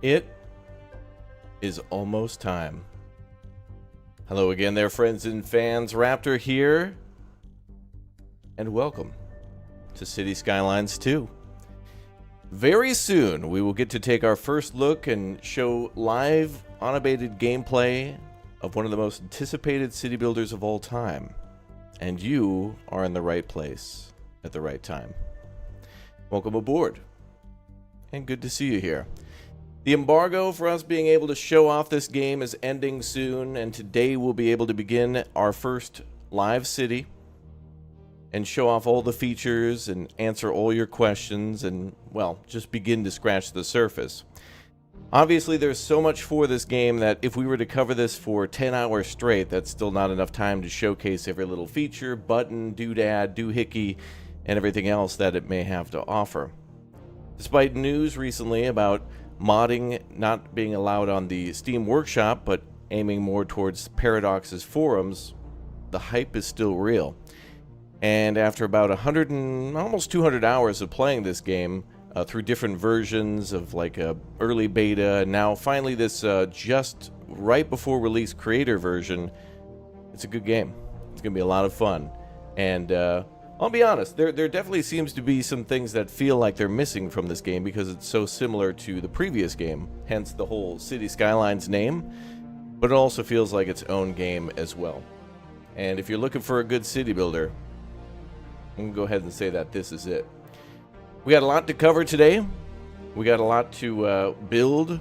It is almost time. Hello again there, friends and fans. Raptor here, and welcome to City Skylines 2. Very soon, we will get to take our first look and show live, unabated gameplay of one of the most anticipated city builders of all time. And you are in the right place at the right time. Welcome aboard, and good to see you here. The embargo for us being able to show off this game is ending soon, and today we'll be able to begin our first live city and show off all the features and answer all your questions and, well, just begin to scratch the surface. Obviously, there's so much for this game that if we were to cover this for 10 hours straight, that's still not enough time to showcase every little feature, button, doodad, doohickey, and everything else that it may have to offer. Despite news recently about modding not being allowed on the Steam Workshop, but aiming more towards Paradox's forums, the hype is still real. And after about almost 200 hours of playing this game through different versions of like a early beta, and now finally this just right before release creator version, it's a good game. It's gonna be a lot of fun, and I'll be honest, there definitely seems to be some things that feel like they're missing from this game because it's so similar to the previous game, hence the whole City Skylines name, but it also feels like its own game as well. And if you're looking for a good city builder, I'm gonna go ahead and say that this is it. We got a lot to cover today. We got a lot to build,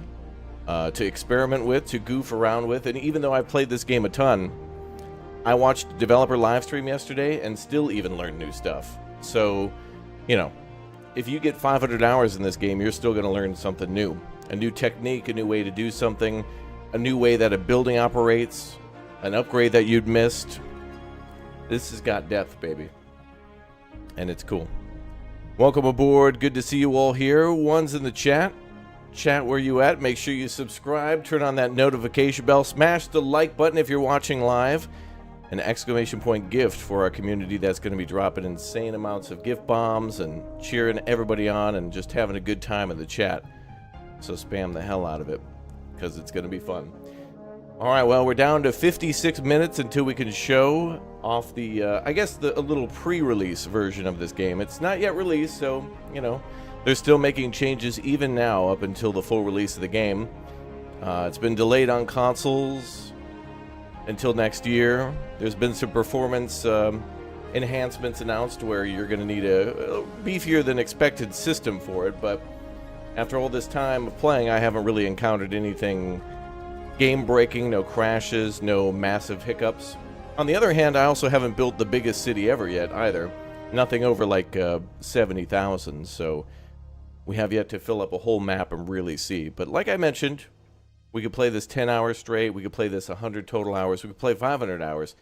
to experiment with, to goof around with, and even though I've played this game a ton, I watched a developer live stream yesterday and still even learned new stuff. So, you know, if you get 500 hours in this game, you're still going to learn something new. A new technique, a new way to do something, a new way that a building operates, an upgrade that you'd missed. This has got depth, baby. And it's cool. Welcome aboard. Good to see you all here. One's in the chat. Chat where you at. Make sure you subscribe. Turn on that notification bell. Smash the like button if you're watching live. An exclamation point gift for our community that's going to be dropping insane amounts of gift bombs and cheering everybody on and just having a good time in the chat. So spam the hell out of it because it's going to be fun. All right, well, we're down to 56 minutes until we can show off the, I guess, a little pre-release version of this game. It's not yet released, so, you know, they're still making changes even now up until the full release of the game. It's been delayed on consoles until next year. There's been some performance enhancements announced where you're going to need a beefier than expected system for it, but after all this time of playing, I haven't really encountered anything game-breaking, no crashes, no massive hiccups. On the other hand, I also haven't built the biggest city ever yet either. Nothing over like 70,000, so we have yet to fill up a whole map and really see. But like I mentioned, we could play this 10 hours straight, we could play this 100 total hours, we could play 500 hours,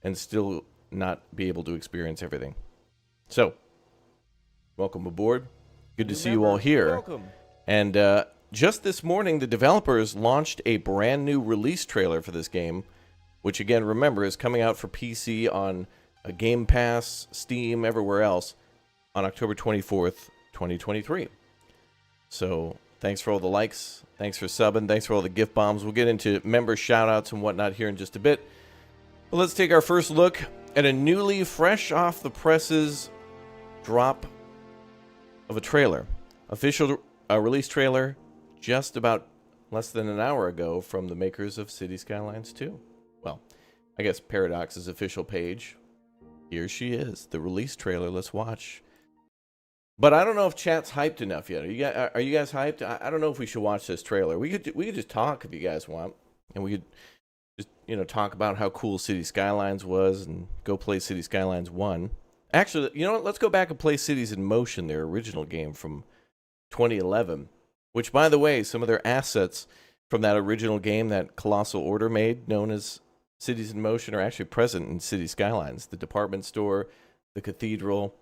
and still not be able to experience everything. So, welcome aboard. Good to see you all here. Welcome. And just this morning, the developers launched a brand new release trailer for this game, which again, remember, is coming out for PC on Game Pass, Steam, everywhere else, on October 24th, 2023. So, thanks for all the likes. Thanks for subbing. Thanks for all the gift bombs. We'll get into member shoutouts and whatnot here in just a bit. But let's take our first look at a newly fresh off the presses drop of a trailer. Official release trailer just about less than an hour ago from the makers of City Skylines 2. Well, I guess Paradox's official page. Here she is, the release trailer. Let's watch. But I don't know if chat's hyped enough yet. Are you guys hyped? I don't know if we should watch this trailer. We could just talk if you guys want, and we could just, you know, talk about how cool City Skylines was and go play City Skylines 1. Actually, you know what? Let's go back and play Cities in Motion, their original game from 2011, which, by the way, some of their assets from that original game that Colossal Order made, known as Cities in Motion, are actually present in City Skylines. The department store, the cathedral,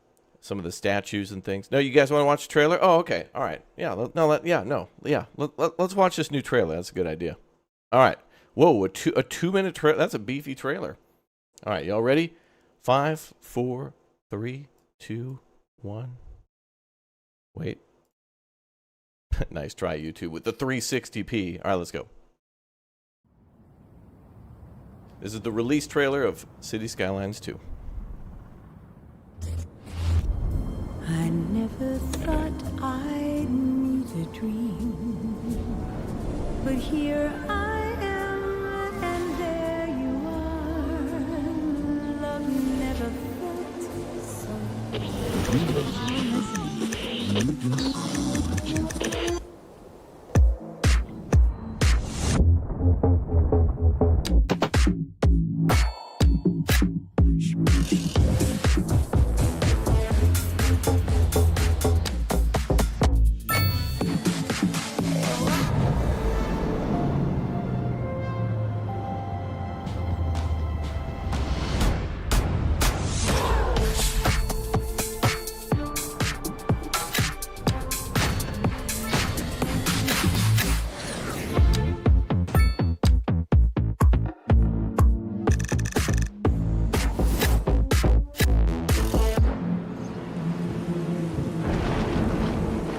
some of the statues and things. No, you guys want to watch the trailer? Oh, okay. All right. Yeah. Let's watch this new trailer. That's a good idea. All right. Whoa, a 2-minute trailer. That's a beefy trailer. All right, y'all ready? 5, 4, 3, 2, 1. Wait. Nice try, YouTube, with the 360p. All right, let's go. This is the release trailer of City Skylines 2. I never thought I'd meet a dream, but here I am, and there you are. Love never felt so.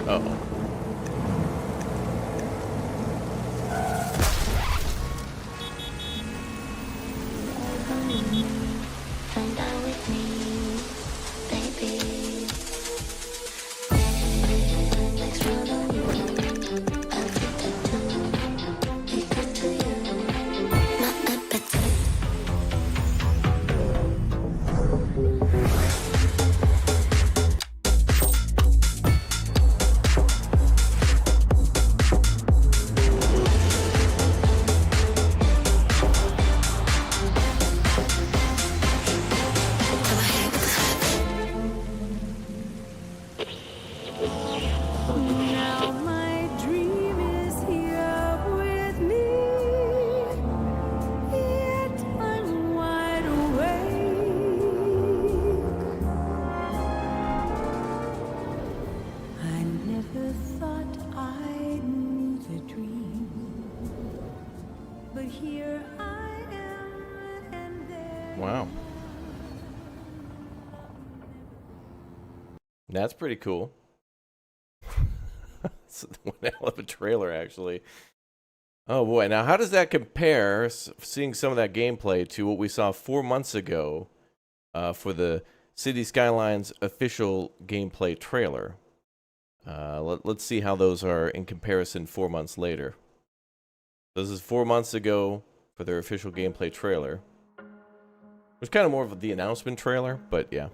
Uh-oh. Find out with me, baby. Next round on you, I'll take that too. Take it to you, my appetite. Now my dream is here with me, yet I'm wide awake. I never thought I'd meet a dream, but here I am, and there. Wow. That's pretty cool. It's one hell of a trailer, actually. Oh boy, now how does that compare, seeing some of that gameplay, to what we saw 4 months ago for the City Skylines official gameplay trailer? Let's see how those are in comparison 4 months later. This is 4 months ago for their official gameplay trailer. It was kind of more of the announcement trailer, but yeah.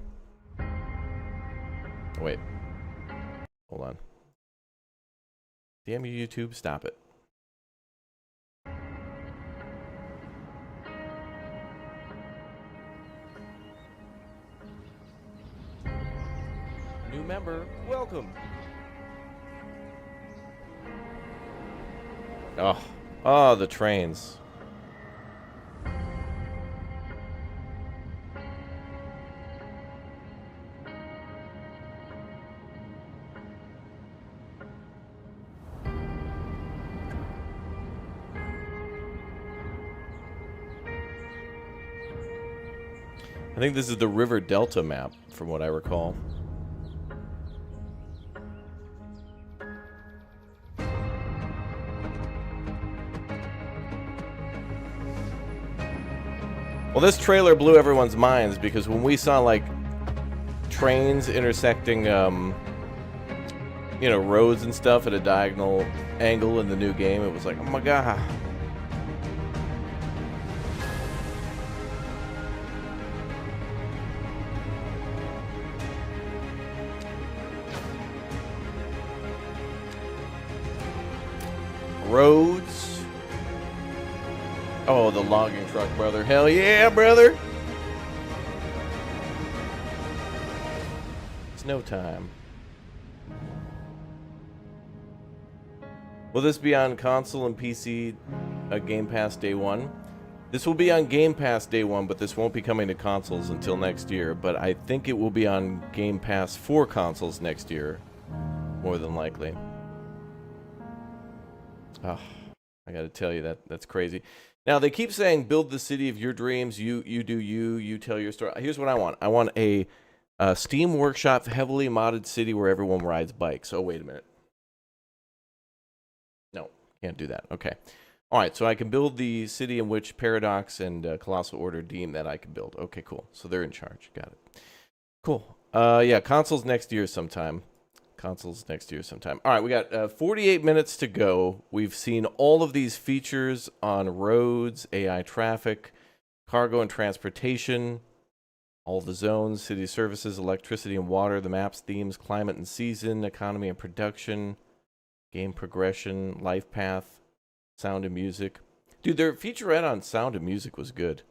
Wait. Hold on. Damn you, YouTube, stop it. New member, welcome. Oh, the trains. I think this is the River Delta map, from what I recall. Well, this trailer blew everyone's minds, because when we saw, like, trains intersecting, you know, roads and stuff at a diagonal angle in the new game, it was like, oh my god. Roads. Oh, the logging truck, brother. Hell yeah, brother. It's no time. Will this be on console and PC Game Pass day one? This will be on Game Pass day one, but this won't be coming to consoles until next year. But I think it will be on Game Pass for consoles next year, more than likely. Oh, I gotta tell you, that's crazy. Now, they keep saying, build the city of your dreams, you do you tell your story. Here's what I want. I want a Steam Workshop heavily modded city where everyone rides bikes. Oh, wait a minute. Can't do that. Okay. All right, so I can build the city in which Paradox and Colossal Order deem that I can build. Okay, cool. So they're in charge. Got it. Cool. Yeah, consoles next year sometime. Consoles next year sometime. All right, we got 48 minutes to go. We've seen all of these features on roads, AI traffic, cargo and transportation, all the zones, city services, electricity and water, the maps, themes, climate and season, economy and production, game progression, life path, sound and music. Dude, their featurette on sound and music was good.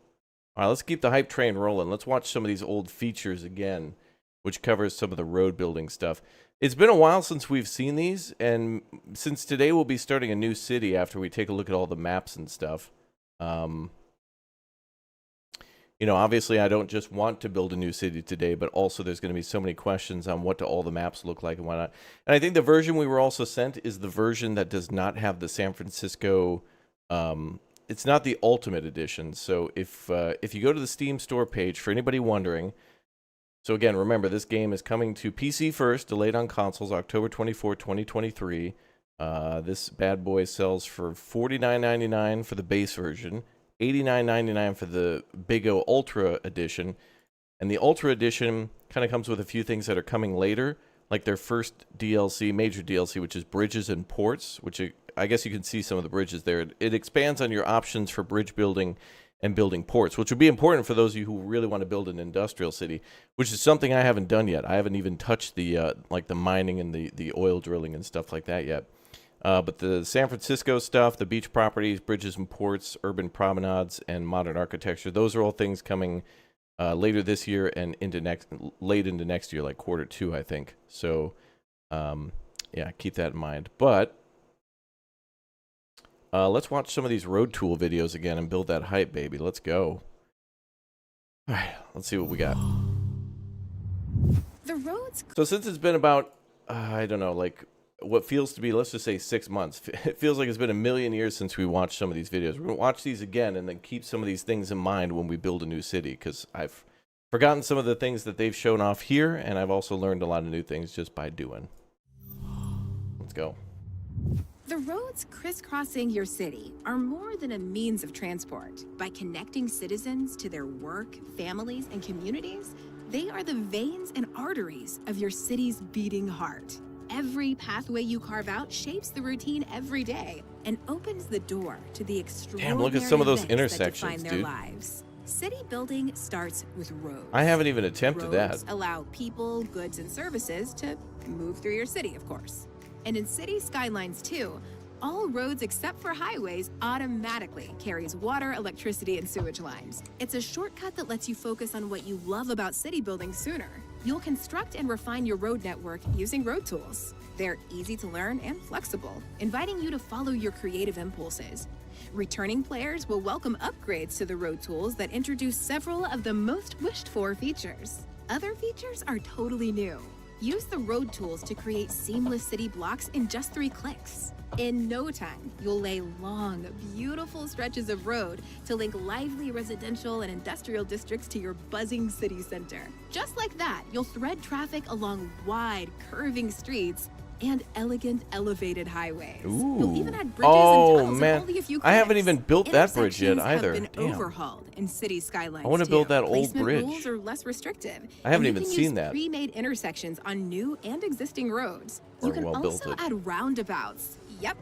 All right, let's keep the hype train rolling. Let's watch some of these old features again, which covers some of the road building stuff. It's been a while since we've seen these, and since today we'll be starting a new city after we take a look at all the maps and stuff. You know, obviously I don't just want to build a new city today, but also there's going to be so many questions on what do all the maps look like and why not. And I think the version we were also sent is the version that does not have the San Francisco, it's not the Ultimate Edition. So if you go to the Steam store page, for anybody wondering, so again, remember, this game is coming to PC first, delayed on consoles, October 24, 2023. This bad boy sells for $49.99 for the base version, $89.99 for the Big O Ultra Edition. And the Ultra Edition kind of comes with a few things that are coming later, like their first DLC, major DLC, which is Bridges and Ports, which I guess you can see some of the bridges there. It expands on your options for bridge building and building ports, which would be important for those of you who really want to build an industrial city, which is something I haven't done yet. I haven't even touched the like the mining and the oil drilling and stuff like that yet. But the San Francisco stuff, the beach properties, bridges and ports, urban promenades, and modern architecture, those are all things coming later this year and late into next year, like Q2, I think. So, yeah, keep that in mind. But let's watch some of these road tool videos again and build that hype, baby. Let's go. All right, let's see what we got. The roads. So since it's been about, I don't know, like what feels to be, let's just say 6 months. It feels like it's been a million years since we watched some of these videos. We're going to watch these again and then keep some of these things in mind when we build a new city, because I've forgotten some of the things that they've shown off here, and I've also learned a lot of new things just by doing. Let's go. The roads crisscrossing your city are more than a means of transport. By connecting citizens to their work, families, and communities, they are the veins and arteries of your city's beating heart. Every pathway you carve out shapes the routine every day and opens the door to the extraordinary Damn, look at some of those events intersections, that define dude. their lives. City building starts with roads. I haven't even attempted Roads that. allow people, goods, and services to move through your city, of course. And in City Skylines II, all roads except for highways automatically carries water, electricity, and sewage lines. It's a shortcut that lets you focus on what you love about city building sooner. You'll construct and refine your road network using road tools. They're easy to learn and flexible, inviting you to follow your creative impulses. Returning players will welcome upgrades to the road tools that introduce several of the most wished-for features. Other features are totally new. Use the road tools to create seamless city blocks in just 3 clicks. In no time, you'll lay long, beautiful stretches of road to link lively residential and industrial districts to your buzzing city center. Just like that, you'll thread traffic along wide, curving streets and elegant, elevated highways. Ooh. You'll even add bridges Oh, and tunnels man. in only a few I haven't clicks. even built that bridge yet Intersections either. have been Damn. overhauled in City Skylines I wanna build II. that old Placement bridge. rules are less restrictive. I haven't and you even can seen use that. pre-made intersections on new and existing roads. Or You can well built also it. add roundabouts. Yep,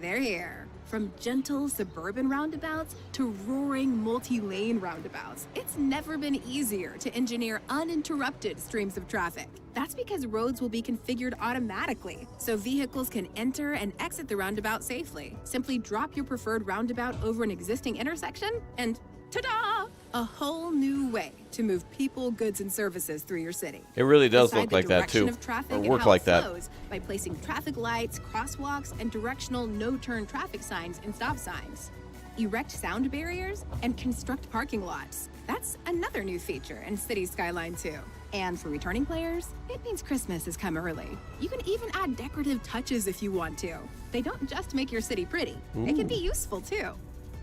they're here. From gentle suburban roundabouts to roaring multi-lane roundabouts, it's never been easier to engineer uninterrupted streams of traffic. That's because roads will be configured automatically, so vehicles can enter and exit the roundabout safely. Simply drop your preferred roundabout over an existing intersection and ta-da! A whole new way to move people, goods, and services through your city. It really does Decide look the like that direction too, of traffic or and work how like it that. flows by placing traffic lights, crosswalks, and directional no-turn traffic signs and stop signs. Erect sound barriers and construct parking lots. That's another new feature in City Skyline 2. And for returning players, it means Christmas has come early. You can even add decorative touches if you want to. They don't just make your city pretty, they can be useful too.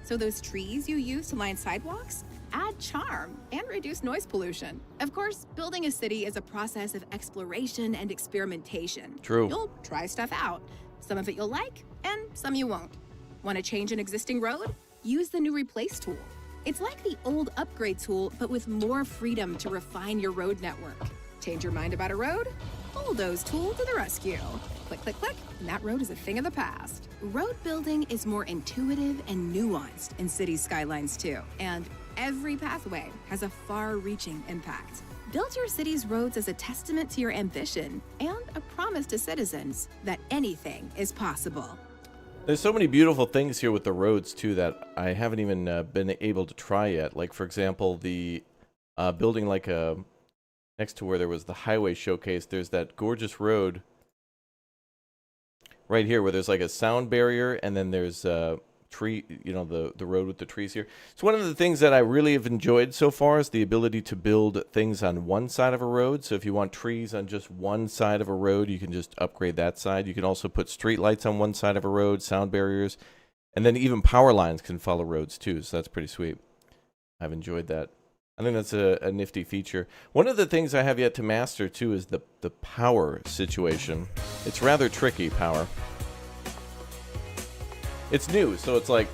So those trees you use to line sidewalks, add charm and reduce noise pollution. Of course, building a city is a process of exploration and experimentation. True. You'll try stuff out. Some of it you'll like, and some you won't. Want to change an existing road? Use the new Replace tool. It's like the old Upgrade tool, but with more freedom to refine your road network. Change your mind about a road? Bulldoze tool to the rescue. Click, click, click, and that road is a thing of the past. Road building is more intuitive and nuanced in City Skylines 2, and every pathway has a far-reaching impact. Build your city's roads as a testament to your ambition and a promise to citizens that anything is possible. There's so many beautiful things here with the roads, too, that I haven't even been able to try yet. Like, for example, the building like a... Next to where there was the highway showcase, there's that gorgeous road right here where there's like a sound barrier, and then there's a tree, you know, the road with the trees here. So one of the things that I really have enjoyed so far is the ability to build things on one side of a road. So if you want trees on just one side of a road, you can just upgrade that side. You can also put street lights on one side of a road, sound barriers, and then even power lines can follow roads too. So that's pretty sweet. I've enjoyed that. I think that's a nifty feature. One of the things I have yet to master, too, is the power situation. It's rather tricky, power. It's new, so it's like,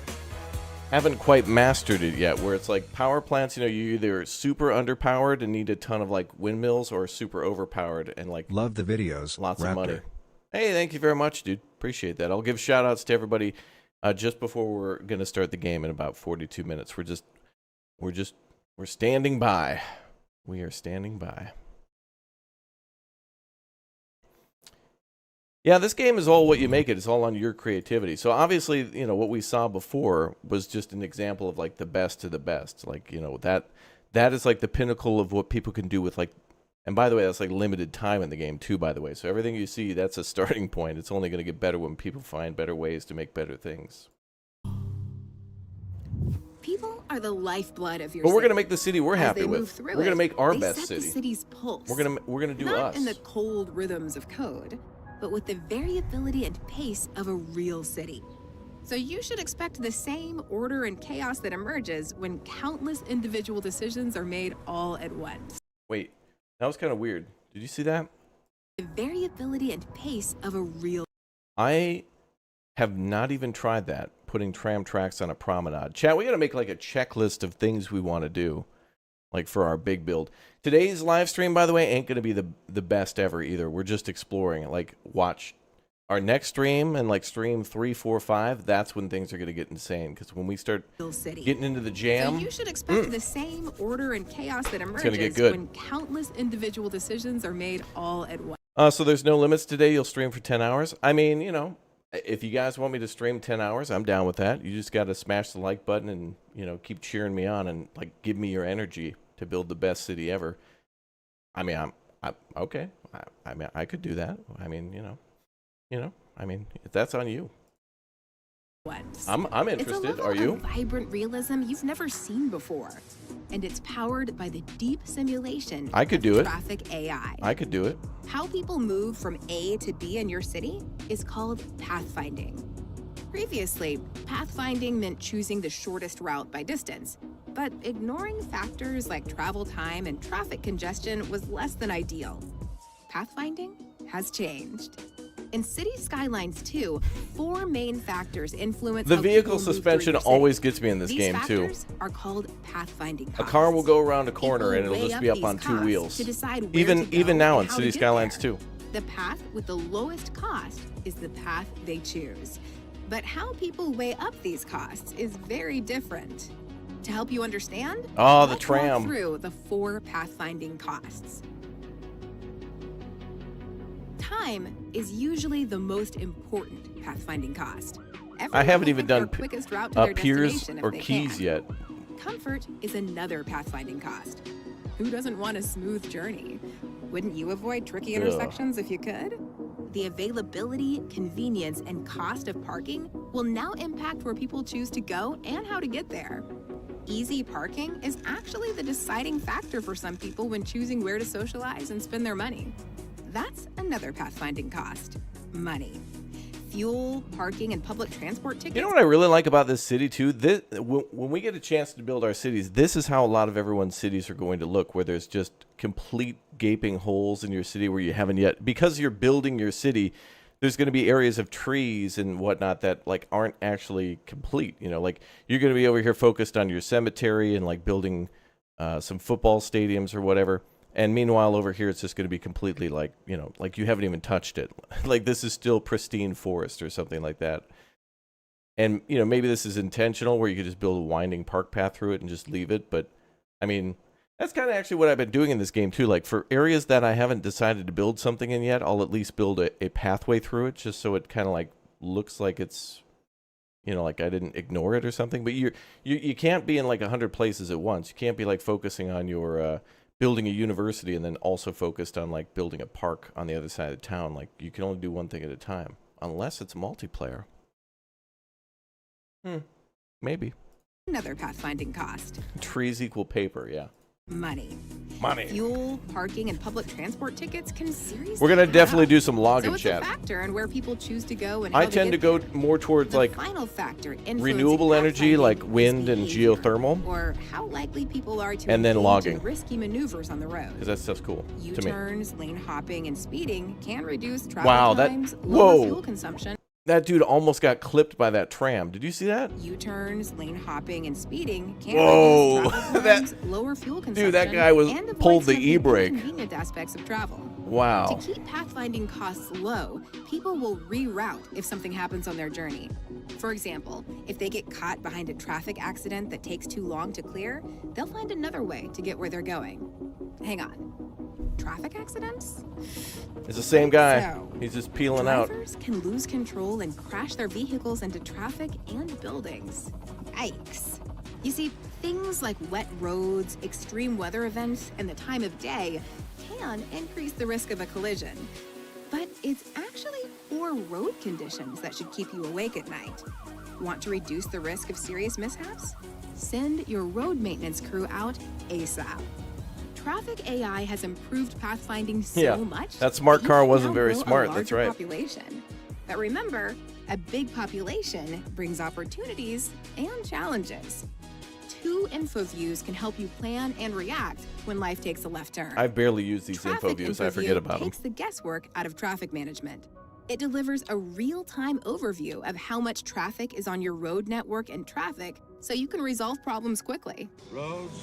haven't quite mastered it yet, where it's like power plants, you know, you either super underpowered and need a ton of, like, windmills, or super overpowered and, like... Love the videos. Lots Raptor. of money. Hey, thank you very much, dude. Appreciate that. I'll give shout-outs to everybody just before we're going to start the game in about 42 minutes. We're standing by. We are standing by. Yeah, this game is all what you make it. It's all on your creativity. So obviously, you know, what we saw before was just an example of like the best of the best. Like, you know, that is like the pinnacle of what people can do with like, and by the way, that's like limited time in the game too, by the way. So everything you see, that's a starting point. It's only going to get better when people find better ways to make better things. People are the lifeblood of your But city. we're going to make the city we're As happy they move with. through We're going to it, make our they best set city. the city's pulse. We're gonna do Not us. in the cold rhythms of code, but with the variability and pace of a real city. So you should expect the same order and chaos that emerges when countless individual decisions are made all at once. Wait, that was kind of weird. Did you see that? The variability and pace of a real... I have not even tried that, putting tram tracks on a promenade. Chat, we got to make like a checklist of things we want to do, like for our big build. Today's live stream, by the way, ain't going to be the best ever either. We're just exploring it. Like, watch our next stream and like stream 3, 4, 5. That's when things are going to get insane, because when we start getting into the jam... So you should expect the same order and chaos that emerges gonna get good. when countless individual decisions are made all at once. So there's no limits today. You'll stream for 10 hours. I mean, you know, if you guys want me to stream 10 hours, I'm down with that. You just got to smash the like button and, you know, keep cheering me on and like give me your energy to build the best city ever. I mean, I'm okay. I mean, I could do that. I mean, I mean, if that's on you. I'm interested. It's a Are you? of vibrant realism you've never seen before, and it's powered by the deep simulation. I could of do it. Traffic AI. I could do it. How people move from A to B in your city is called pathfinding. Previously, pathfinding meant choosing the shortest route by distance, but ignoring factors like travel time and traffic congestion was less than ideal. Pathfinding has changed. In City Skylines 2, 4 main factors influence The how vehicle people move through suspension your city. always gets me in this These game too. factors are called pathfinding A costs. car will go around a corner and People it'll weigh just be up these on 2 costs wheels. to decide where Even to go now and in how City to get Skylines there. 2. The path with the lowest cost is the path they choose. But how people weigh up these costs is very different. To help you understand, Oh, the let's walk tram. through the 4 pathfinding costs. Time is usually the most important pathfinding cost. I haven't Everyone even will pick done their quickest route to their peers destination if or they keys can. yet. Comfort is another pathfinding cost. Who doesn't want a smooth journey? Wouldn't you avoid tricky intersections if you could? The availability, convenience, and cost of parking will now impact where people choose to go and how to get there. Easy parking is actually the deciding factor for some people when choosing where to socialize and spend their money. That's another pathfinding cost: money. Fuel, parking, and public transport tickets. You know what I really like about this city too? When we get a chance to build our cities, this is how a lot of everyone's cities are going to look, where there's just complete gaping holes in your city where you haven't yet. Because you're building your city, there's going to be areas of trees and whatnot that like aren't actually complete. You know, like you're going to be over here focused on your cemetery and like building some football stadiums or whatever. And meanwhile, over here, it's just going to be completely like, you know, like you haven't even touched it. Like this is still pristine forest or something like that. And, you know, maybe this is intentional where you could just build a winding park path through it and just leave it. But, I mean, that's kind of actually what I've been doing in this game, too. Like, for areas that I haven't decided to build something in yet, I'll at least build a pathway through it just so it kind of, like, looks like it's, you know, like I didn't ignore it or something. But you can't be in, like, 100 places at once. You can't be, like, focusing on your building a university and then also focused on, like, building a park on the other side of town. Like, you can only do one thing at a time, unless it's multiplayer. Maybe. Another pathfinding cost. Trees equal paper, yeah. Money. Money. Fuel, parking, and public transport tickets can seriously We're going to definitely do some so login it's chat. a factor in where people choose to go and I how tend to get go there. more towards The like final factor renewable energy, pathfinding like is wind and behavior, geothermal, or how likely people are to and then engage logging. in risky maneuvers on the road. because that stuff's cool to me. U-turns, lane hopping, and speeding can reduce travel Wow, that- times, whoa. lower fuel consumption. That dude almost got clipped by that tram. Did you see that? U-turns, lane hopping, and speeding can Whoa. reduce travel That- times, lower fuel consumption, Dude, that guy was and avoid pulled the some of the e-brake. inconvenient aspects of travel. Wow. To keep pathfinding costs low, people will reroute if something happens on their journey. For example, if they get caught behind a traffic accident that takes too long to clear, they'll find another way to get where they're going. Hang on. Traffic accidents? It's the same guy. So, He's just peeling out. Drivers can lose control and crash their vehicles into traffic and buildings. Yikes. You see, things like wet roads, extreme weather events, and the time of day can increase the risk of a collision. But it's actually poor road conditions that should keep you awake at night. Want to reduce the risk of serious mishaps? Send your road maintenance crew out ASAP. Traffic AI has improved pathfinding so Yeah, much. that smart you car can wasn't now very grow a smart, that's larger right. Population. But remember, a big population brings opportunities and challenges. 2 info views can help you plan and react when life takes a left turn. I barely use these info Traffic views. I Info forget View about them. takes the guesswork out of traffic management. It delivers a real-time overview of how much traffic is on your road network and traffic, so you can resolve problems quickly.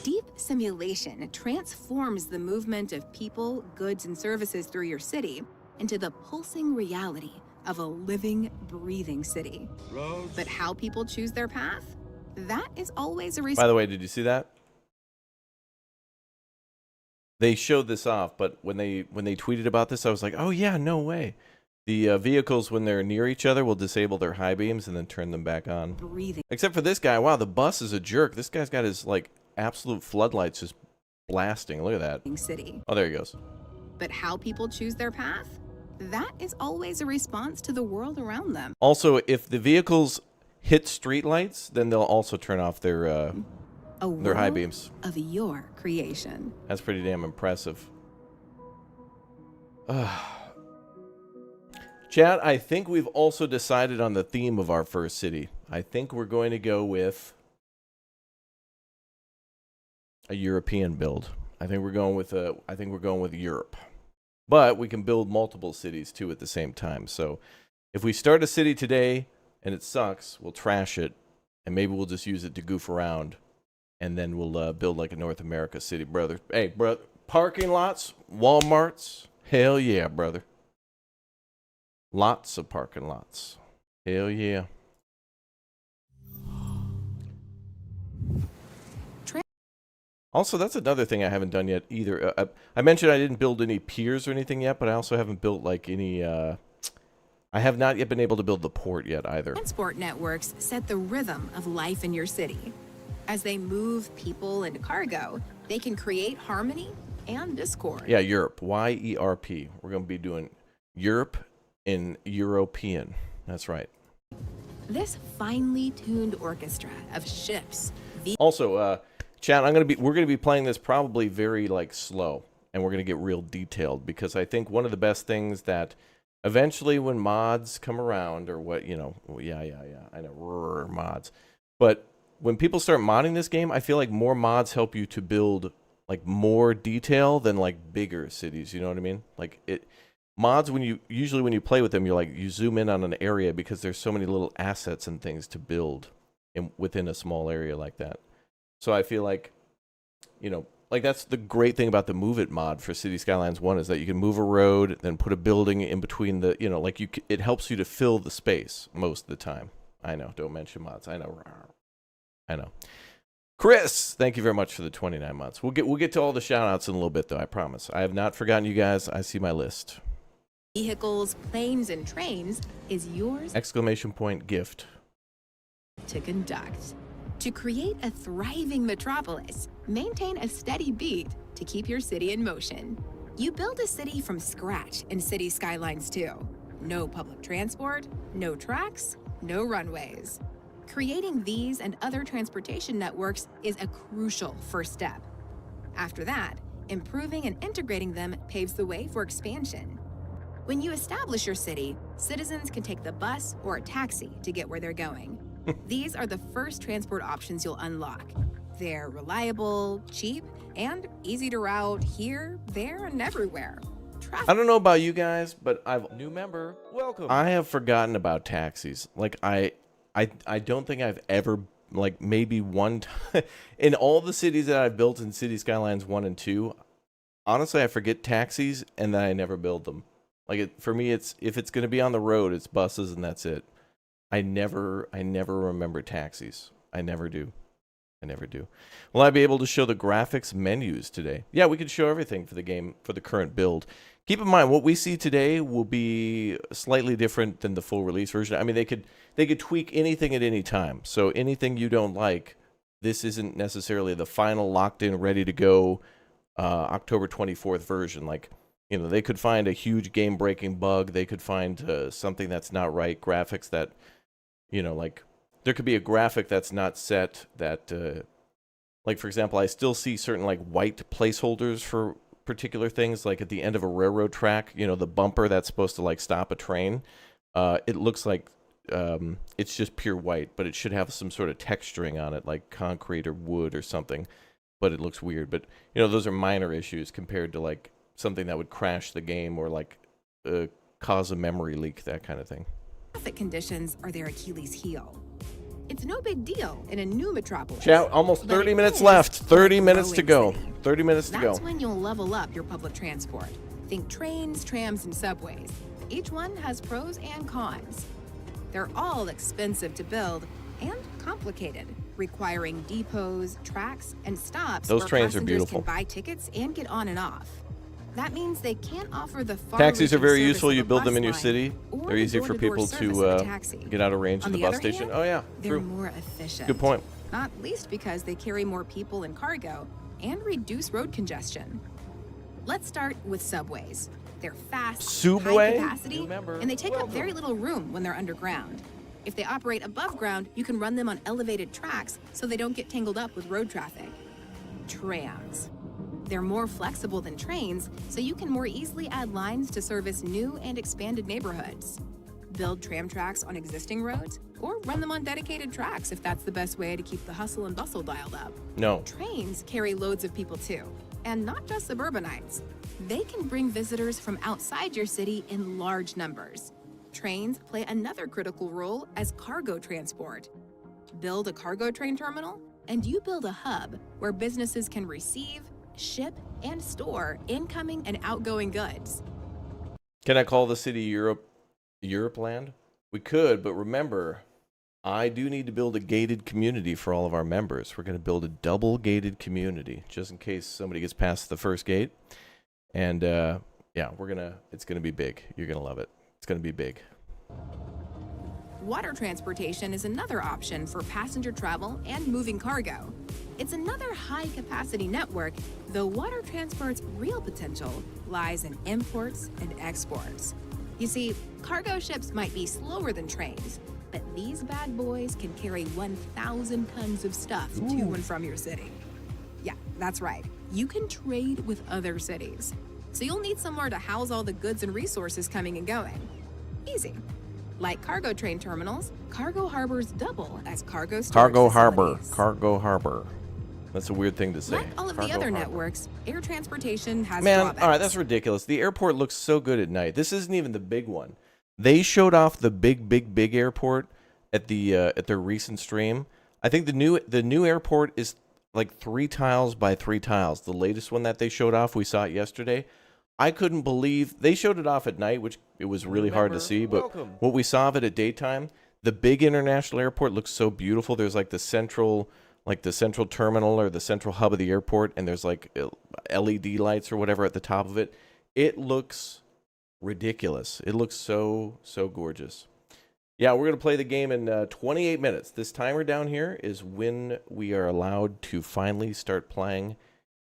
Deep simulation transforms the movement of people, goods, and services through your city into the pulsing reality of a living, breathing city. But how people choose their path? That is always a By the way, did you see that? They showed this off, but when they tweeted about this, I was like, oh yeah, no way. The vehicles, when they're near each other, will disable their high beams and then turn them back on. breathing Except for this guy. Wow, the bus is a jerk. This guy's got his like absolute floodlights just blasting. Look at that. city. Oh, there he goes. But how people choose their path? That is always a response to the world around them. Also, if the vehicles hit streetlights, then they'll also turn off their A high world beams. of your creation. That's pretty damn impressive. Chat, I think we've also decided on the theme of our first city. I think we're going to go with a European build. I think we're going with Europe. But we can build multiple cities too at the same time. So if we start a city today and it sucks, we'll trash it and maybe we'll just use it to goof around and then we'll build like a North America city, brother. Hey, brother, parking lots, Walmarts, hell yeah, brother. Lots of parking lots. Hell yeah. Also, that's another thing I haven't done yet either. I mentioned I didn't build any piers or anything yet, but I also haven't built like any... I have not yet been able to build the port yet either. Transport networks set the rhythm of life in your city. As they move people and cargo, they can create harmony and discord. Yeah, Europe. Y-E-R-P. We're going to be doing Europe in European. That's right. This finely tuned orchestra of ships, Also, chat, we're gonna be playing this probably very like slow, and we're gonna get real detailed because I think one of the best things that eventually when mods come around or what, you know, yeah, I know, mods, but when people start modding this game, I feel like more mods help you to build like more detail than like bigger cities. You know what I mean? Like mods, when you play with them, you zoom in on an area because there's so many little assets and things to build within a small area like that. So I feel like, like that's the great thing about the Move It mod for City Skylines 1 is that you can move a road, then put a building in between the, it helps you to fill the space most of the time. I know, don't mention mods. I know. Chris, thank you very much for the 29 months. We'll get to all the shout outs in a little bit though, I promise. I have not forgotten you guys. I see my list. Vehicles, planes, and trains is yours Exclamation point gift. to conduct. To create a thriving metropolis, maintain a steady beat to keep your city in motion. You build a city from scratch in City Skylines 2. No public transport, no tracks, no runways. Creating these and other transportation networks is a crucial first step. After that, improving and integrating them paves the way for expansion. When you establish your city, citizens can take the bus or a taxi to get where they're going. These are the first transport options you'll unlock. They're reliable, cheap, and easy to route here, there, and everywhere. I don't know about you guys, but new member, welcome. I have forgotten about taxis. Like I don't think I've ever, like maybe one time in all the cities that I've built in City Skylines 1 and 2. Honestly, I forget taxis and then I never build them. Like for me, if it's going to be on the road, it's buses and that's it. I never remember taxis. I never do. Will I be able to show the graphics menus today? Yeah, we could show everything for the game, for the current build. Keep in mind, what we see today will be slightly different than the full release version. I mean, they could tweak anything at any time. So anything you don't like, this isn't necessarily the final locked in, ready to go October 24th version. Like, they could find a huge game-breaking bug. They could find something that's not right, graphics that, like, there could be a graphic that's not set that, like, for example, I still see certain, like, white placeholders for particular things, like at the end of a railroad track, the bumper that's supposed to, like, stop a train. It looks like it's just pure white, but it should have some sort of texturing on it, like concrete or wood or something, but it looks weird. But, those are minor issues compared to, like, something that would crash the game or, like, cause a memory leak, that kind of thing. Traffic conditions are their Achilles heel. It's no big deal in a new metropolis. Chat, almost 30 minutes left. 30 minutes to go. 30 minutes to go. That's when you'll level up your public transport. Think trains, trams, and subways. Each one has pros and cons. They're all expensive to build and complicated, requiring depots, tracks, and stops. Those where trains are passengers beautiful. Can buy tickets and get on and off. That means they can't offer the taxis are very service useful. of You a build them bus in your line city. or They're the easy for door-to-door people service of a to taxi. get out of range On of the the bus other station. hand, Oh yeah, they're true. more efficient. Good point. Not least because they carry more people and cargo and reduce road congestion. Let's start with subways. They're fast, Subway? high capacity, and they take up very little room when they're underground. If they operate above ground, you can run them on elevated tracks so they don't get tangled up with road traffic. Trams. They're more flexible than trains, so you can more easily add lines to service new and expanded neighborhoods. Build tram tracks on existing roads, or run them on dedicated tracks if that's the best way to keep the hustle and bustle dialed up. No. Trains carry loads of people too, and not just suburbanites. They can bring visitors from outside your city in large numbers. Trains play another critical role as cargo transport. Build a cargo train terminal, and you build a hub where businesses can receive, ship, and store incoming and outgoing goods. Can I call the city Europe land? We could, but remember, I do need to build a gated community for all of our members. We're going to build a double gated community just in case somebody gets past the first gate. And yeah, it's going to be big. You're going to love it. It's going to be big. Water transportation is another option for passenger travel and moving cargo. It's another high-capacity network, though water transport's real potential lies in imports and exports. You see, cargo ships might be slower than trains, but these bad boys can carry 1,000 tons of stuff to and from your city. Yeah, that's right. You can trade with other cities. So you'll need somewhere to house all the goods and resources coming and going. Easy. Like cargo train terminals, cargo harbors double as cargo storage facilities. Cargo harbor. That's a weird thing to say. Like all of the Cargo other harbor. networks, air transportation has Man, drawbacks. all right, that's ridiculous. The airport looks so good at night. This isn't even the big one. They showed off the big airport at their recent stream. I think the new airport is like 3 tiles by 3 tiles. The latest one that they showed off, we saw it yesterday. I couldn't believe they showed it off at night, which it was really hard to see. But what we saw of it at daytime, the big international airport looks so beautiful. There's like the central terminal or the central hub of the airport, and there's like LED lights or whatever at the top of it. It looks ridiculous. It looks so gorgeous. Yeah, we're going to play the game in 28 minutes. This timer down here is when we are allowed to finally start playing,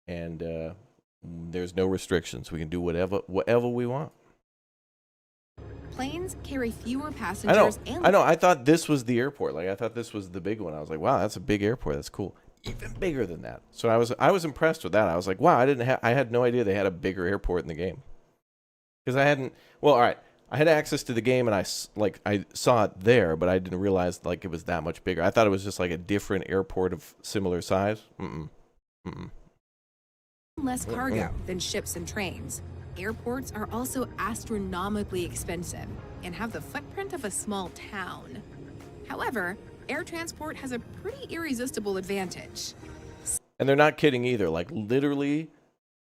and there's no restrictions. We can do whatever we want. Planes carry fewer passengers. I know. I thought this was the airport. Like, I thought this was the big one. I was like, wow, that's a big airport. That's cool. Even bigger than that. So I was impressed with that. I was like, wow, I had no idea they had a bigger airport in the game. Because I hadn't. Well, all right. I had access to the game, and I saw it there, but I didn't realize like it was that much bigger. I thought it was just like a different airport of similar size. Less cargo than ships and trains. Airports are also astronomically expensive and have the footprint of a small town. However, air transport has a pretty irresistible advantage. And they're not kidding either. Like, literally,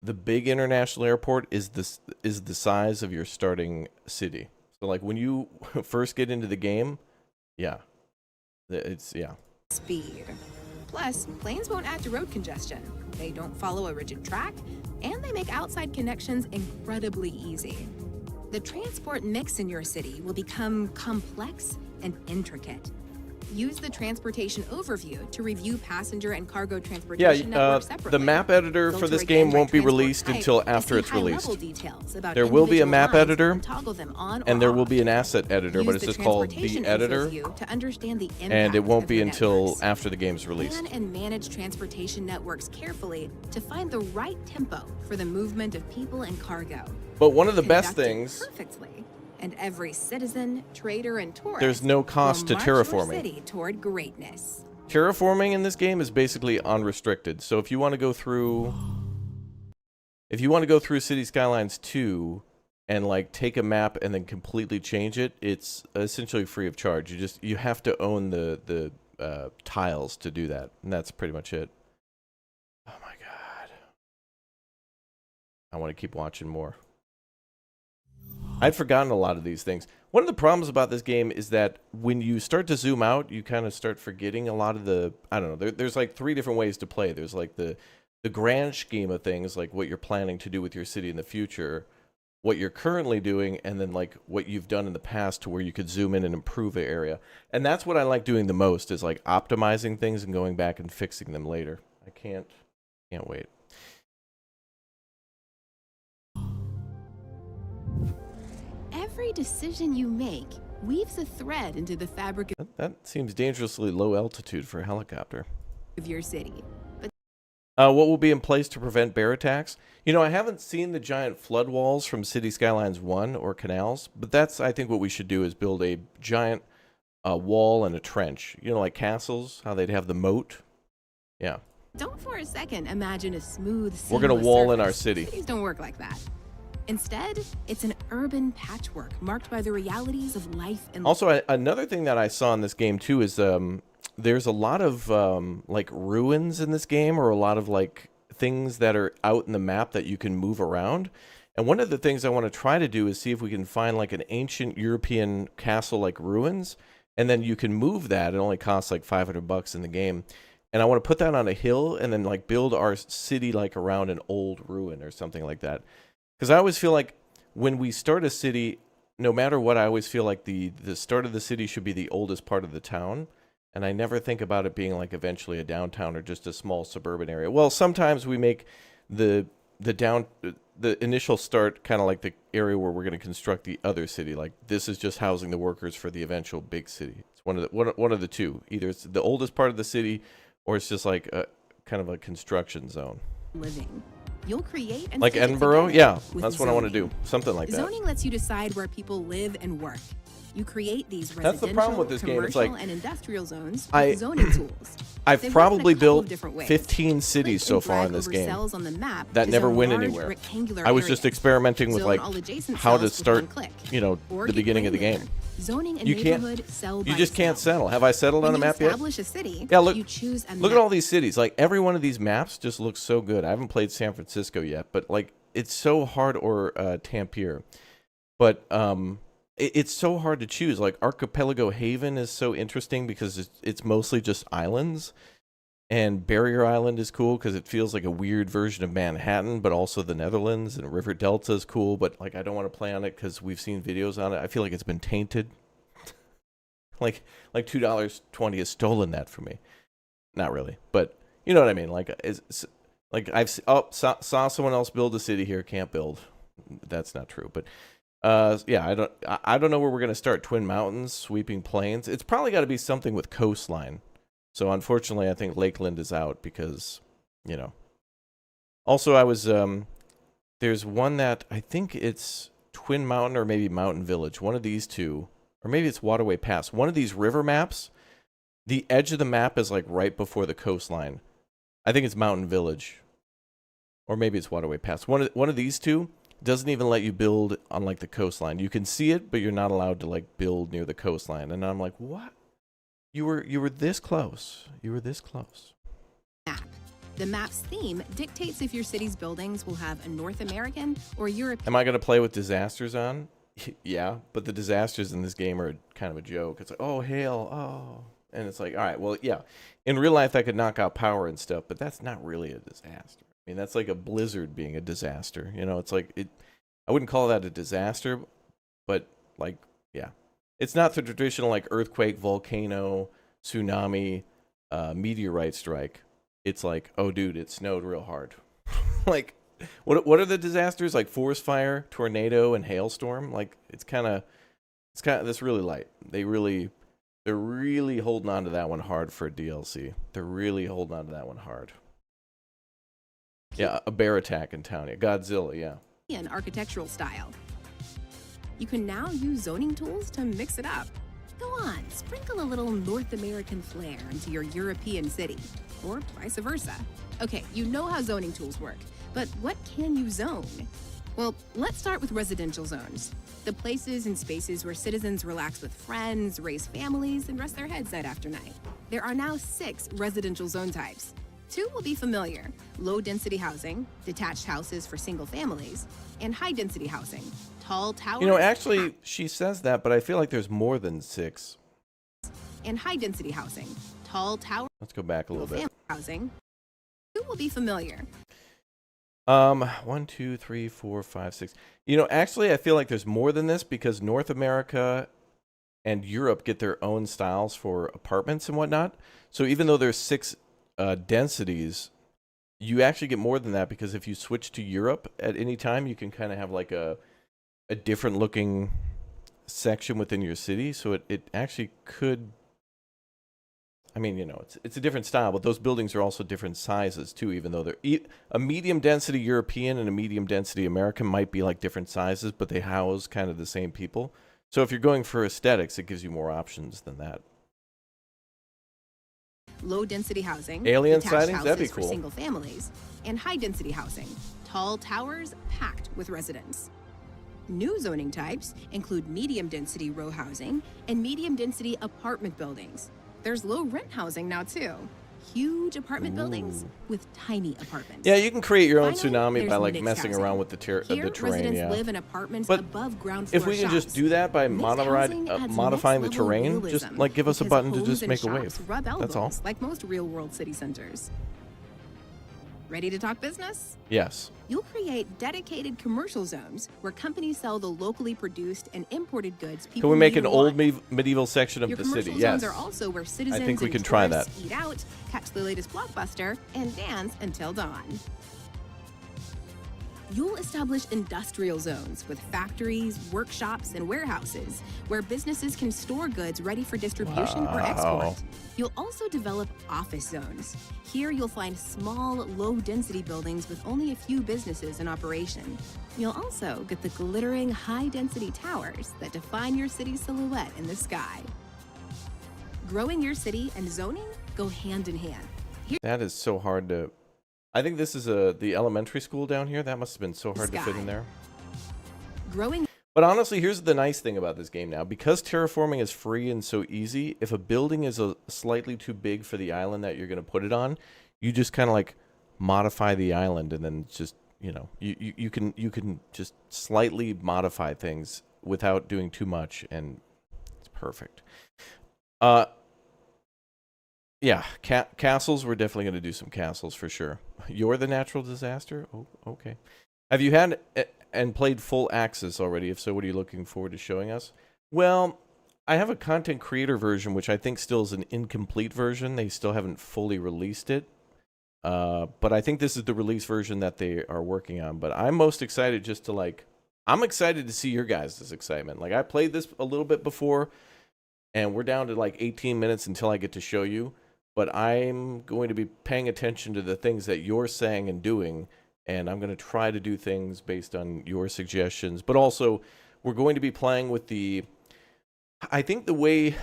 the big international airport is the size of your starting city. So like when you first get into the game, it's Speed. Plus, planes won't add to road congestion. They don't follow a rigid track, and they make outside connections incredibly easy. The transport mix in your city will become complex and intricate. Use the transportation overview to review passenger and cargo transportation networks separately. The map editor for this game won't be released until after it's released. There will be a map editor, and there will be an asset editor, but it's just called the editor, and it won't be until after the game's released. Plan and manage transportation networks carefully to find the right tempo for the movement of people and cargo. But one of the best things, perfectly. And every citizen, trader, and tourist there's no cost to terraforming. City toward greatness. Terraforming in this game is basically unrestricted. So if you want to go through City Skylines 2 and like take a map and then completely change it, it's essentially free of charge. You have to own the tiles to do that, and that's pretty much it. Oh my god. I want to keep watching more. I'd forgotten a lot of these things. One of the problems about this game is that when you start to zoom out, you kind of start forgetting a lot of the, I don't know, there's like 3 different ways to play. There's like the grand scheme of things, like what you're planning to do with your city in the future, what you're currently doing, and then like what you've done in the past to where you could zoom in and improve an area. And that's what I like doing the most, is like optimizing things and going back and fixing them later. I can't wait. Every decision you make weaves a thread into the fabric That seems dangerously low altitude for a helicopter. of your city. What will be in place to prevent bear attacks? You know, I haven't seen the giant flood walls from City Skylines 1 or canals, but that's, I think, what we should do is build a giant wall and a trench. You know, like castles, how they'd have the moat. Yeah. Don't for a second imagine a smooth, We're going to seamless wall in surface. our city. Cities don't work like that. Instead, it's an urban patchwork marked by the realities of life and Also, another thing that I saw in this game, too, is there's a lot of, like, ruins in this game, or a lot of, like, things that are out in the map that you can move around. And one of the things I want to try to do is see if we can find, like, an ancient European castle-like ruins, and then you can move that. It only costs, like, $500 in the game. And I want to put that on a hill and then, like, build our city, like, around an old ruin or something like that. Because I always feel like when we start a city, no matter what, I always feel like the start of the city should be the oldest part of the town. And I never think about it being like eventually a downtown or just a small suburban area. Well, sometimes we make the initial start kind of like the area where we're going to construct the other city. Like, this is just housing the workers for the eventual big city. It's one of the two. Either it's the oldest part of the city, or it's just like a kind of a construction zone. living. You'll create and like stitch it Edinburgh? together Yeah, with that's what I want to do. zoning. Something like that. Zoning lets you decide where people live and work. You create these That's the residential, problem with this game. It's commercial, like, and industrial zones I- with zoning tools. I've They work in a probably couple of built different ways. 15 cities Click so and far in drag this over game cells on the map that to never zone went large anywhere. rectangular I was just areas. experimenting with Zone like all adjacent how to cells with one start, click. you know, Or the get beginning of the game. granular. Zoning a You can't- neighborhood cell by You just can't cell. settle. Have I settled on When a you map yet? establish a city, Yeah, look. you choose a Look at map. all these cities. Like every one of these maps just looks so good. I haven't played San Francisco yet, but like it's so hard, or Tampere. But it's so hard to choose. Like Archipelago Haven is so interesting because it's mostly just islands. And Barrier Island is cool because it feels like a weird version of Manhattan, but also the Netherlands. And River Delta is cool, but like I don't want to play on it because we've seen videos on it. I feel like it's been tainted. like $2.20 has stolen that from me. Not really, but you know what I mean. Like saw someone else build a city here. Can't build. That's not true, but yeah, I don't know where we're gonna start. Twin Mountains, sweeping plains. It's probably got to be something with coastline. So unfortunately, I think Lakeland is out because, you know. Also, I was there's one that I think it's Twin Mountain or maybe Mountain Village. One of these two, or maybe it's Waterway Pass. One of these river maps. The edge of the map is like right before the coastline. I think it's Mountain Village, or maybe it's Waterway Pass. One of these two doesn't even let you build on like the coastline. You can see it, but you're not allowed to like build near the coastline. And I'm like, what? You were this close. You were this close. Map. The map's theme dictates if your city's buildings will have a North American or European. Am I going to play with disasters on? Yeah, but the disasters in this game are kind of a joke. It's like, oh, hail, oh. And it's like, all right, well, yeah. In real life, I could knock out power and stuff, but that's not really a disaster. I mean, that's like a blizzard being a disaster. You know, it's like, I wouldn't call that a disaster, but like, yeah. It's not the traditional like earthquake, volcano, tsunami, meteorite strike. It's like, oh, dude, it snowed real hard. Like, what are the disasters? Like forest fire, tornado, and hailstorm. Like it's kind of that's really light. They're really holding on to that one hard for a DLC. They're really holding on to that one hard. Yeah, a bear attack in town. Yeah, Godzilla. Yeah. An architectural style. You can now use zoning tools to mix it up. Go on, sprinkle a little North American flair into your European city, or vice versa. Okay, you know how zoning tools work, but what can you zone? Well, let's start with residential zones. The places and spaces where citizens relax with friends, raise families, and rest their heads night after night. There are now 6 residential zone types. 2 will be familiar: low-density housing, detached houses for single families, and high-density housing, tall towers. You know, actually, she says that, but I feel like there's more than 6. And high-density housing, tall towers. Let's go back a little bit. Housing. 2 will be familiar. 1, 2, 3, 4, 5, 6. You know, actually, I feel like there's more than this because North America and Europe get their own styles for apartments and whatnot. So even though there's 6 densities, you actually get more than that because if you switch to Europe at any time, you can kind of have like a different looking section within your city. So it actually could, I mean, you know, it's a different style, but those buildings are also different sizes too, even though they're a medium density European and a medium density American might be like different sizes, but they house kind of the same people. So if you're going for aesthetics, it gives you more options than that. Low-density housing, Alien detached sightings? That'd be houses for cool. single families, and high-density housing, tall towers packed with residents. New zoning types include medium-density row housing and medium-density apartment buildings. There's low-rent housing now, too. Huge apartment buildings with tiny apartments. Yeah, you can create your own Finally, tsunami by there's like mixed messing housing. around with the Here, terrain. residents Yeah. live in apartments But above ground floor if we can just shops. do that by Mixed housing adds modifying the next-level terrain, realism just like give us a because button to homes just and make a shops wave. rub That's all. elbows like most real-world city centers. Ready to talk business? Yes. You'll create dedicated commercial zones where companies sell the locally produced and imported goods people Can we make need an and old want. medieval section of Your the commercial city? zones Yes. are also where citizens think we and can try tourists that. eat out, catch the latest blockbuster, and dance until dawn. You'll establish industrial zones with factories, workshops, and warehouses where businesses can store goods ready for distribution or export. You'll also develop office zones. Here you'll find small, low-density buildings with only a few businesses in operation. You'll also get the glittering, high-density towers that define your city's silhouette in the sky. Growing your city and zoning go hand in hand. That is so hard to... I think this is the elementary school down here. That must have been so hard to fit in there. Growing. But honestly, here's the nice thing about this game now. Because terraforming is free and so easy, if a building is slightly too big for the island that you're going to put it on, you just kind of like modify the island, and then just, you know, you can just slightly modify things without doing too much, and it's perfect. Yeah, castles. We're definitely going to do some castles for sure. You're the natural disaster? Oh, okay. Have you had and played full Axis already? If so, what are you looking forward to showing us? Well, I have a content creator version, which I think still is an incomplete version. They still haven't fully released it. But I think this is the release version that they are working on. But I'm most excited just to, like, I'm excited to see your guys' excitement. Like, I played this a little bit before, and we're down to like 18 minutes until I get to show you. But I'm going to be paying attention to the things that you're saying and doing, and I'm going to try to do things based on your suggestions. But also, we're going to be playing with the... I think the way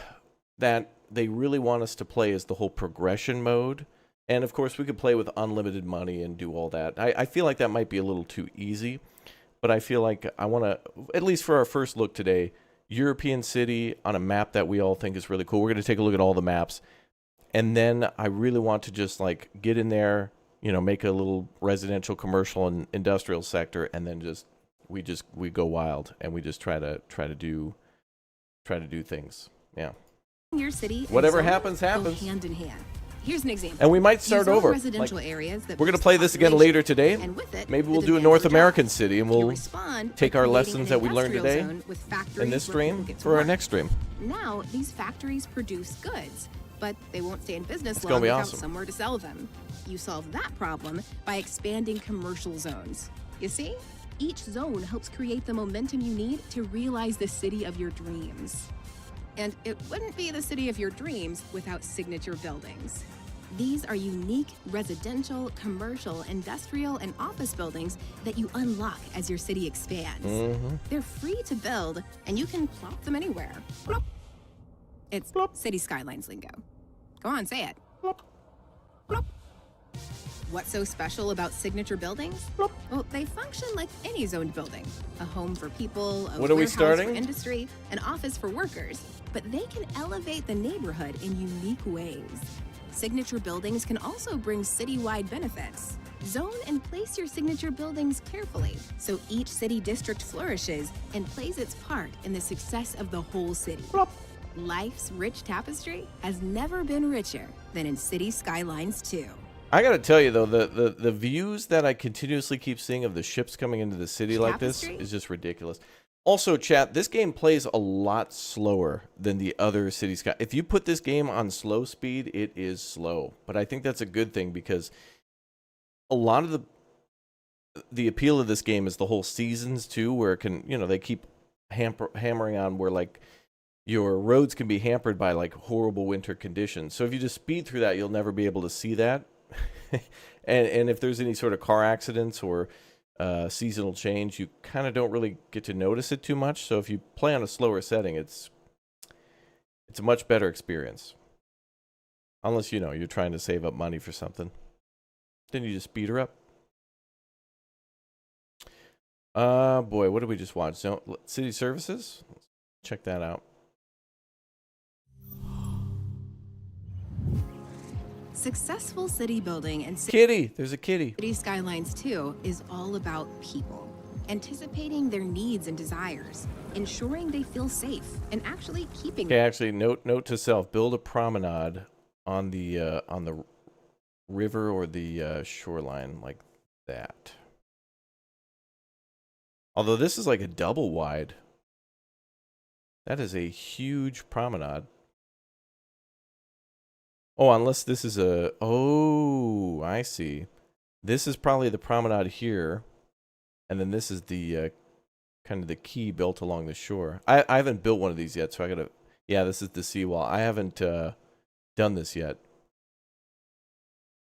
that they really want us to play is the whole progression mode. And, of course, we could play with unlimited money and do all that. I feel like that might be a little too easy, but I feel like I want to, at least for our first look today, European city on a map that we all think is really cool. We're going to take a look at all the maps. And then I really want to just like get in there, you know, make a little residential, commercial, and industrial sector, and then we go wild, and we just try to do things. Yeah. Your city. Whatever happens, happens. Go hand in hand. Here's an example. And we might start over. Residential areas that we're going to play this again later today. And with it, maybe we'll do a North American city, and we'll take our lessons that we learned today in this stream for our next stream. Now, these factories produce goods, but they won't stay in business long without somewhere to sell them. You solve that problem by expanding commercial zones. You see? Each zone helps create the momentum you need to realize the city of your dreams. And it wouldn't be the city of your dreams without signature buildings. These are unique residential, commercial, industrial, and office buildings that you unlock as your city expands. They're free to build, and you can plop them anywhere. Plop. It's plop. City Skylines lingo. Go on, say it. Plop. Plop. What's so special about signature buildings? Plop. Well, they function like any zoned building. A home for people, a warehouse for industry, an office for workers. But they can elevate the neighborhood in unique ways. Signature buildings can also bring citywide benefits. Zone and place your signature buildings carefully so each city district flourishes and plays its part in the success of the whole city. Plop. Life's rich tapestry has never been richer than in City Skylines 2. I gotta tell you though, the views that I continuously keep seeing of the ships coming into the city like this is just ridiculous. Also, chat, this game plays a lot slower than the other City Sky. If you put this game on slow speed, it is slow. But I think that's a good thing, because a lot of the appeal of this game is the whole seasons too, where it can, you know, they keep hammering on where like your roads can be hampered by like horrible winter conditions. So if you just speed through that, you'll never be able to see that. and if there's any sort of car accidents or seasonal change, you kind of don't really get to notice it too much. So if you play on a slower setting, it's a much better experience. Unless, you know, you're trying to save up money for something. Then you just speed her up. Boy, what did we just watch? City Services? Let's check that out. Successful city building and kitty. There's a kitty. City Skylines 2 is all about people, anticipating their needs and desires, ensuring they feel safe, and actually keeping. Okay, actually, note to self: build a promenade on the river or the shoreline like that. Although this is like a double wide. That is a huge promenade. Oh, unless this is a... Oh, I see. This is probably the promenade here. And then this is the kind of the quay built along the shore. I haven't built one of these yet, so I gotta. Yeah, this is the seawall. I haven't done this yet.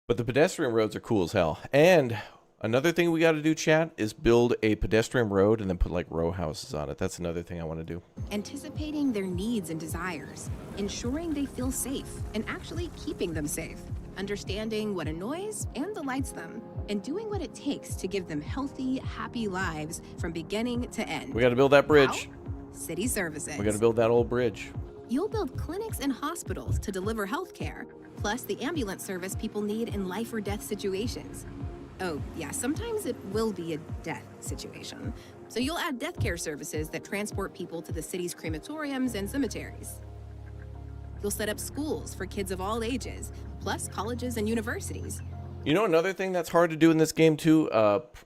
But the pedestrian roads are cool as hell. And another thing we got to do, chat, is build a pedestrian road and then put like row houses on it. That's another thing I want to do. Anticipating their needs and desires, ensuring they feel safe, and actually keeping them safe. Understanding what annoys and delights them, and doing what it takes to give them healthy, happy lives from beginning to end. We got to build that bridge. How? City services. We got to build that old bridge. You'll build clinics and hospitals to deliver health care, plus the ambulance service people need in life or death situations. Oh, yeah, sometimes it will be a death situation. So you'll add death care services that transport people to the city's crematoriums and cemeteries. You'll set up schools for kids of all ages, plus colleges and universities. You know, another thing that's hard to do in this game too,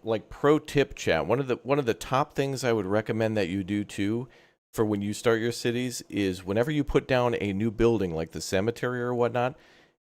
like pro tip, chat. One of the top things I would recommend that you do too, for when you start your cities, is whenever you put down a new building like the cemetery or whatnot,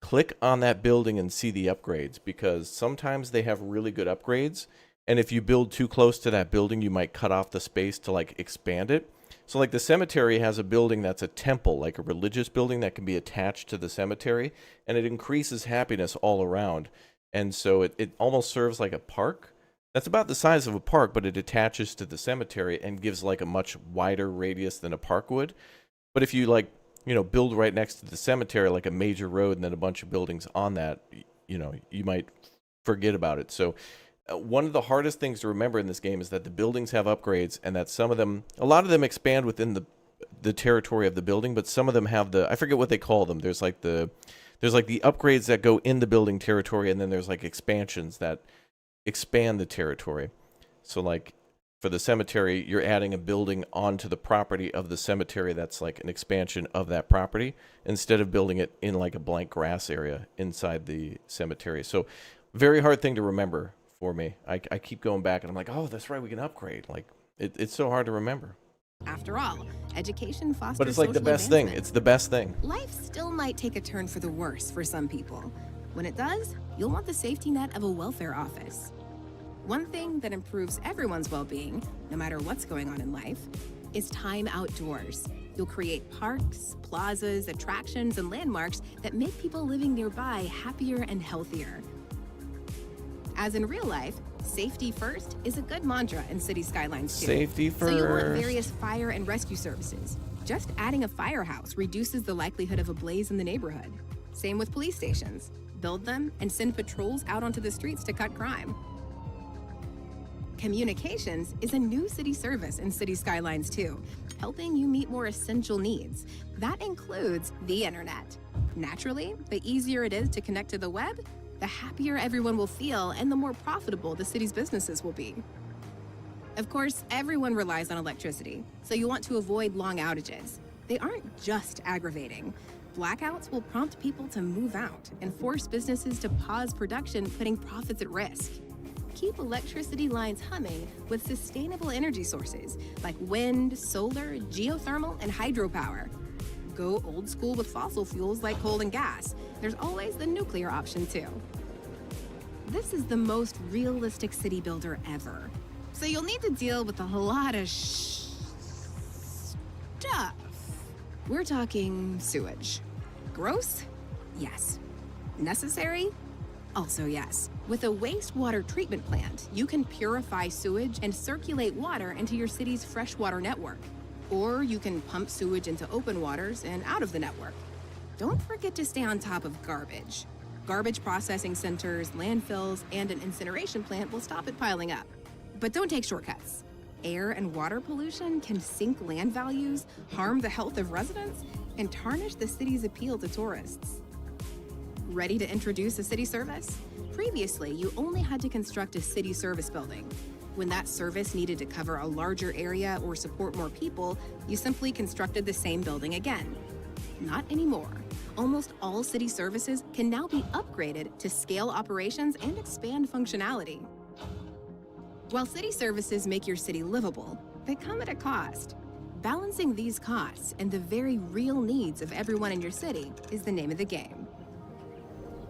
click on that building and see the upgrades, because sometimes they have really good upgrades, and if you build too close to that building, you might cut off the space to like expand it. So like the cemetery has a building that's a temple, like a religious building that can be attached to the cemetery, and it increases happiness all around. And so it almost serves like a park. That's about the size of a park, but it attaches to the cemetery and gives like a much wider radius than a park would. But if you like, you know, build right next to the cemetery, like a major road, and then a bunch of buildings on that, you know, you might forget about it. So one of the hardest things to remember in this game is that the buildings have upgrades, and that some of them, a lot of them expand within the territory of the building, but some of them have I forget what they call them. There's like the upgrades that go in the building territory, and then there's like expansions that expand the territory. So like for the cemetery, you're adding a building onto the property of the cemetery that's like an expansion of that property, instead of building it in like a blank grass area inside the cemetery. So very hard thing to remember for me. I keep going back and I'm like, oh, that's right, we can upgrade. Like it's so hard to remember. After all, education fosters But it's like the social best thing. advancement. It's the best thing. Life still might take a turn for the worse for some people. When it does, you'll want the safety net of a welfare office. One thing that improves everyone's well-being, no matter what's going on in life, is time outdoors. You'll create parks, plazas, attractions, and landmarks that make people living nearby happier and healthier. As in real life, safety first is a good mantra in City Skylines 2. Safety first. So you'll want various fire and rescue services. Just adding a firehouse reduces the likelihood of a blaze in the neighborhood. Same with police stations. Build them and send patrols out onto the streets to cut crime. Communications is a new city service in City Skylines 2, helping you meet more essential needs. That includes the internet. Naturally, the easier it is to connect to the web, the happier everyone will feel and the more profitable the city's businesses will be. Of course, everyone relies on electricity, so you want to avoid long outages. They aren't just aggravating. Blackouts will prompt people to move out and force businesses to pause production, putting profits at risk. Keep electricity lines humming with sustainable energy sources like wind, solar, geothermal, and hydropower. Go old school with fossil fuels like coal and gas. There's always the nuclear option too. This is the most realistic city builder ever. So you'll need to deal with a lot of stuff. We're talking sewage. Gross? Yes. Necessary? Also yes. With a wastewater treatment plant, you can purify sewage and circulate water into your city's freshwater network. Or you can pump sewage into open waters and out of the network. Don't forget to stay on top of garbage. Garbage processing centers, landfills, and an incineration plant will stop it piling up. But don't take shortcuts. Air and water pollution can sink land values, harm the health of residents, and tarnish the city's appeal to tourists. Ready to introduce a city service? Previously, you only had to construct a city service building. When that service needed to cover a larger area or support more people, you simply constructed the same building again. Not anymore. Almost all city services can now be upgraded to scale operations and expand functionality. While city services make your city livable, they come at a cost. Balancing these costs and the very real needs of everyone in your city is the name of the game.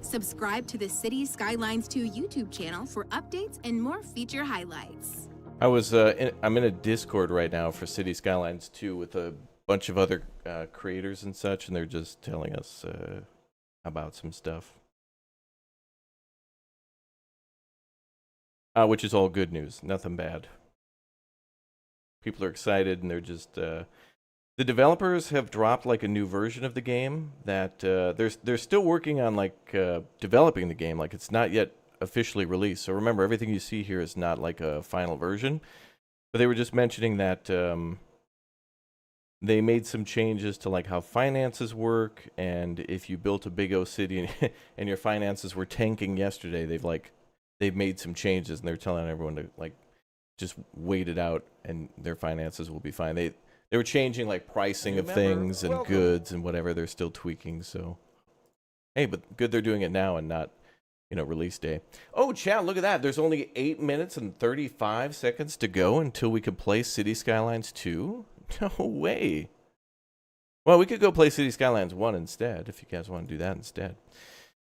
Subscribe to the City Skylines II YouTube channel for updates and more feature highlights. I'm in a Discord right now for City Skylines 2 with a bunch of other creators and such, and they're just telling us about some stuff. Which is all good news, nothing bad. People are excited, and they're just the developers have dropped like a new version of the game that they're still working on, like developing the game. Like, it's not yet officially released. So remember, everything you see here is not like a final version. But they were just mentioning that they made some changes to like how finances work, and if you built a big O city and your finances were tanking yesterday, they've made some changes, and they're telling everyone to like just wait it out, and their finances will be fine. They were changing like pricing of things and goods and whatever. They're still tweaking. So hey, but good they're doing it now and not, release day. Oh, chat, look at that. There's only 8 minutes and 35 seconds to go until we could play City Skylines 2. No way. Well, we could go play City Skylines 1 instead, if you guys want to do that instead.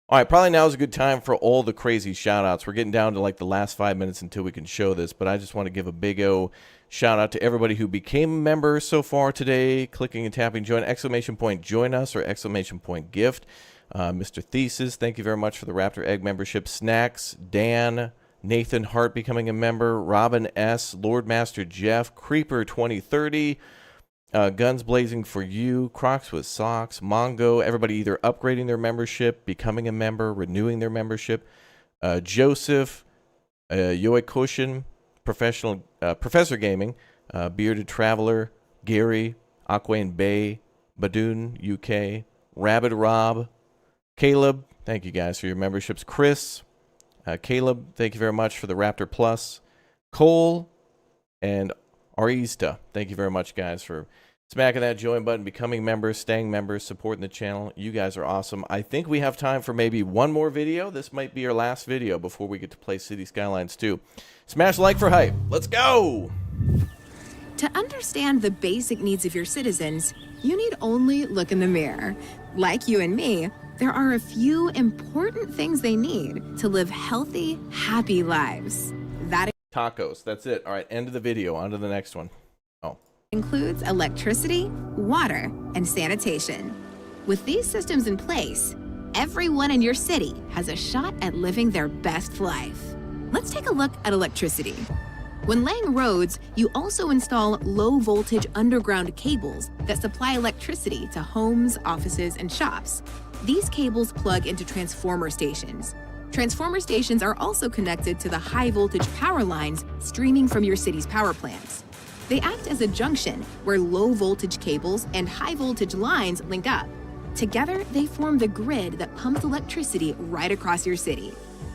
All right, probably now is a good time for all the crazy shout-outs. We're getting down to like the last 5 minutes until we can show this, but I just want to give a big O shout-out to everybody who became a member so far today, clicking and tapping join, exclamation point join us or exclamation point gift. Mr. Thesis, thank you very much for the Raptor Egg membership. Snacks, Dan, Nathan Hart becoming a member, Robin S., Lord Master Jeff, Creeper 2030, Guns Blazing for You, Crocs with Socks, Mongo, everybody either upgrading their membership, becoming a member, renewing their membership, Joseph, Yoi Koshin, Professor Gaming, Bearded Traveler, Gary, Aquane Bay, Badoon UK, Rabid Rob, Caleb, thank you guys for your memberships. Chris, Caleb, thank you very much for the Raptor Plus. Cole, and Arista, thank you very much, guys, for smacking that join button, becoming members, staying members, supporting the channel. You guys are awesome. I think we have time for maybe one more video. This might be our last video before we get to play City Skylines 2. Smash like for hype. Let's go! To understand the basic needs of your citizens, you need only look in the mirror. Like you and me, there are a few important things they need to live healthy, happy lives. That Tacos, that's it. All right, end of the video. On to the next one. Oh. includes electricity, water, and sanitation. With these systems in place, everyone in your city has a shot at living their best life. Let's take a look at electricity. When laying roads, you also install low-voltage underground cables that supply electricity to homes, offices, and shops. These cables plug into transformer stations. Transformer stations are also connected to the high-voltage power lines streaming from your city's power plants. They act as a junction where low-voltage cables and high-voltage lines link up. Together, they form the grid that pumps electricity right across your city.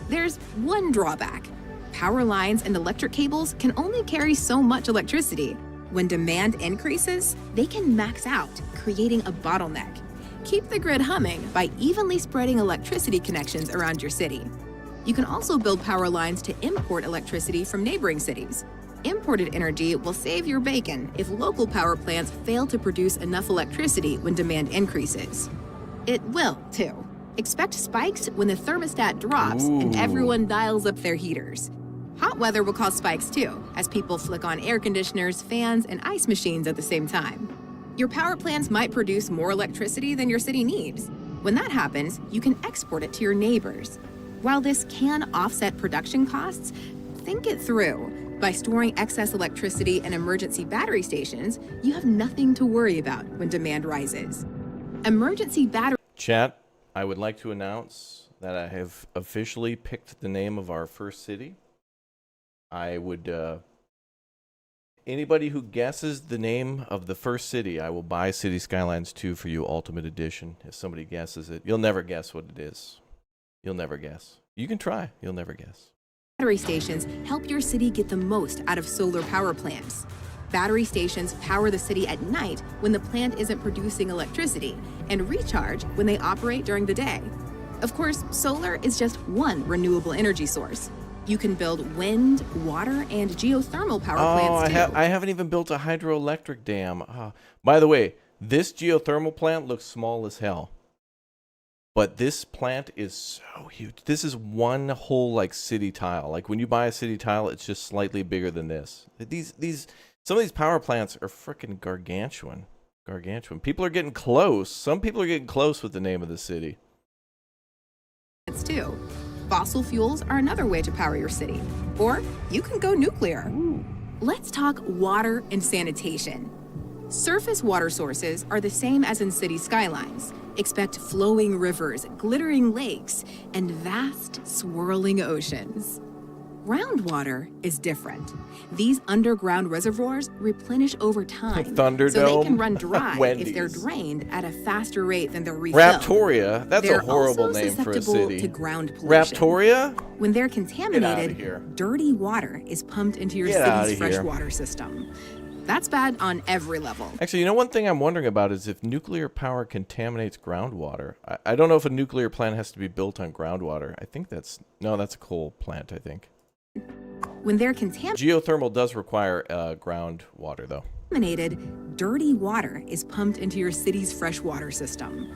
There's one drawback. Power lines and electric cables can only carry so much electricity. When demand increases, they can max out, creating a bottleneck. Keep the grid humming by evenly spreading electricity connections around your city. You can also build power lines to import electricity from neighboring cities. Imported energy will save your bacon if local power plants fail to produce enough electricity when demand increases. It will, too. Expect spikes when the thermostat drops and everyone dials up their heaters. Hot weather will cause spikes too, as people flick on air conditioners, fans, and ice machines at the same time. Your power plants might produce more electricity than your city needs. When that happens, you can export it to your neighbors. While this can offset production costs, think it through. By storing excess electricity in emergency battery stations, you have nothing to worry about when demand rises. Emergency battery... Chat, I would like to announce that I have officially picked the name of our first city. I would, anybody who guesses the name of the first city, I will buy City Skylines 2 for you, Ultimate Edition. If somebody guesses it, you'll never guess what it is. You'll never guess. You can try, you'll never guess. Battery stations help your city get the most out of solar power plants. Battery stations power the city at night when the plant isn't producing electricity and recharge when they operate during the day. Of course, solar is just one renewable energy source. You can build wind, water, and geothermal power plants too. I haven't even built a hydroelectric dam. By the way, this geothermal plant looks small as hell. But this plant is so huge. This is one whole like city tile. Like when you buy a city tile, it's just slightly bigger than this. Some of these power plants are freaking gargantuan. Gargantuan. People are getting close. Some people are getting close with the name of the city. It's too. Fossil fuels are another way to power your city. Or you can go nuclear. Ooh. Let's talk water and sanitation. Surface water sources are the same as in city skylines. Expect flowing rivers, glittering lakes, and vast, swirling oceans. Groundwater is different. These underground reservoirs replenish over time, Thunderdome, so they can run dry Wendy's. if they're drained at a faster rate than they're refilled. Raptoria? That's They're a horrible also name for a susceptible city. to ground pollution. Raptoria? When they're Get outta contaminated, here. dirty water is pumped into your Get outta city's here. freshwater system. That's bad on every level. Actually, you know, one thing I'm wondering about is if nuclear power contaminates groundwater. I don't know if a nuclear plant has to be built on groundwater. I think that's a coal plant, I think. When they're contaminated, Geothermal does require groundwater, though. dirty water is pumped into your city's freshwater system.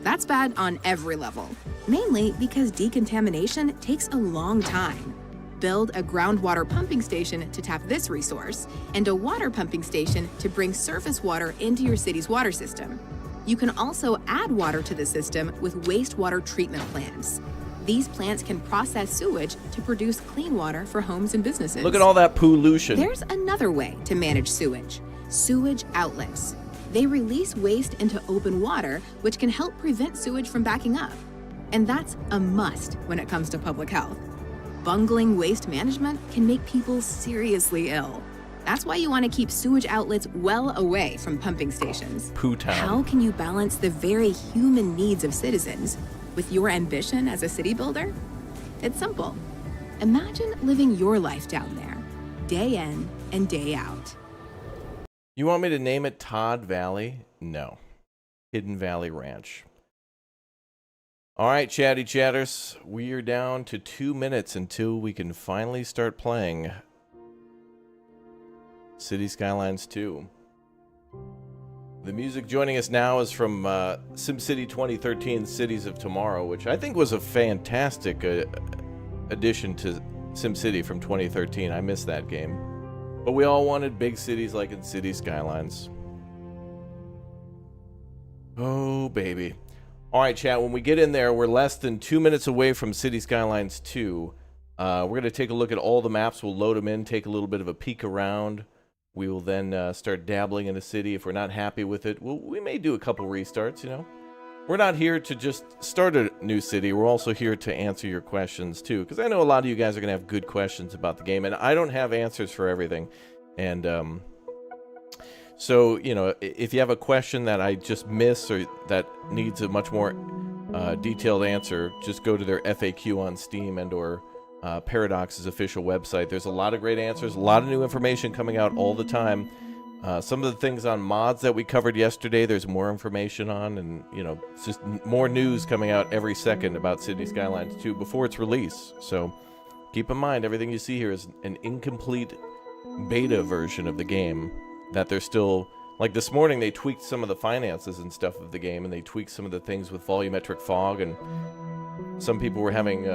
That's bad on every level, mainly because decontamination takes a long time. Build a groundwater pumping station to tap this resource, and a water pumping station to bring surface water into your city's water system. You can also add water to the system with wastewater treatment plants. These plants can process sewage to produce clean water for homes and businesses. Look at all that pollution. There's another way to manage sewage: sewage outlets. They release waste into open water, which can help prevent sewage from backing up. And that's a must when it comes to public health. Bungling waste management can make people seriously ill. That's why you want to keep sewage outlets well away from pumping stations. Poo town. How can you balance the very human needs of citizens with your ambition as a city builder? It's simple. Imagine living your life down there, day in and day out. You want me to name it Todd Valley? No. Hidden Valley Ranch. All right, chatty chatters. We are down to 2 minutes until we can finally start playing City Skylines 2. The music joining us now is from SimCity 2013 Cities of Tomorrow, which I think was a fantastic addition to SimCity from 2013. I missed that game. But we all wanted big cities like in City Skylines. Oh, baby. All right, chat, when we get in there, we're less than 2 minutes away from City Skylines 2. We're going to take a look at all the maps. We'll load them in, take a little bit of a peek around. We will then start dabbling in the city. If we're not happy with it, we may do a couple restarts, you know. We're not here to just start a new city. We're also here to answer your questions, too. Because I know a lot of you guys are going to have good questions about the game. And I don't have answers for everything. And so, you know, if you have a question that I just miss or that needs a much more detailed answer, just go to their FAQ on Steam and or Paradox's official website. There's a lot of great answers, a lot of new information coming out all the time. Some of the things on mods that we covered yesterday, there's more information on, and, you know, it's just more news coming out every second about City Skylines 2 before its release. So keep in mind, everything you see here is an incomplete beta version of the game that they're still, like this morning they tweaked some of the finances and stuff of the game, and they tweaked some of the things with volumetric fog, and some people were having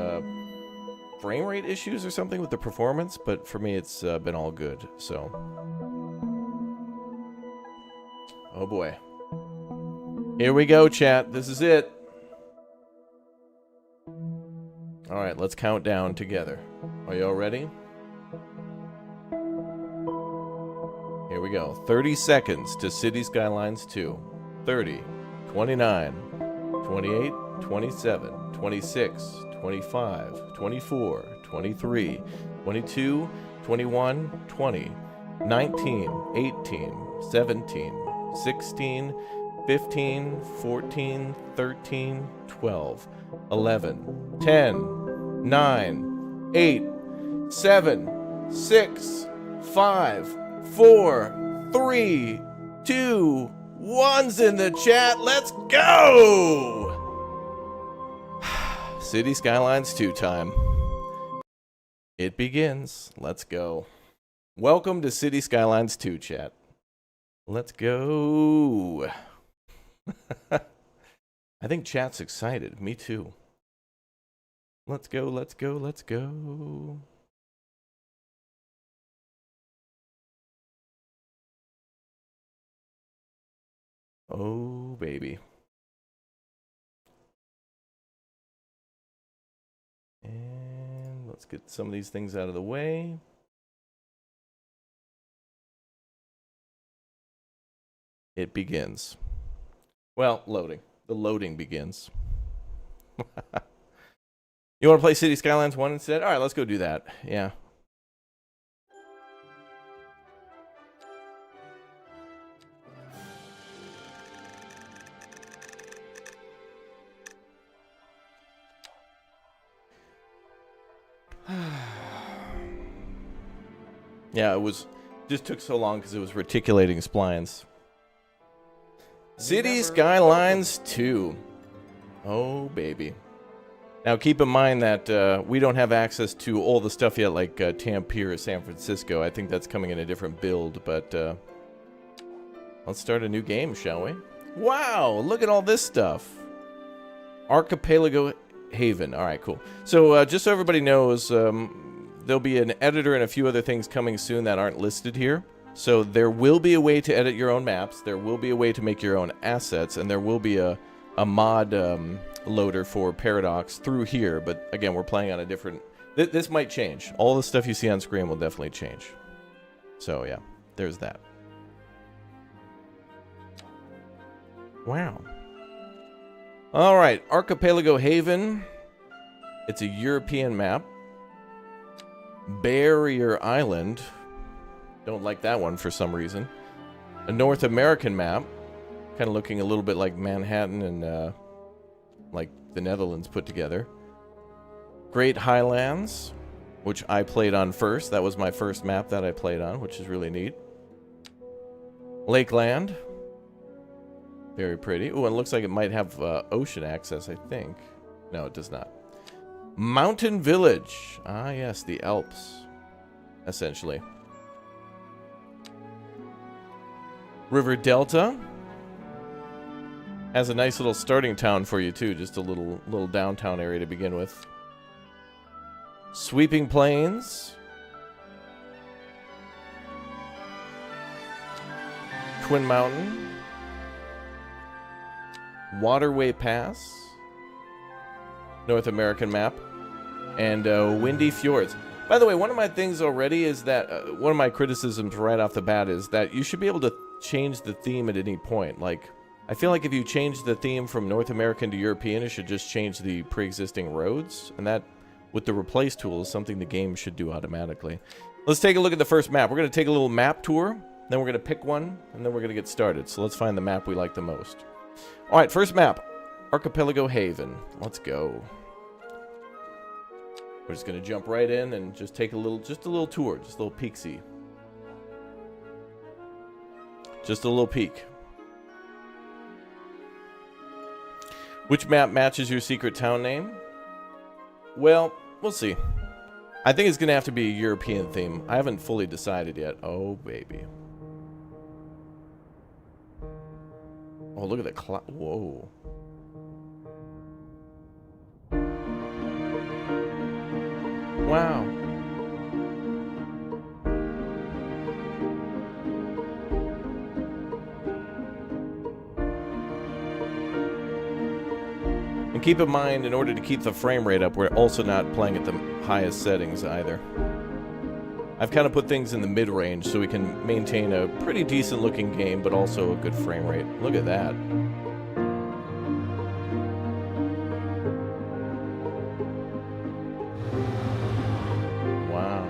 frame rate issues or something with the performance, but for me it's been all good. So oh boy, here we go, chat. This is it. All right, let's count down together. Are y'all ready? Here we go. 30 seconds to City Skylines 2. 30, 29, 28, 27, 26, 25, 24, 23, 22, 21, 20, 19, 18, 17, 16, 15, 14, 13, 12, 11, 10, 9, 8, 7, 6, 5, 4, 3, 2, 1's in the chat. Let's go! City Skylines 2 time. It begins. Let's go. Welcome to City Skylines 2, chat. Let's go. I think chat's excited. Me too. Let's go, let's go, let's go. Oh, baby. And let's get some of these things out of the way. It begins. Well, loading. The loading begins. You want to play City Skylines 1 instead? All right, let's go do that. Yeah. Yeah, it was just took so long because it was reticulating splines. City Skylines 2. Oh, baby. Now, keep in mind that we don't have access to all the stuff yet, like Tampere or San Francisco. I think that's coming in a different build, but let's start a new game, shall we? Wow, look at all this stuff. Archipelago Haven. All right, cool. So just so everybody knows, there'll be an editor and a few other things coming soon that aren't listed here. So there will be a way to edit your own maps. There will be a way to make your own assets, and there will be a mod loader for Paradox through here. But again, we're playing on a different... This might change. All the stuff you see on screen will definitely change. So yeah, there's that. Wow. All right, Archipelago Haven. It's a European map. Barrier Island. Don't like that one for some reason. A North American map. Kind of looking a little bit like Manhattan and like the Netherlands put together. Great Highlands, which I played on first. That was my first map that I played on, which is really neat. Lakeland. Very pretty. Oh, and it looks like it might have ocean access, I think. No, it does not. Mountain Village. Ah, yes, the Alps, essentially. River Delta. Has a nice little starting town for you, too. Just a little downtown area to begin with. Sweeping Plains. Twin Mountain. Waterway Pass. North American map. And Windy Fjords. By the way, one of my things already is that... one of my criticisms right off the bat is that you should be able to change the theme at any point. Like, I feel like if you change the theme from North American to European, it should just change the pre-existing roads. And that, with the replace tool, is something the game should do automatically. Let's take a look at the first map. We're going to take a little map tour. Then we're going to pick one. And then we're going to get started. So let's find the map we like the most. All right, first map. Archipelago Haven. Let's go. We're just going to jump right in and just take a little tour. Just a little peek-see. Just a little peek. Which map matches your secret town name? Well, we'll see. I think it's going to have to be a European theme. I haven't fully decided yet. Oh, baby. Oh, look at the cloud. Whoa. Wow. And keep in mind, in order to keep the frame rate up, we're also not playing at the highest settings either. I've kind of put things in the mid-range so we can maintain a pretty decent looking game, but also a good frame rate. Look at that. Wow.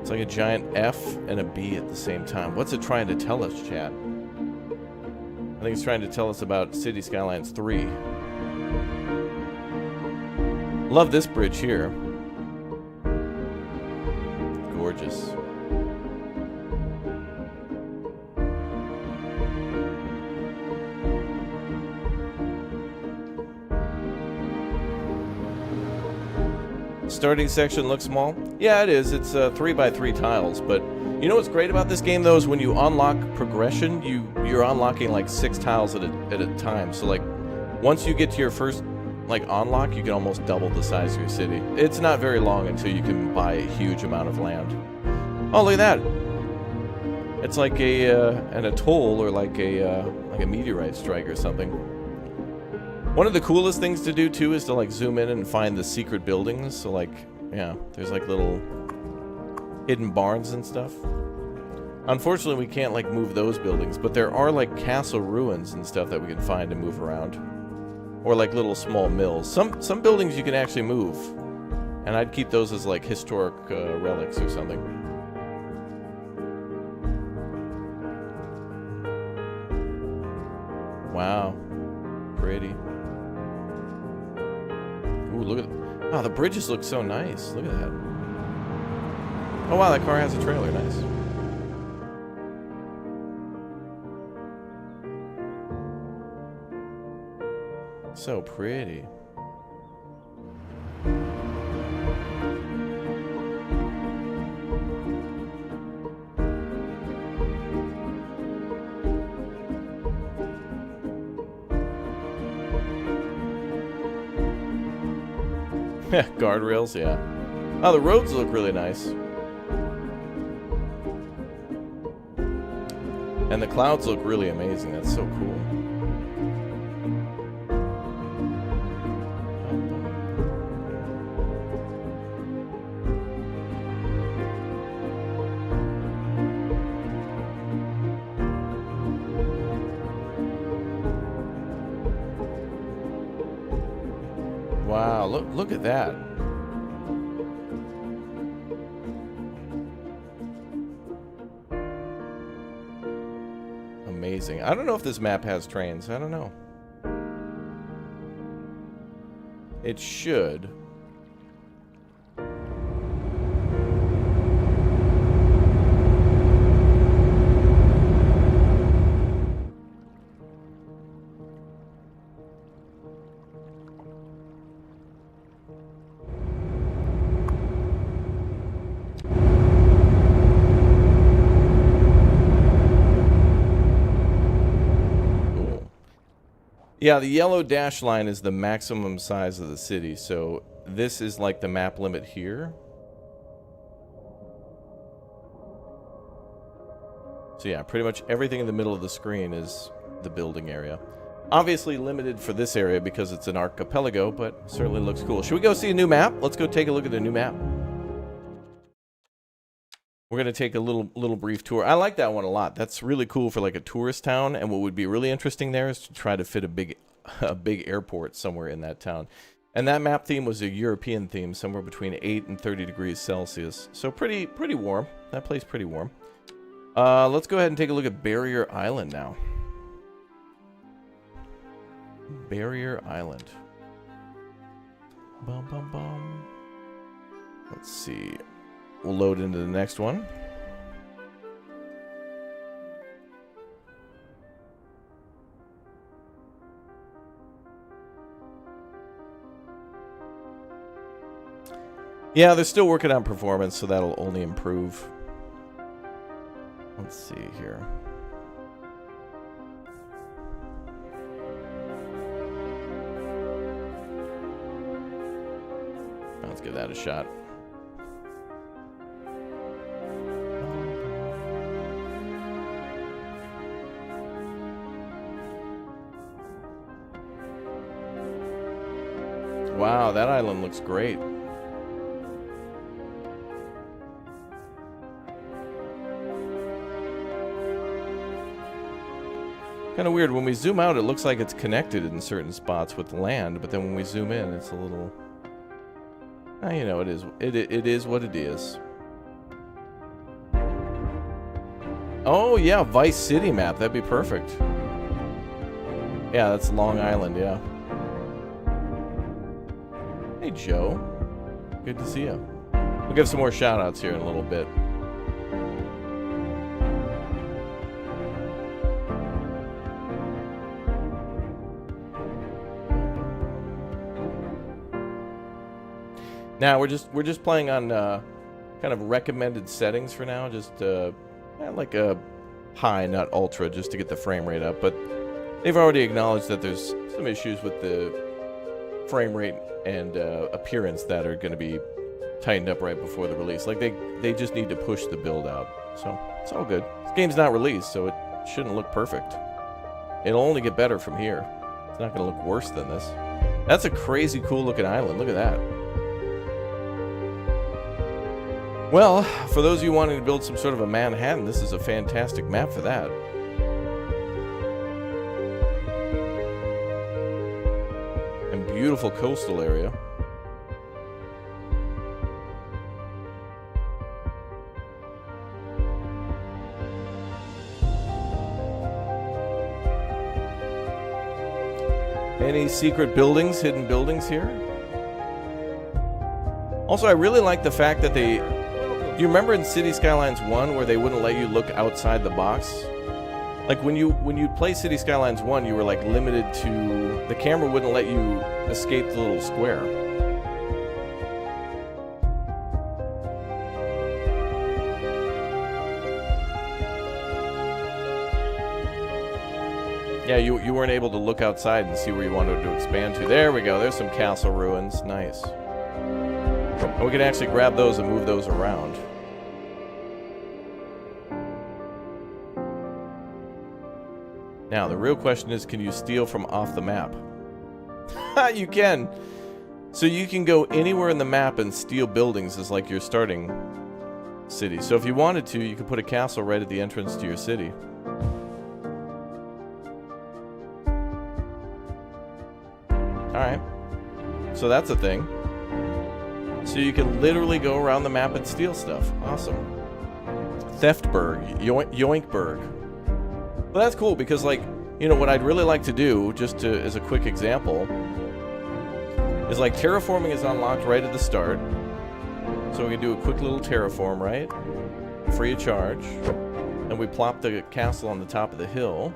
It's like a giant F and a B at the same time. What's it trying to tell us, chat? I think it's trying to tell us about City Skylines 3. Love this bridge here. Gorgeous. Starting section looks small. Yeah, it is. It's 3x3 tiles, but you know what's great about this game though is when you unlock progression, you're unlocking like 6 tiles at a time. So like once you get to your first like unlock, you can almost double the size of your city. It's not very long until you can buy a huge amount of land. Oh, look at that! It's like an atoll or like a meteorite strike or something. One of the coolest things to do too is to like zoom in and find the secret buildings. So like, yeah, there's like little hidden barns and stuff. Unfortunately, we can't like move those buildings, but there are like castle ruins and stuff that we can find and move around, or like little small mills. Some buildings you can actually move, and I'd keep those as like historic relics or something. Wow, pretty. Ooh, look at wow, the bridges look so nice. Look at that. Oh wow, that car has a trailer. Nice. So pretty. Guardrails, yeah. Oh, the roads look really nice. And the clouds look really amazing. That's so cool. Wow, look at that. Amazing. I don't know if this map has trains. I don't know. It should. Yeah, the yellow dash line is the maximum size of the city, so this is like the map limit here. So yeah, pretty much everything in the middle of the screen is the building area. Obviously limited for this area because it's an archipelago, but certainly looks cool. Should we go see a new map? Let's go take a look at the new map. We're going to take a little brief tour. I like that one a lot. That's really cool for like a tourist town, and what would be really interesting there is to try to fit a big airport somewhere in that town. And that map theme was a European theme, somewhere between 8 and 30 degrees Celsius. So pretty warm. That place pretty warm. Let's go ahead and take a look at Barrier Island now. Barrier Island. Bum, bum, bum. Let's see. We'll load into the next one. Yeah, they're still working on performance, so that'll only improve. Let's see here. Let's give that a shot. Wow, that island looks great. Kind of weird. When we zoom out, it looks like it's connected in certain spots with land, but then when we zoom in, it's a little... you know, it is what it is. Oh, yeah, Vice City map. That'd be perfect. Yeah, that's Long Island, yeah. Hey, Joe. Good to see you. We'll give some more shout-outs here in a little bit. Now we're just playing on kind of recommended settings for now, just like a high, not ultra, just to get the frame rate up. But they've already acknowledged that there's some issues with the frame rate and appearance that are going to be tightened up right before the release. Like they just need to push the build out, so it's all good. This game's not released, so it shouldn't look perfect. It'll only get better from here. It's not going to look worse than this. That's a crazy cool looking island. Look at that. Well, for those of you wanting to build some sort of a Manhattan, this is a fantastic map for that. And beautiful coastal area. Any secret buildings, hidden buildings here? Also, I really like the fact that they... Do you remember in City Skylines 1 where they wouldn't let you look outside the box? Like when you play City Skylines 1, you were like limited to... The camera wouldn't let you escape the little square. Yeah, you weren't able to look outside and see where you wanted to expand to. There we go. There's some castle ruins. Nice. And we can actually grab those and move those around. Now, the real question is, can you steal from off the map? You can. So you can go anywhere in the map and steal buildings as like your starting city. So if you wanted to, you could put a castle right at the entrance to your city. Alright, so that's a thing. So you can literally go around the map and steal stuff. Awesome. Theftburg, Yoinkburg. Well, that's cool because, like, you know, what I'd really like to do, just to, as a quick example, is like terraforming is unlocked right at the start. So we can do a quick little terraform, right? Free of charge. And we plop the castle on the top of the hill.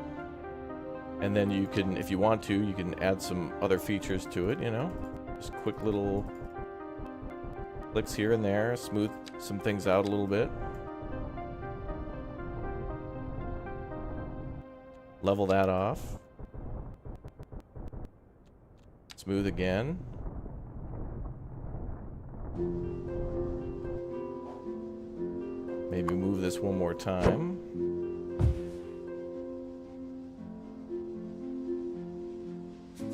And then you can, if you want to, you can add some other features to it, you know? Just quick little clicks here and there, smooth some things out a little bit. Level that off. Smooth again. Maybe move this one more time.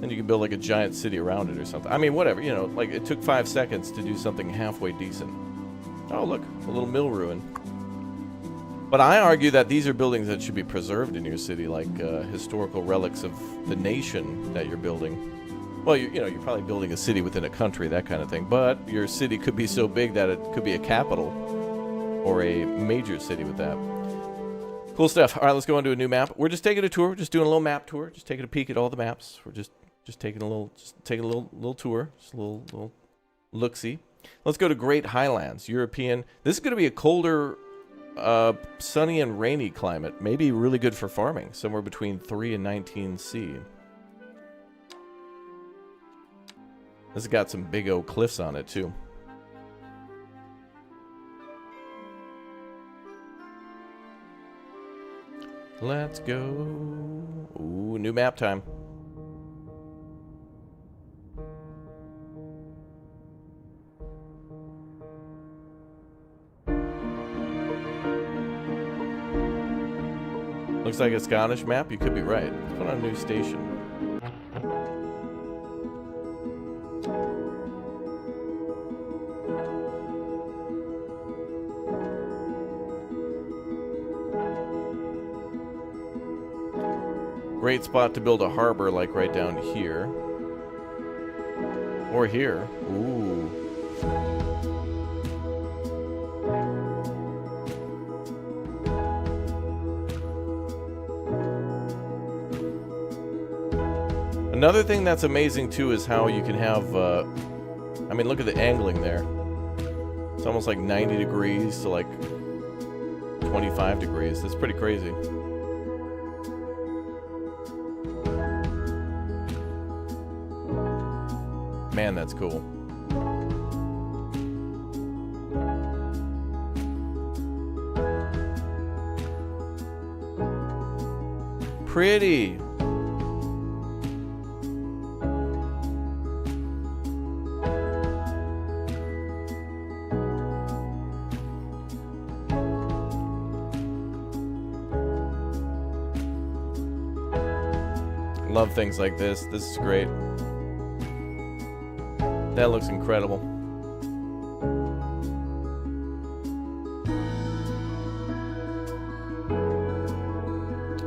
And you can build like a giant city around it or something. I mean, whatever, you know, like it took 5 seconds to do something halfway decent. Oh, look, a little mill ruin. But I argue that these are buildings that should be preserved in your city, like historical relics of the nation that you're building. Well, you know, you're probably building a city within a country, that kind of thing. But your city could be so big that it could be a capital or a major city with that. Cool stuff. All right, let's go on to a new map. We're just taking a tour. We're just doing a little map tour. Just taking a peek at all the maps. We're just taking a little tour. Just a little look-see. Let's go to Great Highlands, European. This is going to be a colder, sunny and rainy climate. Maybe really good for farming. Somewhere between 3 and 19 C. This has got some big old cliffs on it, too. Let's go. Ooh, new map time. Looks like a Scottish map. You could be right. Let's put on a new station. Great spot to build a harbor, like right down here. Or here. Ooh. Another thing that's amazing, too, is how you can have, I mean, look at the angling there. It's almost like 90 degrees to like 25 degrees. That's pretty crazy. Man, that's cool. pretty. Love things like this. This is great. That looks incredible.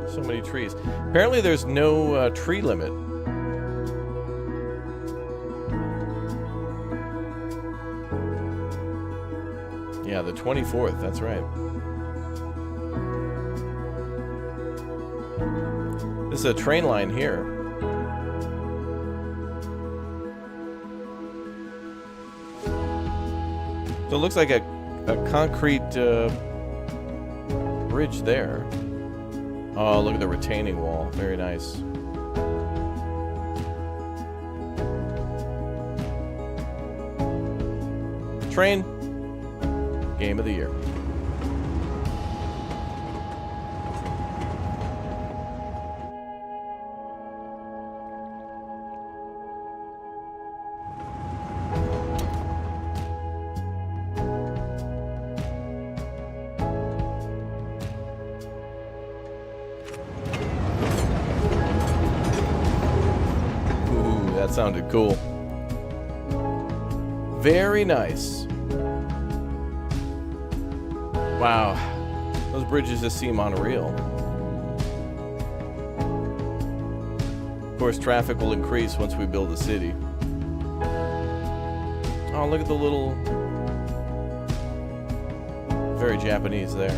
So many trees. Apparently there's no tree limit. Yeah, the 24th, that's right. This is a train line here. So it looks like a concrete bridge there. Oh, look at the retaining wall. Very nice. Train. Game of the year. That sounded cool. Very nice. Wow. Those bridges just seem unreal. Of course, traffic will increase once we build a city. Oh, look at the little... Very Japanese there.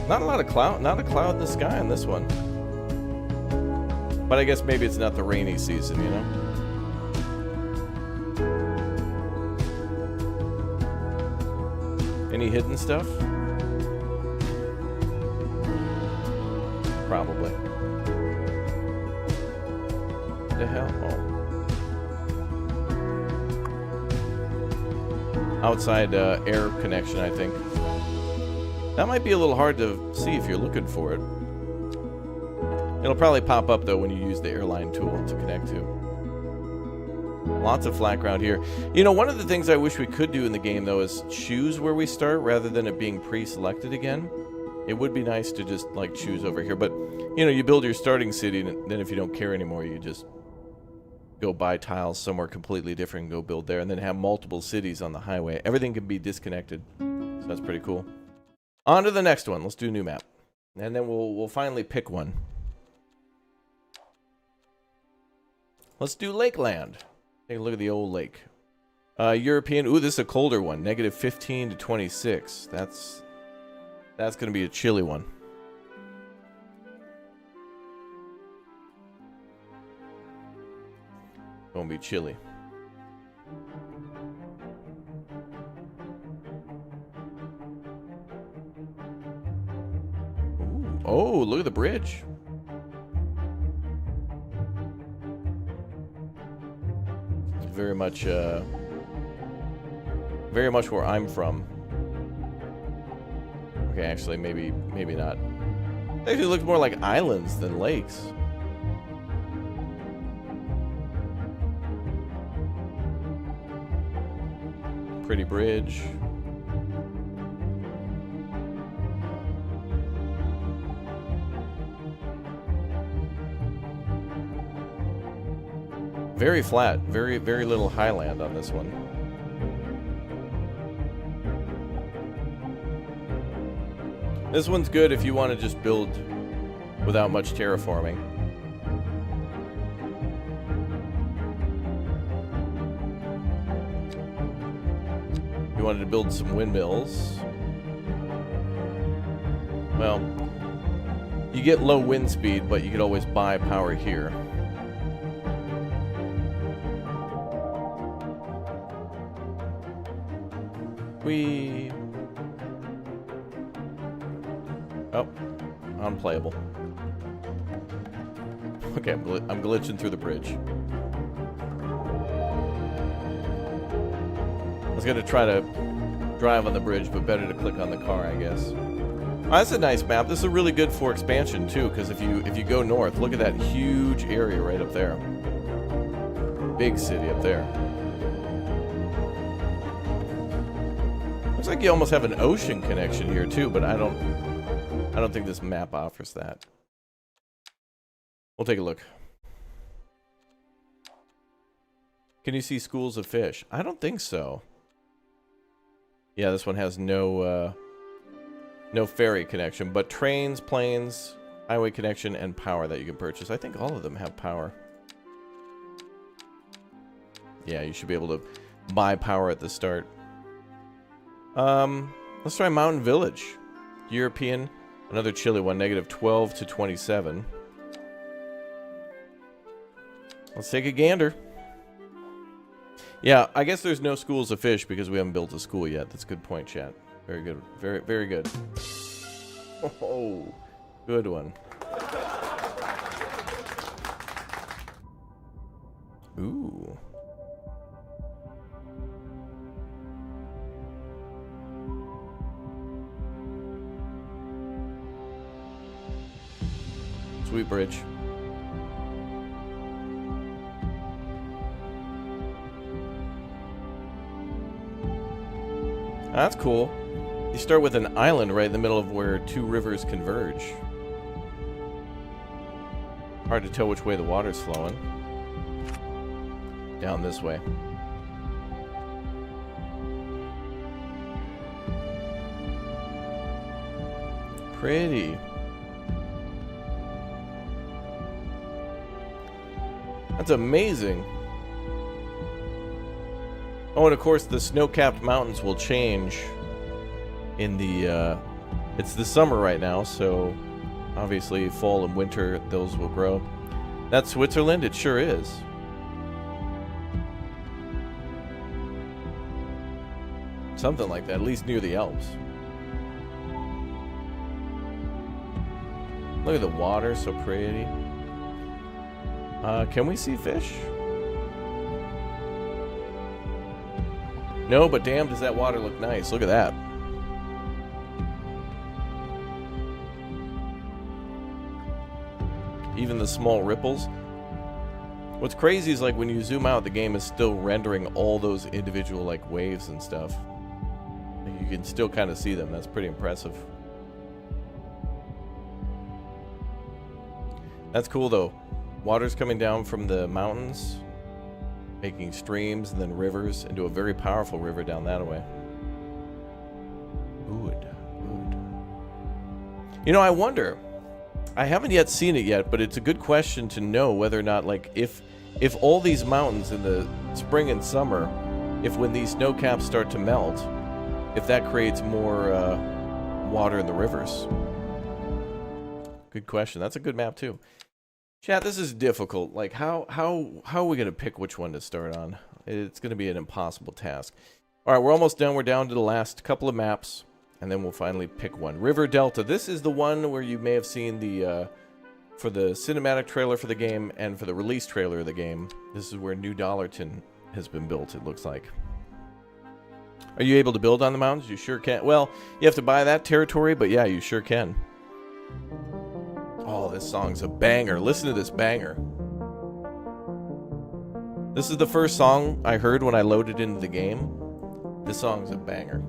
Not a lot of cloud, not a cloud in the sky on this one. But I guess maybe it's not the rainy season, you know? Any hidden stuff? Probably. The hell? Oh. Outside air connection, I think. That might be a little hard to see if you're looking for it. It'll probably pop up, though, when you use the airline tool to connect to. Lots of flat ground here. You know, one of the things I wish we could do in the game, though, is choose where we start rather than it being pre-selected again. It would be nice to just, like, choose over here. But, you know, you build your starting city, and then if you don't care anymore, you just go buy tiles somewhere completely different and go build there, and then have multiple cities on the highway. Everything can be disconnected. So that's pretty cool. On to the next one. Let's do a new map. And then we'll finally pick one. Let's do Lakeland. Take a look at the old lake. European. Ooh, this is a colder one. Negative 15 to 26. That's going to be a chilly one. Going to be chilly. Oh, look at the bridge. It's very much where I'm from. Okay, actually, maybe not. It actually looks more like islands than lakes. Pretty bridge. Very flat, very little highland on this one. This one's good if you want to just build without much terraforming. You wanted to build some windmills. Well, you get low wind speed, but you could always buy power here. Oh, unplayable. Okay, I'm glitching through the bridge. I was gonna try to drive on the bridge, but better to click on the car, I guess. Oh, that's a nice map. This is really good for expansion too, because if you go north, look at that huge area right up there. Big city up there. Looks like you almost have an ocean connection here too, but I don't think this map offers that. We'll take a look. Can you see schools of fish? I don't think so. Yeah, this one has no ferry connection, but trains, planes, highway connection, and power that you can purchase. I think all of them have power. Yeah, you should be able to buy power at the start. Let's try Mountain Village. European, another chilly one, -12 to 27. Let's take a gander. Yeah, I guess there's no schools of fish because we haven't built a school yet. That's a good point, chat. Very good. Very, very good. Oh, good one. Ooh. Sweet bridge. That's cool. You start with an island right in the middle of where two rivers converge. Hard to tell which way the water's flowing. Down this way. Pretty. That's amazing. Oh, and of course the snow-capped mountains will change in the, it's the summer right now, so obviously fall and winter, those will grow. That's Switzerland? It sure is. Something like that, at least near the Alps. Look at the water, so pretty. Can we see fish? No, but damn, does that water look nice. Look at that. Even the small ripples. What's crazy is like when you zoom out, the game is still rendering all those individual like waves and stuff. You can still kind of see them. That's pretty impressive. That's cool though. Water's coming down from the mountains, making streams and then rivers into a very powerful river down that way. Good. You know, I wonder, I haven't yet seen it yet, but it's a good question to know whether or not, like, if all these mountains in the spring and summer, if when these snow caps start to melt, if that creates more water in the rivers. Good question. That's a good map too. Chat, this is difficult. Like, how are we going to pick which one to start on? It's going to be an impossible task. All right, we're almost done. We're down to the last couple of maps, and then we'll finally pick one. River Delta. This is the one where you may have seen the, for the cinematic trailer for the game and for the release trailer of the game. This is where New Dollarton has been built, it looks like. Are you able to build on the mountains? You sure can. Well, you have to buy that territory, but yeah, you sure can. Oh, this song's a banger. Listen to this banger. This is the first song I heard when I loaded into the game. This song's a banger.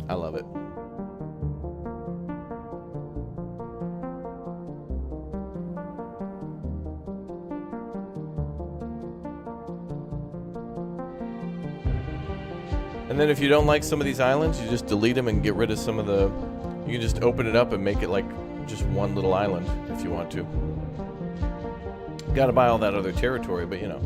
I love it. And then if you don't like some of these islands, you just delete them and get rid of some of the... You can just open it up and make it like just one little island if you want to. Gotta buy all that other territory, but you know.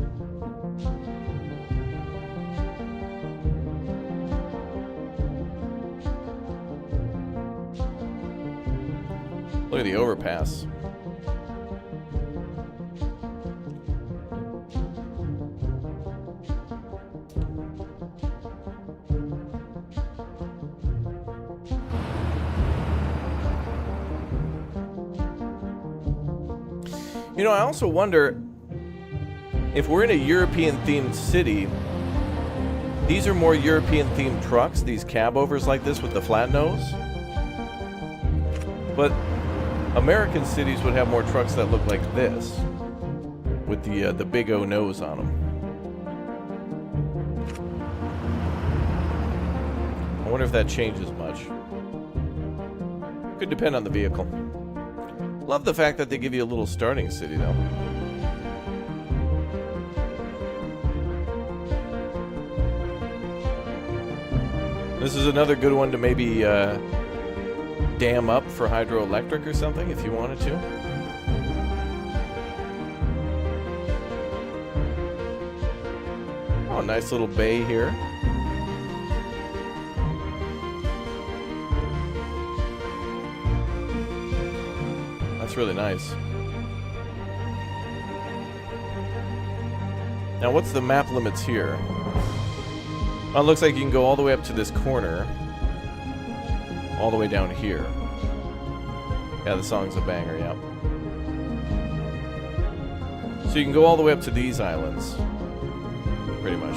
Look at the overpass. You know, I also wonder, if we're in a European-themed city, these are more European-themed trucks, these cab-overs like this with the flat nose. But American cities would have more trucks that look like this, with the big O nose on them. I wonder if that changes much. Could depend on the vehicle. Love the fact that they give you a little starting city, though. This is another good one to maybe dam up for hydroelectric or something if you wanted to. Oh, nice little bay here. That's really nice. Now, what's the map limits here? Well, it looks like you can go all the way up to this corner. All the way down here. Yeah, the song's a banger, yeah. So you can go all the way up to these islands. Pretty much.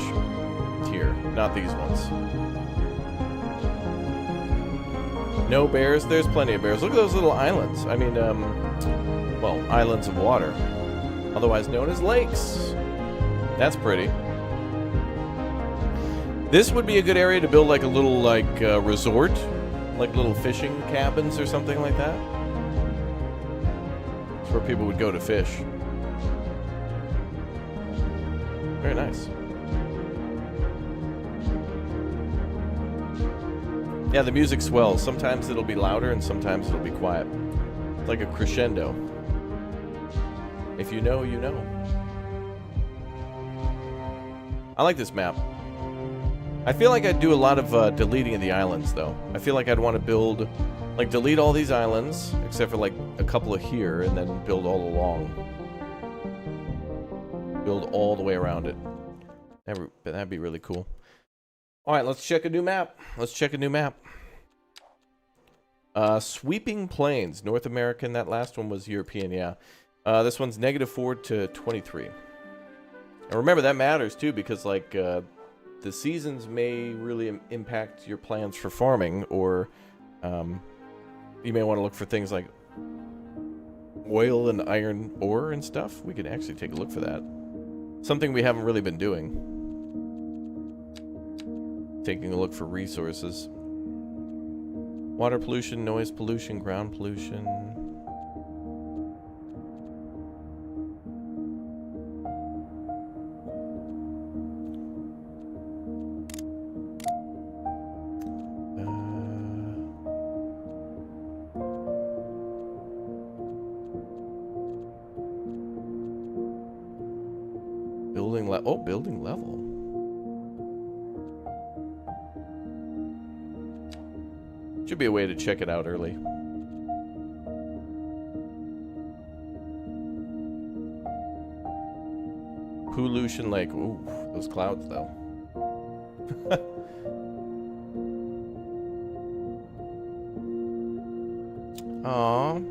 Here. Not these ones. No bears? There's plenty of bears. Look at those little islands. I mean, well, islands of water. Otherwise known as lakes. That's pretty. This would be a good area to build like a little resort, like little fishing cabins or something like that. It's where people would go to fish. Very nice. Yeah, the music swells. Sometimes it'll be louder and sometimes it'll be quiet. It's like a crescendo. If you know, you know. I like this map. I feel like I'd do a lot of deleting of the islands, though. I feel like I'd want to build, like, delete all these islands, except for, like, a couple of here, and then build all along. Build all the way around it. That'd be really cool. All right, let's check a new map. Sweeping Plains, North American. That last one was European, yeah. This one's -4 to 23. And remember, that matters, too, because, like, the seasons may really impact your plans for farming, or you may want to look for things like oil and iron ore and stuff. We could actually take a look for that. Something we haven't really been doing. Taking a look for resources. Water pollution, noise pollution, ground pollution. Building level. Should be a way to check it out early. Pollution Lake. Ooh, those clouds though. Aww.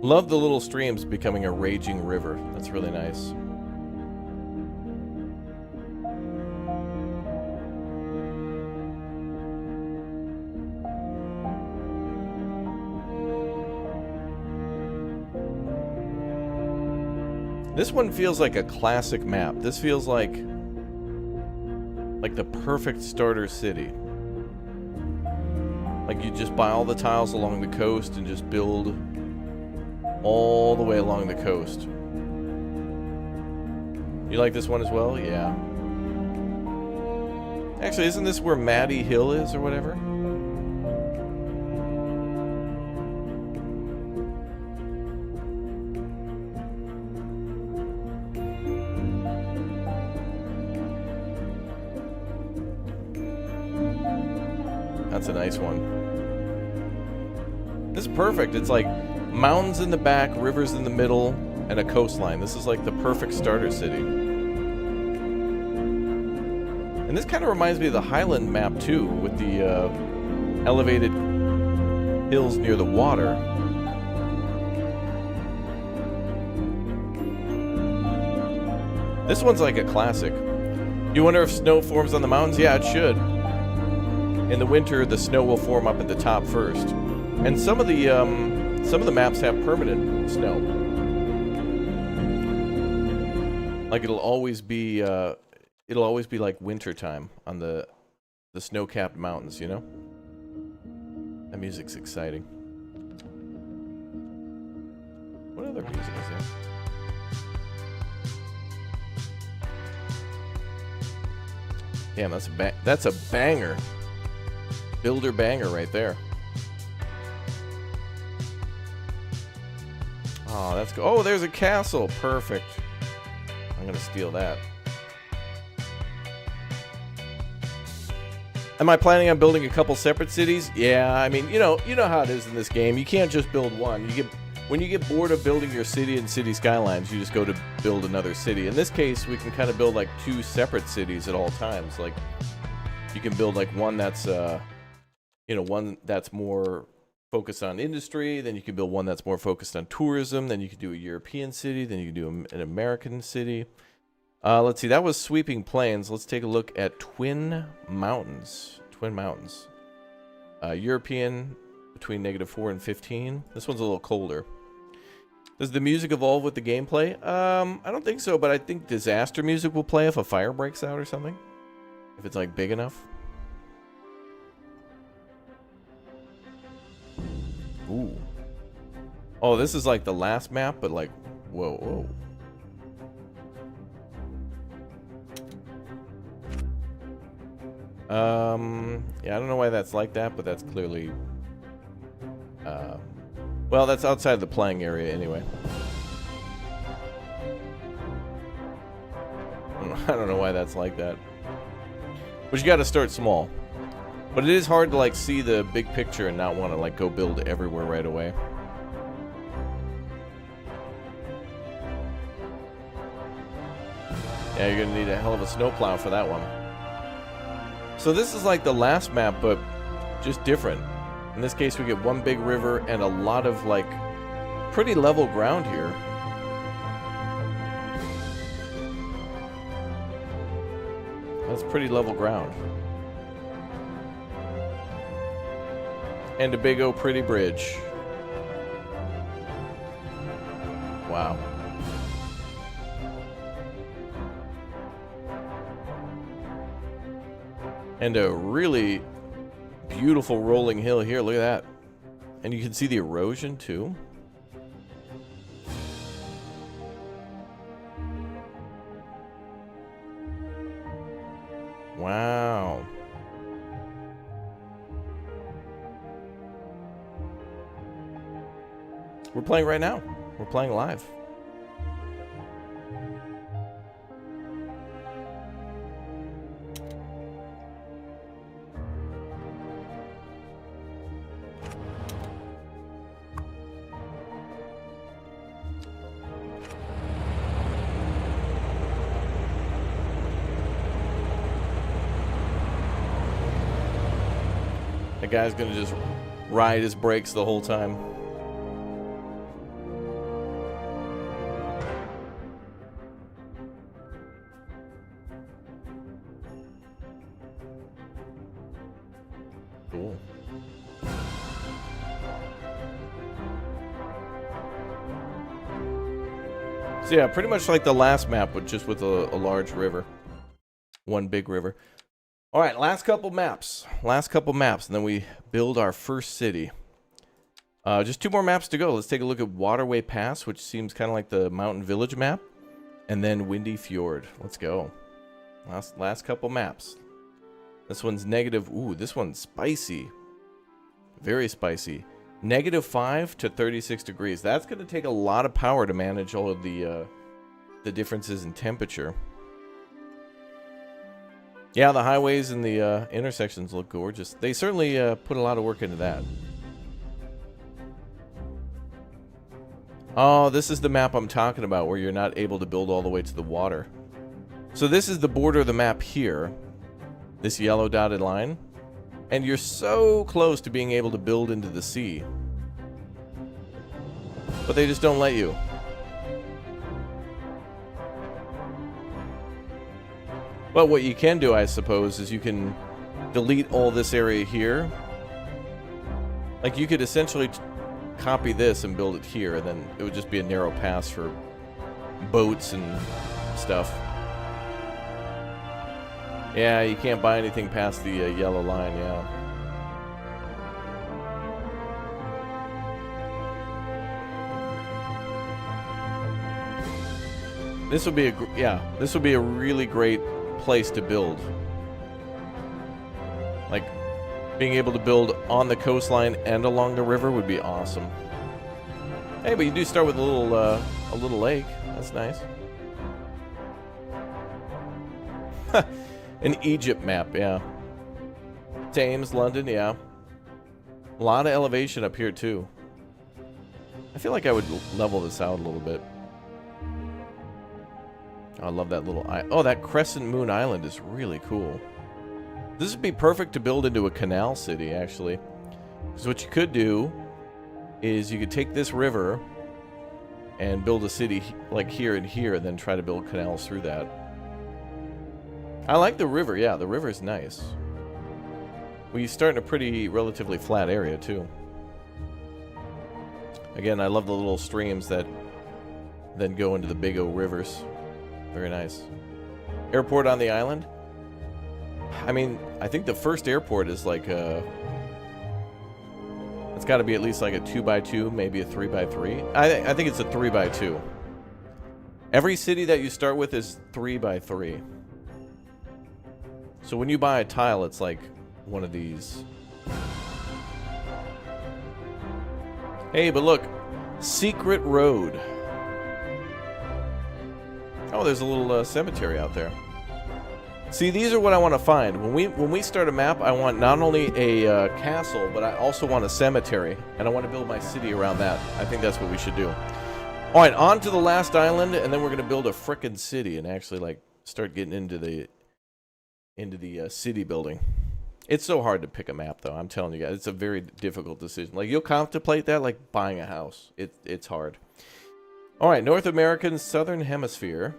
Love the little streams becoming a raging river. That's really nice. This one feels like a classic map. This feels like the perfect starter city. Like you just buy all the tiles along the coast and just build all the way along the coast. You like this one as well? Yeah. Actually, isn't this where Maddie Hill is or whatever? That's a nice one. This is perfect. It's like mountains in the back, rivers in the middle, and a coastline. This is like the perfect starter city. And this kind of reminds me of the Highland map too, with the elevated hills near the water. This one's like a classic. You wonder if snow forms on the mountains? Yeah, it should. In the winter, the snow will form up at the top first. And some of the maps have permanent snow. Like it'll always be like winter time on the snow-capped mountains, you know? That music's exciting. What other music is there? Damn, that's a banger. Builder banger right there. Oh, that's good. Oh, there's a castle. Perfect. I'm gonna steal that. Am I planning on building a couple separate cities? Yeah, I mean, you know how it is in this game. You can't just build one. When you get bored of building your city in City Skylines, you just go to build another city. In this case, we can kind of build like two separate cities at all times. Like, you can build like one that's, one that's more focused on industry. Then you can build one that's more focused on tourism. Then you could do a European city. Then you can do an American city. Let's see. That was Sweeping Plains. Let's take a look at Twin Mountains. Twin Mountains. European between -4 and 15. This one's a little colder. Does the music evolve with the gameplay? I don't think so, but I think disaster music will play if a fire breaks out or something. If it's like big enough. Ooh. Oh, this is like the last map, but like, whoa, whoa. Yeah, I don't know why that's like that, but that's clearly, well, that's outside the playing area anyway. I don't know why that's like that. But you gotta start small. But it is hard to like see the big picture and not want to like go build everywhere right away. Yeah, you're gonna need a hell of a snowplow for that one. So this is like the last map, but just different. In this case, we get one big river and a lot of like pretty level ground here. That's pretty level ground. And a big old pretty bridge. Wow. And a really beautiful rolling hill here. Look at that. And you can see the erosion too. Wow. We're playing right now. We're playing live. The guy's gonna just ride his brakes the whole time. Cool. So yeah, pretty much like the last map, but just with a large river. One big river. All right, last couple maps, and then we build our first city. Just 2 more maps to go. Let's take a look at Waterway Pass, which seems kind of like the Mountain Village map, and then Windy Fjord. Let's go. Last couple maps. This one's negative. Ooh, this one's spicy. Very spicy. -5 to 36 degrees. That's going to take a lot of power to manage all of the differences in temperature. Yeah, the highways and the intersections look gorgeous. They certainly put a lot of work into that. Oh, this is the map I'm talking about, where you're not able to build all the way to the water. So this is the border of the map here. This yellow dotted line. And you're so close to being able to build into the sea. But they just don't let you. But what you can do, I suppose, is you can delete all this area here. Like, you could essentially copy this and build it here, and then it would just be a narrow pass for boats and stuff. Yeah, you can't buy anything past the yellow line, yeah. This would be this would be a really great place to build. Like, being able to build on the coastline and along the river would be awesome. Hey, but you do start with a little lake. That's nice. An Egypt map, yeah. Thames, London, yeah. A lot of elevation up here too. I feel like I would level this out a little bit. I love that little oh, that Crescent Moon Island is really cool. This would be perfect to build into a canal city, actually. Because what you could do is you could take this river and build a city like here and here, and then try to build canals through that. I like the river, yeah, the river is nice. We start in a pretty relatively flat area, too. Again, I love the little streams that then go into the big O rivers. Very nice. Airport on the island? I mean, I think the first airport is like a... It's got to be at least like a 2x2, maybe a 3x3. I think it's a 3x2. Every city that you start with is 3x3. So when you buy a tile, it's like one of these. Hey, but look, Secret Road. Oh, there's a little cemetery out there. See, these are what I want to find. When we start a map, I want not only a castle, but I also want a cemetery, and I want to build my city around that. I think that's what we should do. All right, on to the last island, and then we're going to build a frickin' city and actually like start getting into the city building. It's so hard to pick a map, though. I'm telling you guys, it's a very difficult decision. Like, you'll contemplate that like buying a house. It's hard. All right, North American Southern Hemisphere,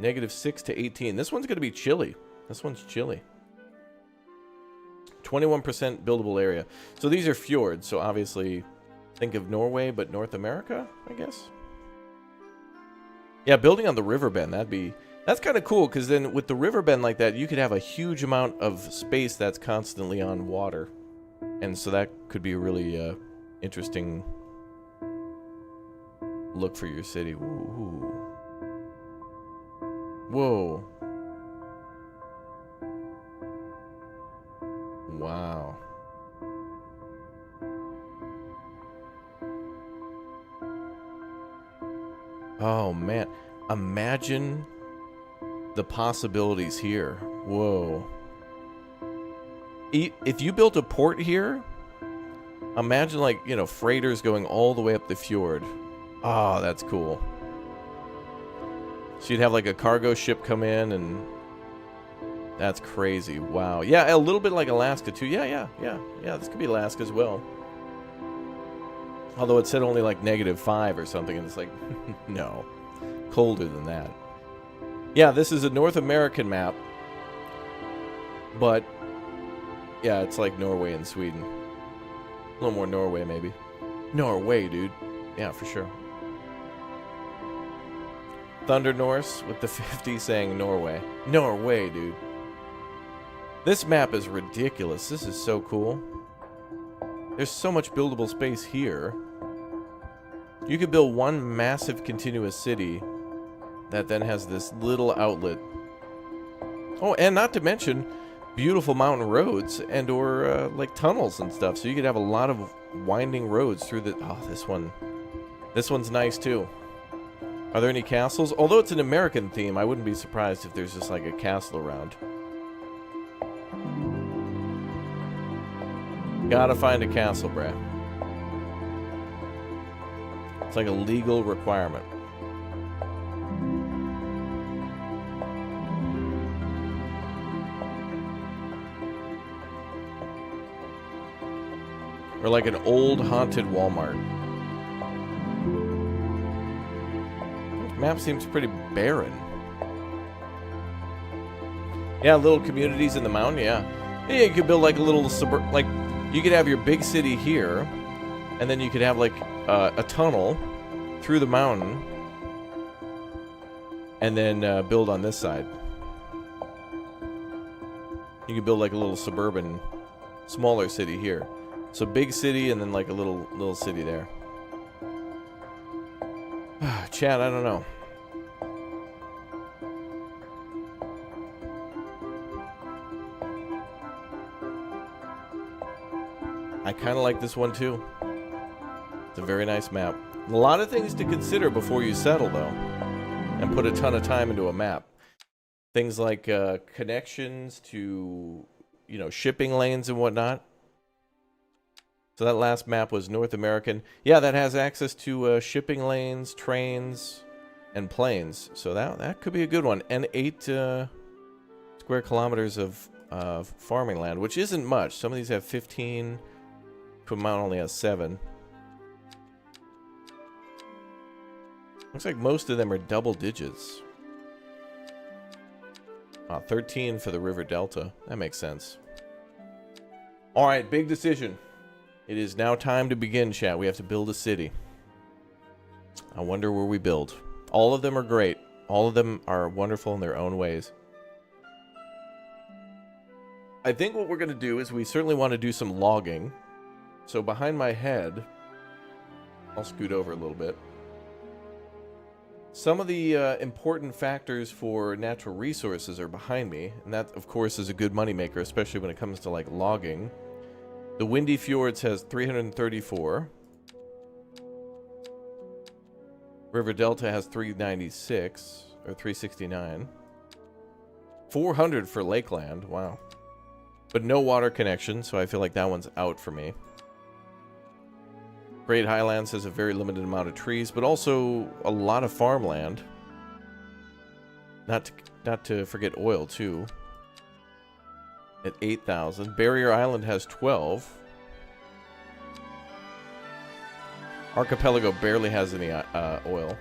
-6 to 18. This one's going to be chilly. This one's chilly. 21% buildable area. So these are fjords, so obviously think of Norway, but North America, I guess. Yeah, building on the river bend, that's kind of cool, because then with the river bend like that, you could have a huge amount of space that's constantly on water. And so that could be a really interesting look for your city. Ooh. Whoa. Wow. Oh, man. Imagine the possibilities here. Whoa. If you built a port here, imagine, like, you know, freighters going all the way up the fjord. Oh, that's cool. So you'd have like a cargo ship come in, and that's crazy. Wow. Yeah, a little bit like Alaska too. Yeah, this could be Alaska as well. Although it said only like -5 or something, and it's like, no, colder than that. Yeah, this is a North American map, but yeah, it's like Norway and Sweden. A little more Norway, maybe. Norway, dude. Yeah, for sure. Thunder Norse with the 50 saying Norway. Norway, dude. This map is ridiculous. This is so cool. There's so much buildable space here. You could build one massive continuous city that then has this little outlet. Oh, and not to mention beautiful mountain roads and or like tunnels and stuff. So you could have a lot of winding roads through the... Oh, this one's nice too. Are there any castles? Although it's an American theme, I wouldn't be surprised if there's just like a castle around. Gotta find a castle, bruh. It's like a legal requirement. Or like an old haunted Walmart. This map seems pretty barren. Yeah, little communities in the mountain, yeah. Yeah, you could build like a little like, you could have your big city here, and then you could have like a tunnel through the mountain, and then build on this side. You could build like a little suburban, smaller city here. So big city and then like a little city there. Chat, I don't know. I kind of like this one too. It's a very nice map. A lot of things to consider before you settle though, and put a ton of time into a map. Things like connections to, you know, shipping lanes and whatnot. So that last map was North American. Yeah, that has access to shipping lanes, trains, and planes. So that could be a good one. And 8 square kilometers of farming land, which isn't much. Some of these have 15. Mount only has 7. Looks like most of them are double digits. 13 for the river delta. That makes sense. Alright, big decision. It is now time to begin, chat. We have to build a city. I wonder where we build. All of them are great. All of them are wonderful in their own ways. I think what we're going to do is we certainly want to do some logging. So behind my head, I'll scoot over a little bit. Some of the important factors for natural resources are behind me, and that, of course, is a good moneymaker, especially when it comes to, like, logging. The Windy Fjords has 334. River Delta has 396, or 369. 400 for Lakeland, wow. But no water connection, so I feel like that one's out for me. Great Highlands has a very limited amount of trees, but also a lot of farmland. Not to forget oil, too. At 8,000. Barrier Island has 12. Archipelago barely has any oil.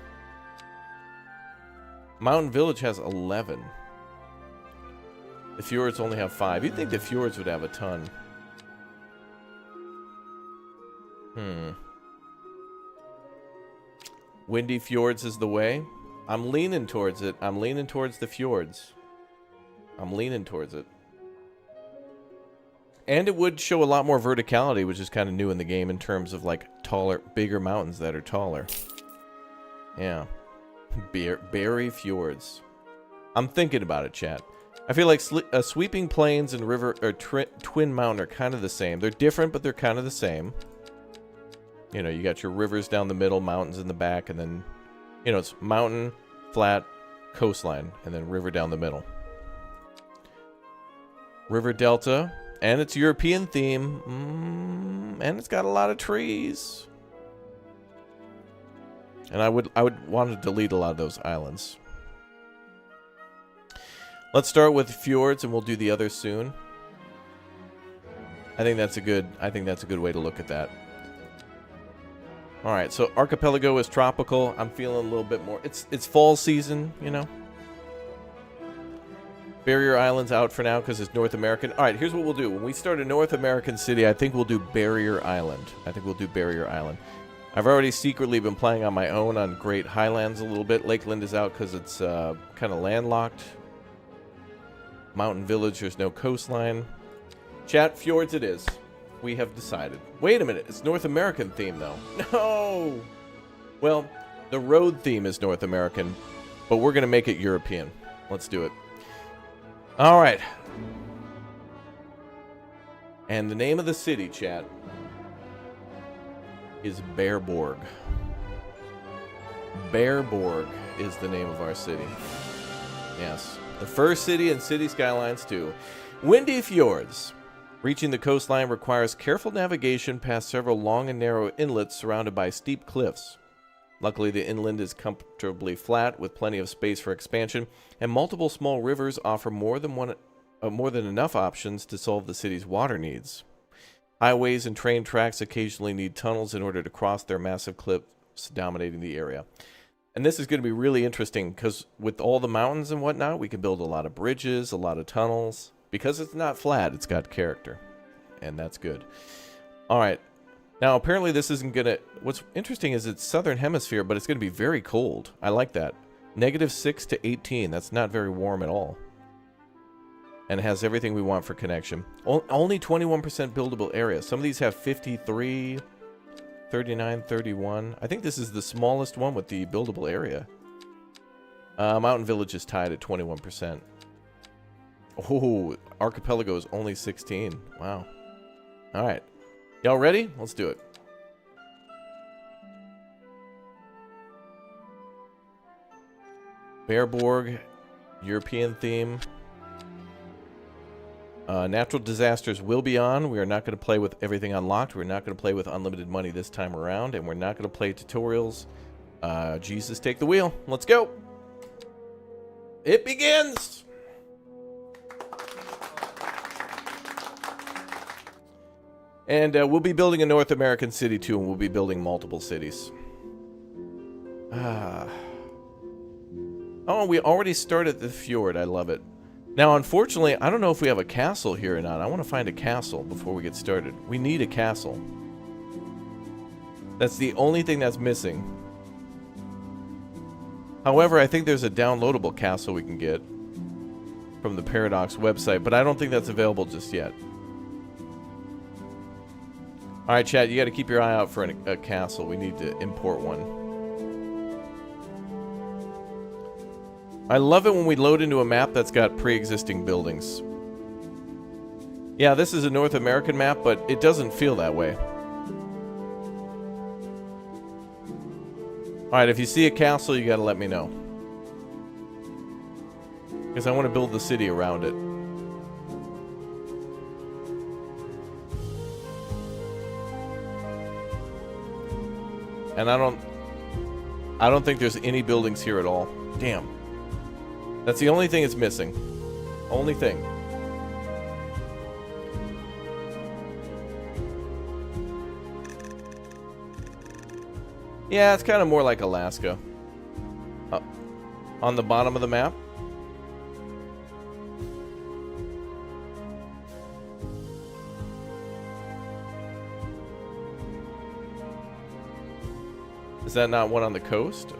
Mountain Village has 11. The Fjords only have 5. You'd think the Fjords would have a ton. Windy Fjords is the way. I'm leaning towards it. I'm leaning towards the Fjords. I'm leaning towards it. And it would show a lot more verticality, which is kind of new in the game in terms of, like, taller, bigger mountains that are taller. Yeah. Berry Fjords. I'm thinking about it, chat. I feel like Sweeping Plains and River or Twin Mountain are kind of the same. They're different, but they're kind of the same. You know, you got your rivers down the middle, mountains in the back, and then, you know, it's mountain, flat, coastline, and then river down the middle. River Delta, and it's European theme, and it's got a lot of trees. And I would want to delete a lot of those islands. Let's start with fjords, and we'll do the others soon. I think that's a good way to look at that. All right, so Archipelago is tropical. I'm feeling a little bit more. It's fall season, you know. Barrier Island's out for now because it's North American. All right, here's what we'll do. When we start a North American city, I think we'll do Barrier Island. I've already secretly been playing on my own on Great Highlands a little bit. Lakeland is out because it's kind of landlocked. Mountain Village, there's no coastline. Chat, fjords it is. We have decided. Wait a minute, it's North American theme though. No! Well, the road theme is North American, but we're going to make it European. Let's do it. All right. And the name of the city, chat, is Bearborg. Bearborg is the name of our city. Yes. The first city in City Skylines II. Windy Fjords. Reaching the coastline requires careful navigation past several long and narrow inlets surrounded by steep cliffs. Luckily, the inland is comfortably flat with plenty of space for expansion, and multiple small rivers offer more than enough options to solve the city's water needs. Highways and train tracks occasionally need tunnels in order to cross their massive cliffs dominating the area. And this is going to be really interesting because with all the mountains and whatnot, we can build a lot of bridges, a lot of tunnels. Because it's not flat, it's got character. And that's good. All right. Now, apparently this isn't going to... What's interesting is it's southern hemisphere, but it's going to be very cold. I like that. -6 to 18. That's not very warm at all. And it has everything we want for connection. Only 21% buildable area. Some of these have 53... 39, 31. I think this is the smallest one with the buildable area. Mountain Village is tied at 21%. Oh, Archipelago is only 16. Wow. All right. Y'all ready? Let's do it. Bearborg, European theme. Natural disasters will be on. We are not going to play with everything unlocked. We're not going to play with unlimited money this time around. And we're not going to play tutorials. Jesus, take the wheel. Let's go. It begins. And we'll be building a North American city too. And we'll be building multiple cities. Oh, we already started the fjord. I love it. Now, unfortunately, I don't know if we have a castle here or not. I want to find a castle before we get started. We need a castle. That's the only thing that's missing. However, I think there's a downloadable castle we can get from the Paradox website, but I don't think that's available just yet. All right, chat, you got to keep your eye out for a castle. We need to import one. I love it when we load into a map that's got pre-existing buildings. Yeah, this is a North American map, but it doesn't feel that way. Alright, if you see a castle, you gotta let me know. Because I want to build the city around it. And I don't think there's any buildings here at all. Damn. That's the only thing it's missing. Only thing. Yeah, it's kind of more like Alaska. On the bottom of the map. Is that not one on the coast?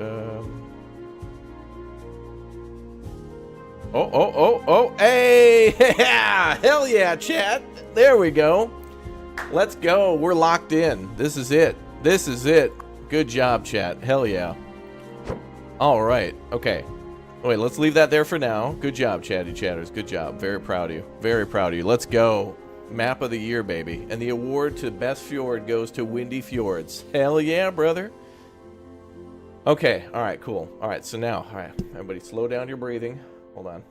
Oh, hey! Yeah! Hell yeah, chat! There we go. Let's go. We're locked in. This is it. This is it. Good job, chat. Hell yeah. All right. Okay. Wait, let's leave that there for now. Good job, chatty chatters. Good job. Very proud of you. Very proud of you. Let's go. Map of the year, baby. And the award to Best Fjord goes to Windy Fjords. Hell yeah, brother. Okay. All right, cool. All right, so now, all right, everybody slow down your breathing. Hold on.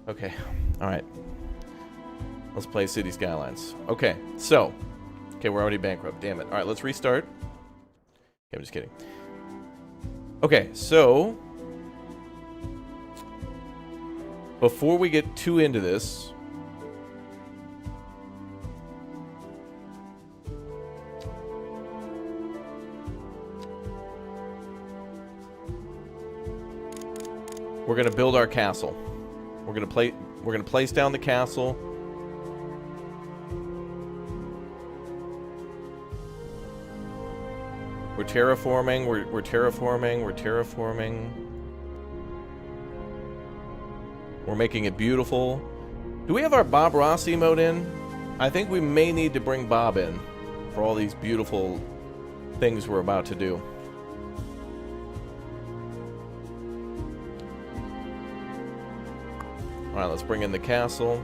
Okay. All right. Let's play City Skylines. Okay, so. Okay, we're already bankrupt. Damn it. All right, let's restart. Okay, I'm just kidding. Okay, so. Before we get too into this. We're gonna build our castle. We're gonna place down the castle. We're terraforming. We're terraforming. We're terraforming. We're making it beautiful. Do we have our Bob Ross emote in? I think we may need to bring Bob in for all these beautiful things we're about to do. Alright, let's bring in the castle.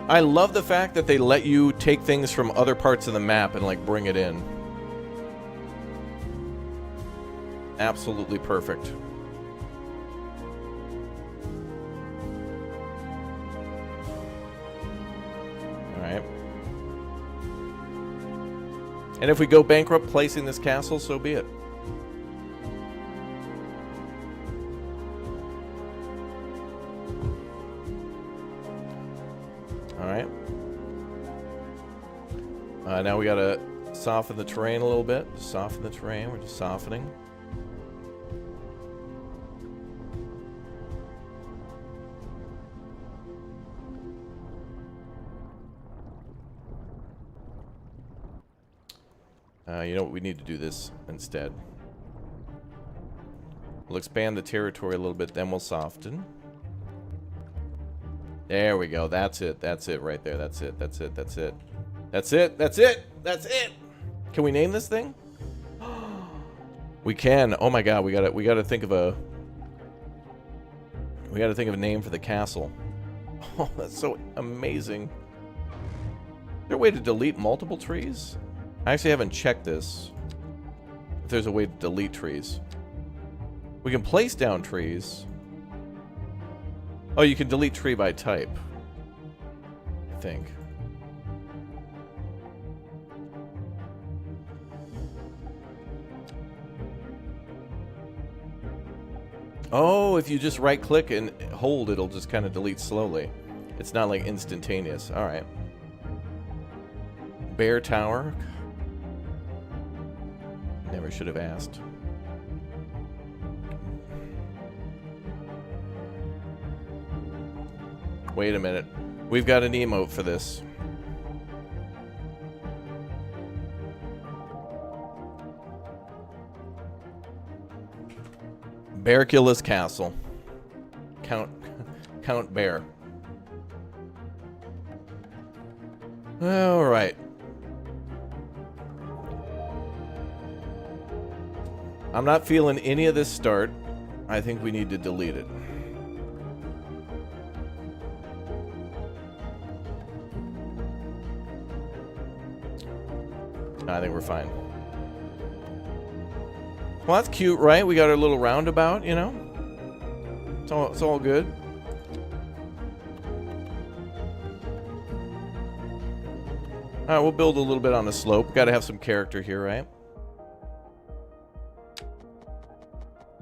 I love the fact that they let you take things from other parts of the map and, like, bring it in. Absolutely perfect. Alright. And if we go bankrupt placing this castle, so be it. Alright. Now we gotta soften the terrain a little bit. Just soften the terrain. We're just softening. You know what? We need to do this instead. We'll expand the territory a little bit, then we'll soften. There we go. That's it. That's it right there. That's it. That's it. That's it. That's it. That's it. That's it. Can we name this thing? We can. Oh my god, we gotta think of a name for the castle. Oh, that's so amazing. Is there a way to delete multiple trees? I actually haven't checked this. If there's a way to delete trees. We can place down trees. Oh, you can delete tree by type. I think. Oh, if you just right click and hold, it'll just kind of delete slowly. It's not like instantaneous. All right. Bear Tower. Never should have asked. Wait a minute. We've got an emote for this. Bearculus Castle. Count Bear. All right. I'm not feeling any of this start. I think we need to delete it. I think we're fine. Well, that's cute, right? We got our little roundabout, you know? It's all good. All right, we'll build a little bit on the slope. Got to have some character here, right?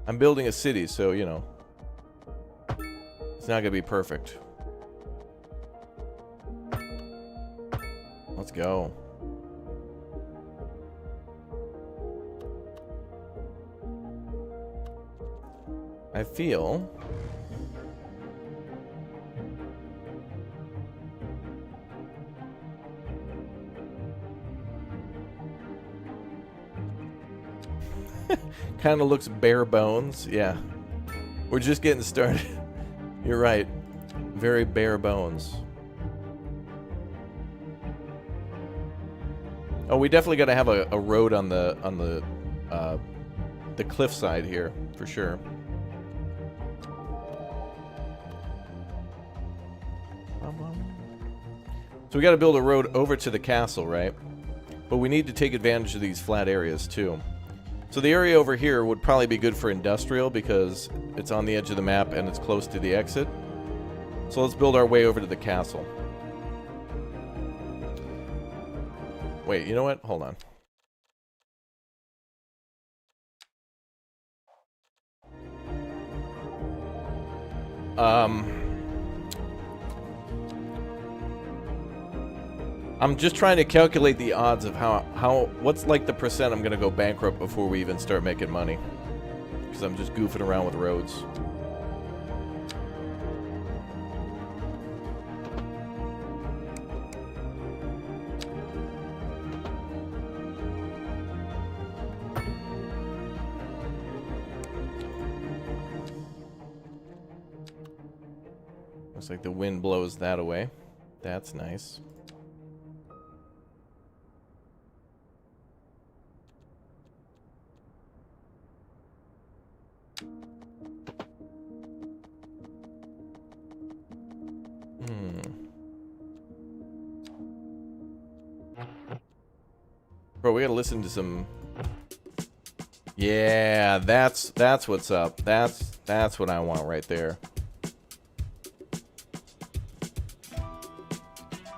I'm building a city, so, you know, it's not going to be perfect. Let's go. I feel kind of looks bare bones. Yeah, we're just getting started. You're right, very bare bones. Oh, we definitely got to have a road on the cliff side here for sure. So we got to build a road over to the castle, right? But we need to take advantage of these flat areas too. So the area over here would probably be good for industrial because it's on the edge of the map and it's close to the exit. So let's build our way over to the castle. Wait, you know what? Hold on. I'm just trying to calculate the odds of what's like the percent I'm gonna go bankrupt before we even start making money. Because I'm just goofing around with roads. Looks like the wind blows that away. That's nice. Bro, we gotta listen to some. Yeah, that's what's up. That's what I want right there.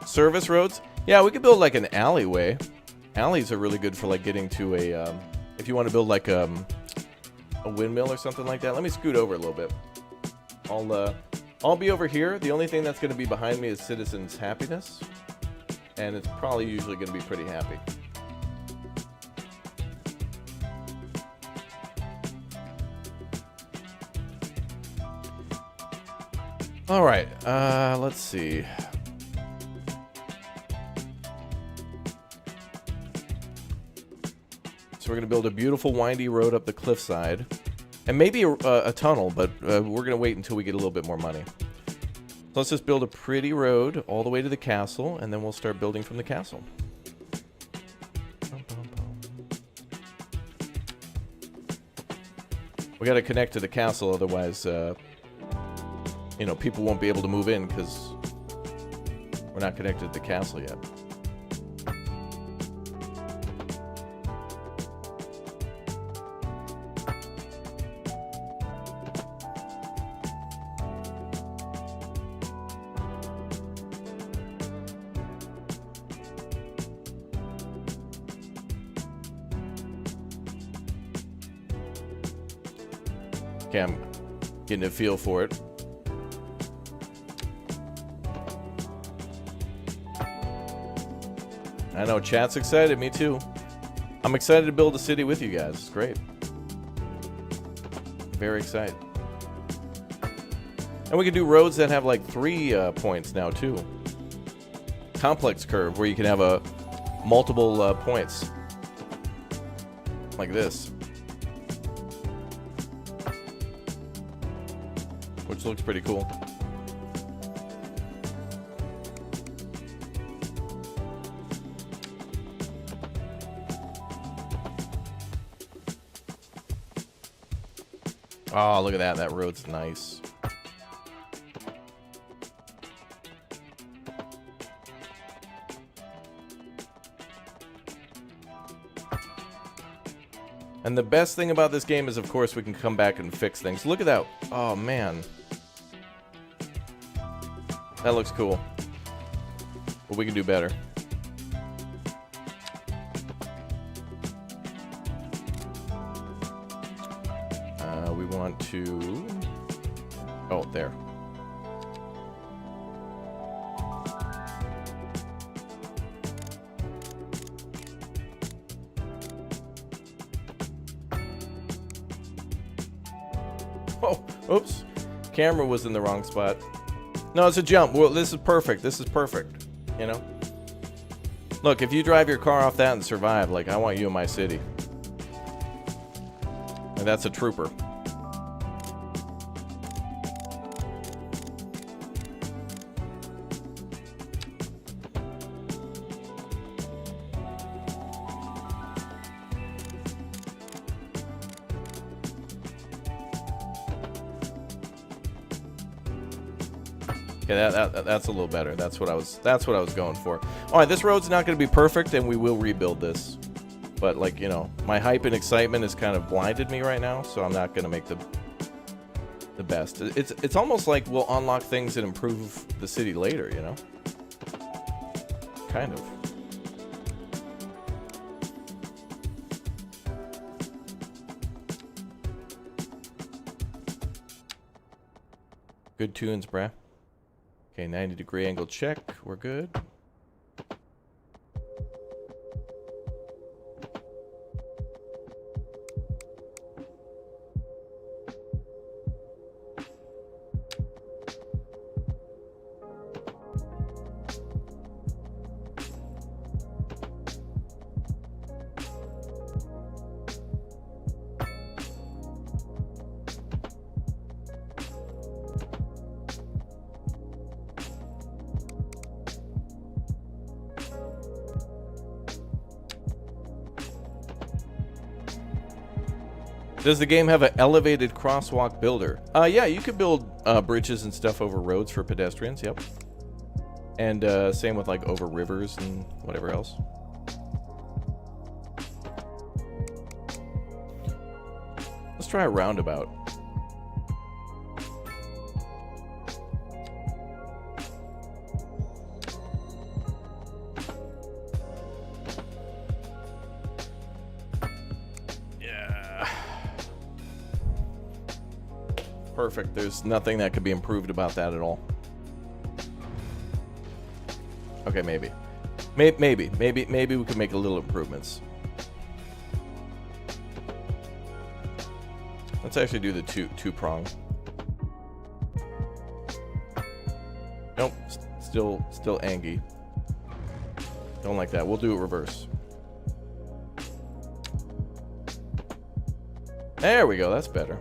Service roads? Yeah, we could build like an alleyway. Alleys are really good for like getting to a if you want to build like a windmill or something like that. Let me scoot over a little bit. I'll be over here. The only thing that's going to be behind me is citizens' happiness, and it's probably usually going to be pretty happy. All right, let's see. So we're gonna build a beautiful windy road up the cliffside, and maybe a tunnel, but we're gonna wait until we get a little bit more money. So let's just build a pretty road all the way to the castle, and then we'll start building from the castle. We gotta connect to the castle, otherwise, you know, people won't be able to move in because we're not connected to the castle yet. Okay, I'm getting a feel for it. I know, chat's excited, me too. I'm excited to build a city with you guys, it's great. Very excited. And we can do roads that have like 3 points now too. Complex curve, where you can have multiple points. Like this. Which looks pretty cool. Oh, look at that. That road's nice. And the best thing about this game is, of course, we can come back and fix things. Look at that. Oh, man. That looks cool. But we can do better. We want to... Oh, there. Oh, oops. Camera was in the wrong spot. No, it's a jump. Well, this is perfect. This is perfect. You know? Look, if you drive your car off that and survive, like, I want you in my city. And that's a trooper. Okay, that's a little better. That's what I was going for. All right, this road's not going to be perfect, and we will rebuild this. But, like, you know, my hype and excitement has kind of blinded me right now, so I'm not going to make the best. It's almost like we'll unlock things and improve the city later, you know? Kind of. Good tunes, bruh. Okay, 90-degree angle check. We're good. Does the game have an elevated crosswalk builder? Yeah, you could build bridges and stuff over roads for pedestrians, yep. And same with like over rivers and whatever else. Let's try a roundabout. Perfect. There's nothing that could be improved about that at all. Okay, maybe we could make a little improvements. Let's actually do the two prong. Still angy. Don't like that. We'll do it reverse. There we go. That's better.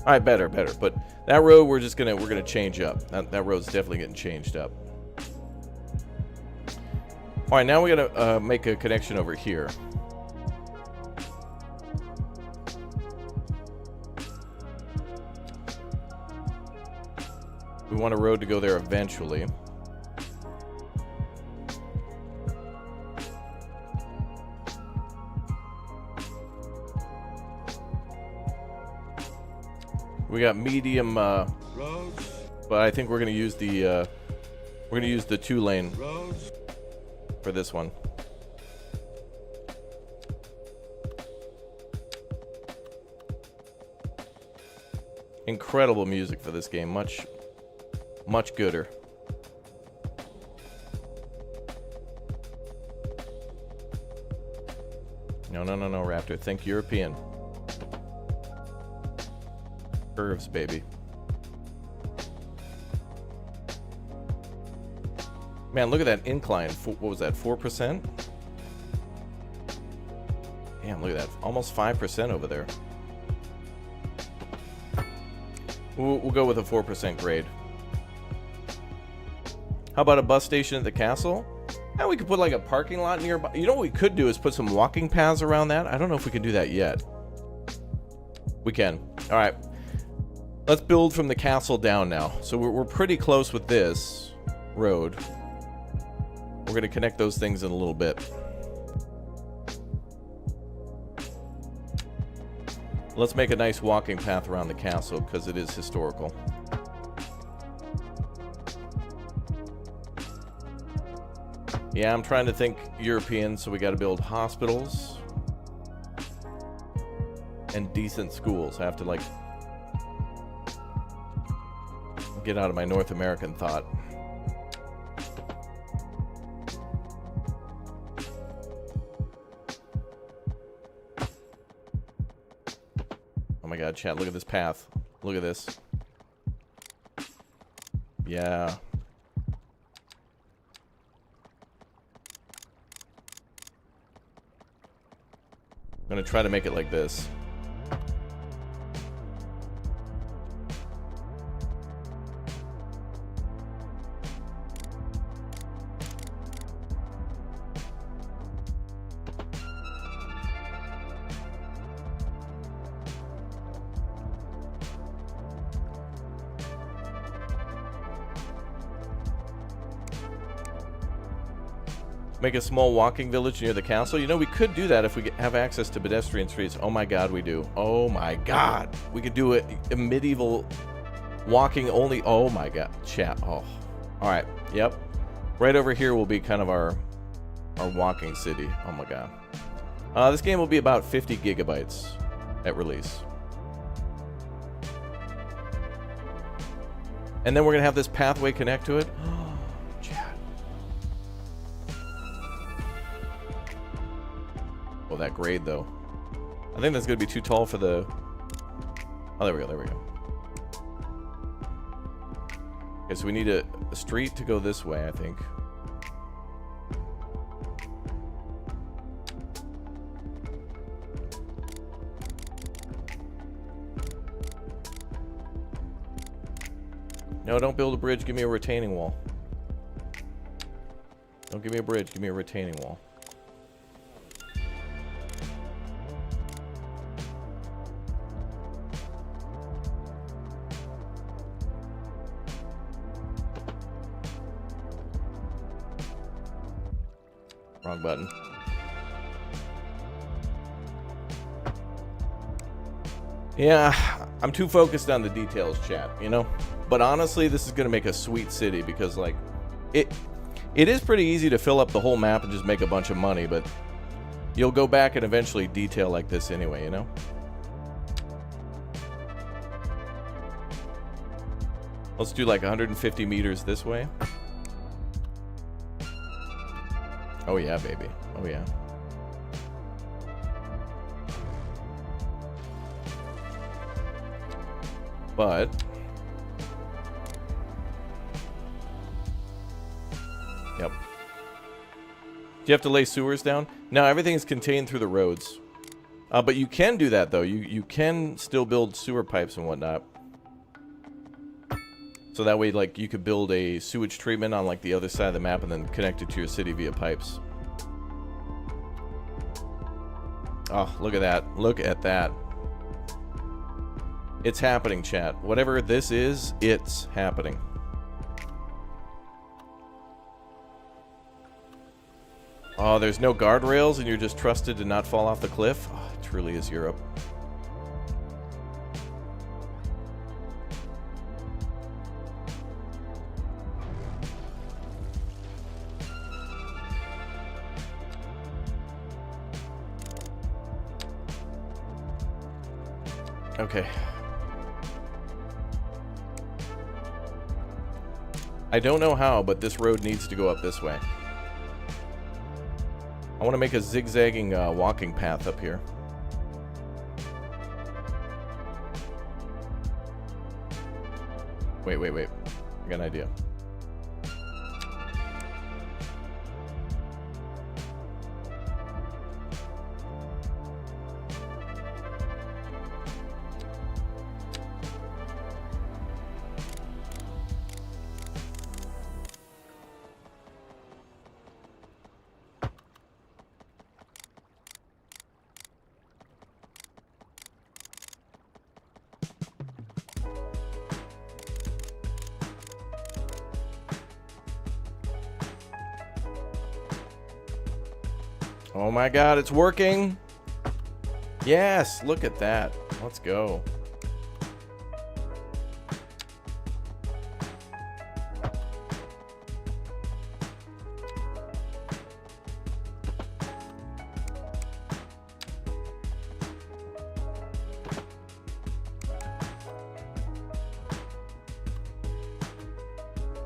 All right, better. But that road we're gonna change up. That road's definitely getting changed up. All right, now we gotta make a connection over here. We want a road to go there eventually. We got medium, but I think we're gonna use the 2-lane for this one. Incredible music for this game. Much gooder. No, Raptor. Think European. Curves, baby. Man, look at that incline. What was that, 4%? Damn, look at that. Almost 5% over there. We'll go with a 4% grade. How about a bus station at the castle? And we could put like a parking lot nearby. You know what we could do is put some walking paths around that. I don't know if we can do that yet. We can. All right. Let's build from the castle down now. So we're pretty close with this road. We're going to connect those things in a little bit. Let's make a nice walking path around the castle because it is historical. Yeah, I'm trying to think European, so we got to build hospitals and decent schools. I have to like get out of my North American thought. Oh my god, chat, look at this path. Look at this. Yeah. I'm gonna try to make it like this. Make a small walking village near the castle. You know, we could do that if we have access to pedestrian streets. Oh my god, we do. Oh my god. We could do a medieval walking only. Oh my god. Chat. Oh. Alright. Yep. Right over here will be kind of our walking city. Oh my god. This game will be about 50 gigabytes at release. And then we're going to have this pathway connect to it. Oh, that grade, though. I think that's going to be too tall for the... Oh, there we go. Okay, so we need a street to go this way, I think. No, don't build a bridge. Give me a retaining wall. Don't give me a bridge. Give me a retaining wall. Wrong button. Yeah, I'm too focused on the details, chat, you know? But honestly, this is going to make a sweet city because, like, it is pretty easy to fill up the whole map and just make a bunch of money, but you'll go back and eventually detail like this anyway, you know? Let's do like 150 meters this way. Oh yeah, baby. Oh yeah. But Yep. Do you have to lay sewers down? No, everything's contained through the roads. But you can do that, though. You can still build sewer pipes and whatnot. So that way, like, you could build a sewage treatment on, like, the other side of the map and then connect it to your city via pipes. Oh, look at that. Look at that. It's happening, chat. Whatever this is, it's happening. Oh, there's no guardrails and you're just trusted to not fall off the cliff? Oh, it truly is Europe. Okay. I don't know how, but this road needs to go up this way. I want to make a zigzagging walking path up here. Wait. I got an idea. Oh my god, it's working! Yes, look at that. Let's go.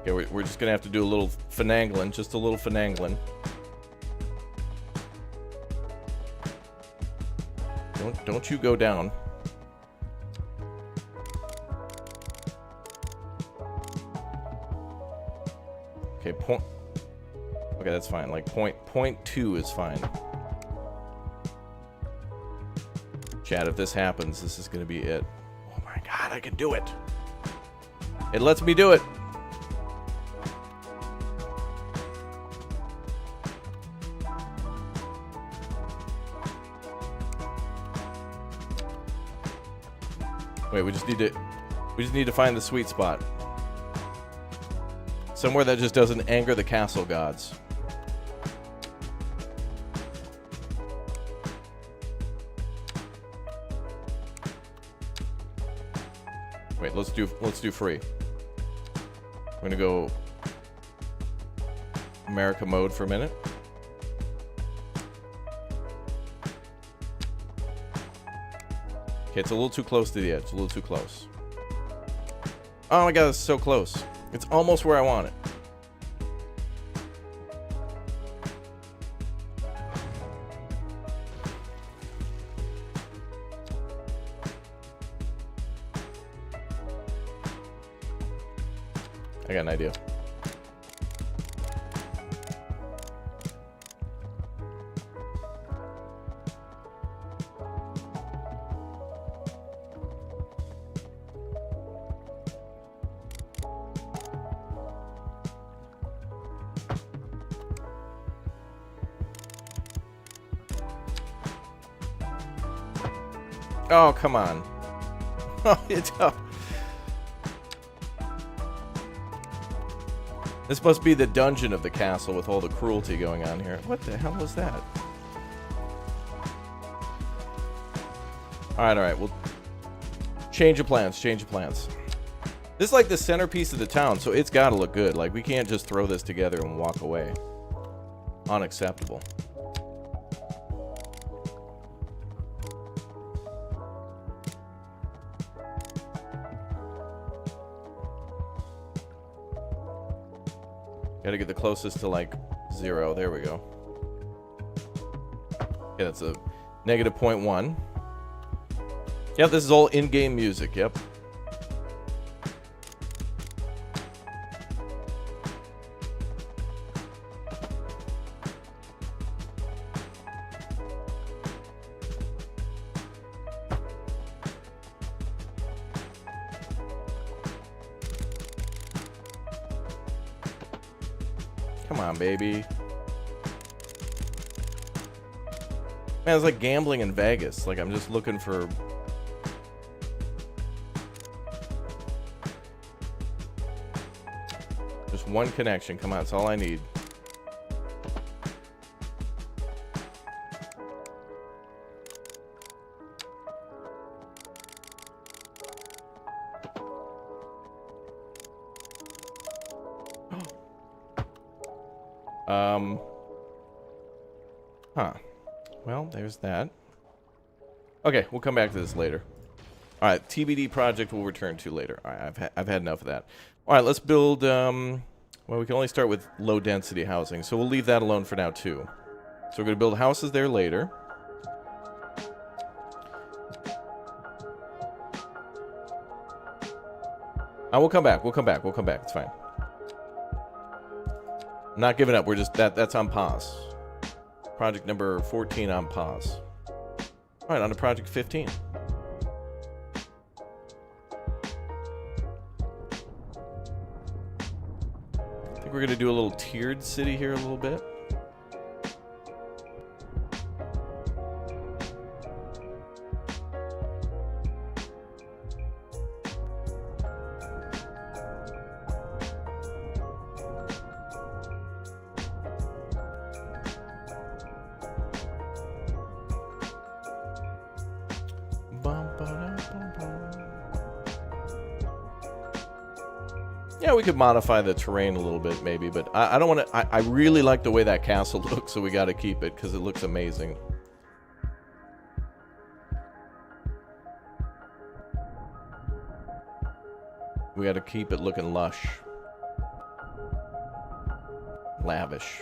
Okay, we're just gonna have to do a little finagling, just a little finagling. Don't you go down. Okay, okay, that's fine. Like point 2 is fine. Chat, if this happens, this is gonna be it. Oh my god, I can do it. It lets me do it. Wait, we just need to find the sweet spot. Somewhere that just doesn't anger the castle gods. Wait, let's do free. We're gonna go America mode for a minute. Okay, it's a little too close to the edge. A little too close. Oh my god, it's so close. It's almost where I want it. I got an idea. Oh, come on. This must be the dungeon of the castle with all the cruelty going on here. What the hell was that? Alright, we'll change of plans, This is like the centerpiece of the town, so it's gotta look good. Like, we can't just throw this together and walk away. Unacceptable. Gotta get the closest to, like, 0. There we go. Yeah, that's a negative 0.1. Yep, this is all in-game music, yep. Come on, baby. Man, it's like gambling in Vegas. Like, I'm just looking for... just one connection. Come on, that's all I need. Huh. Well, there's that. Okay, we'll come back to this later. All right, TBD project we'll return to later. All right, I've had enough of that. All right, let's build. Well, we can only start with low density housing, so we'll leave that alone for now too. So we're gonna build houses there later. We'll come back. We'll come back. We'll come back. It's fine. I'm not giving up. We're just that's on pause. Project number 14 on pause. All right, on to project 15. I think we're gonna do a little tiered city here a little bit. Yeah, we could modify the terrain a little bit, maybe, but I don't want to... I really like the way that castle looks, so we got to keep it, because it looks amazing. We got to keep it looking lush. Lavish.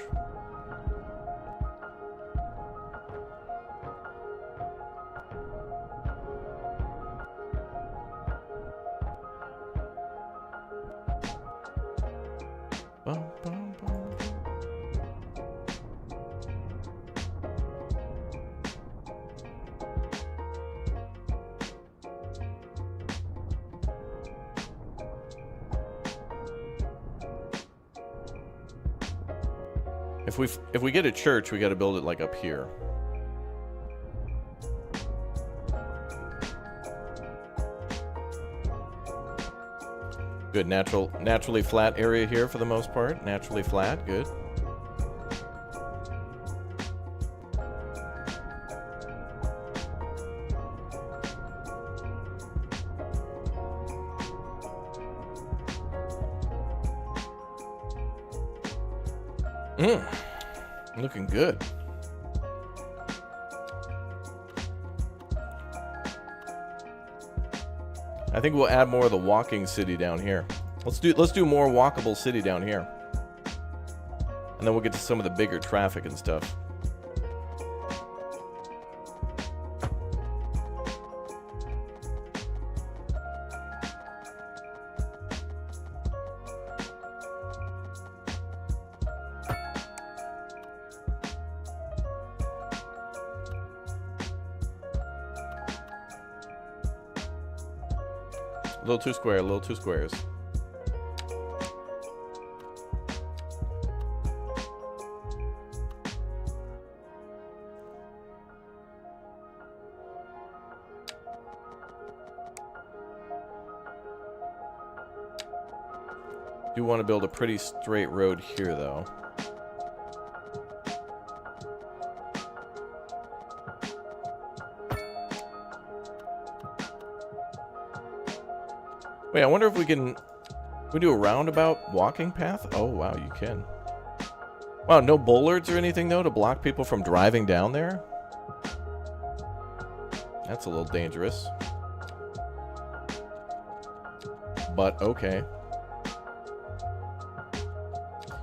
If we get a church, we got to build it like up here. Good, naturally flat area here for the most part. Naturally flat, good. Looking good. I think we'll add more of the walking city down here. Let's do more walkable city down here. And then we'll get to some of the bigger traffic and stuff. A little too square, a little two squares. Do want to build a pretty straight road here, though. Wait, I wonder if we can do a roundabout walking path? Oh, wow, you can. Wow, no bollards or anything, though, to block people from driving down there? That's a little dangerous. But, okay.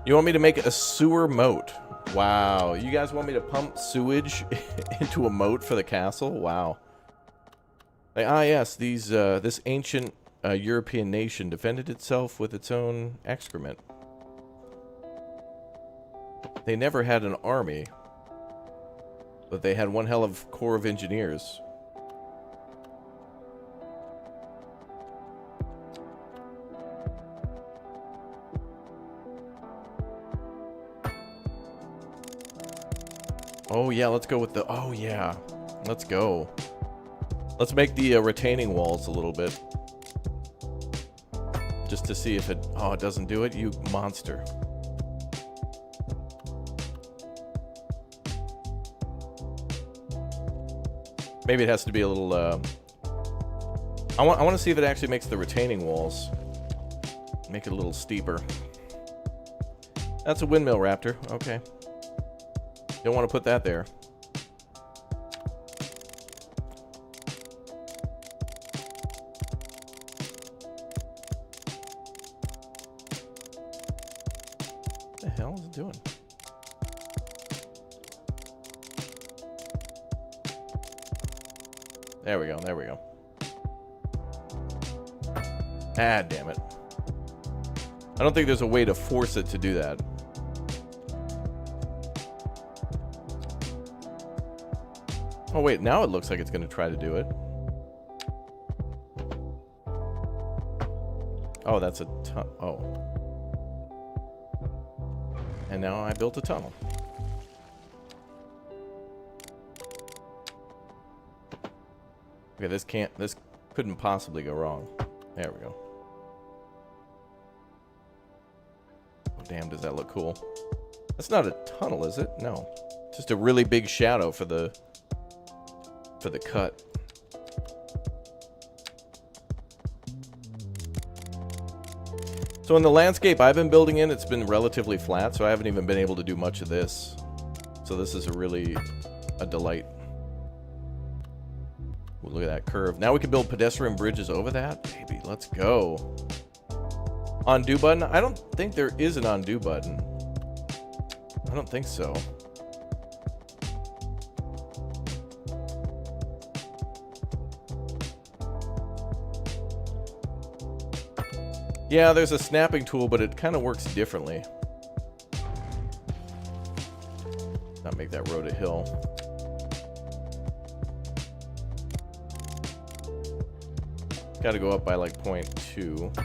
You want me to make a sewer moat? Wow, you guys want me to pump sewage into a moat for the castle? Wow. Like, yes, this ancient... European nation defended itself with its own excrement. They never had an army, but they had one hell of corps of engineers. Oh, yeah, let's go with the... Oh, yeah. Let's go. Let's make the retaining walls a little bit. Just to see if it... Oh, it doesn't do it? You monster. Maybe it has to be a little... I want to see if it actually makes the retaining walls. Make it a little steeper. That's a windmill, Raptor. Okay. Don't want to put that there. What the hell is it doing? There we go, there we go. Ah, damn it. I don't think there's a way to force it to do that. Oh wait, now it looks like it's going to try to do it. Oh, that's a tunnel. Oh. And now I built a tunnel. Okay, this couldn't possibly go wrong. There we go. Oh, damn, does that look cool? That's not a tunnel, is it? No. Just a really big shadow for the cut. So in the landscape I've been building in, it's been relatively flat, so I haven't even been able to do much of this. So this is a delight. Ooh, look at that curve. Now we can build pedestrian bridges over that. Baby, let's go. Undo button? I don't think there is an undo button. I don't think so. Yeah, there's a snapping tool, but it kind of works differently. Not make that road a hill. Got to go up by like 0.2.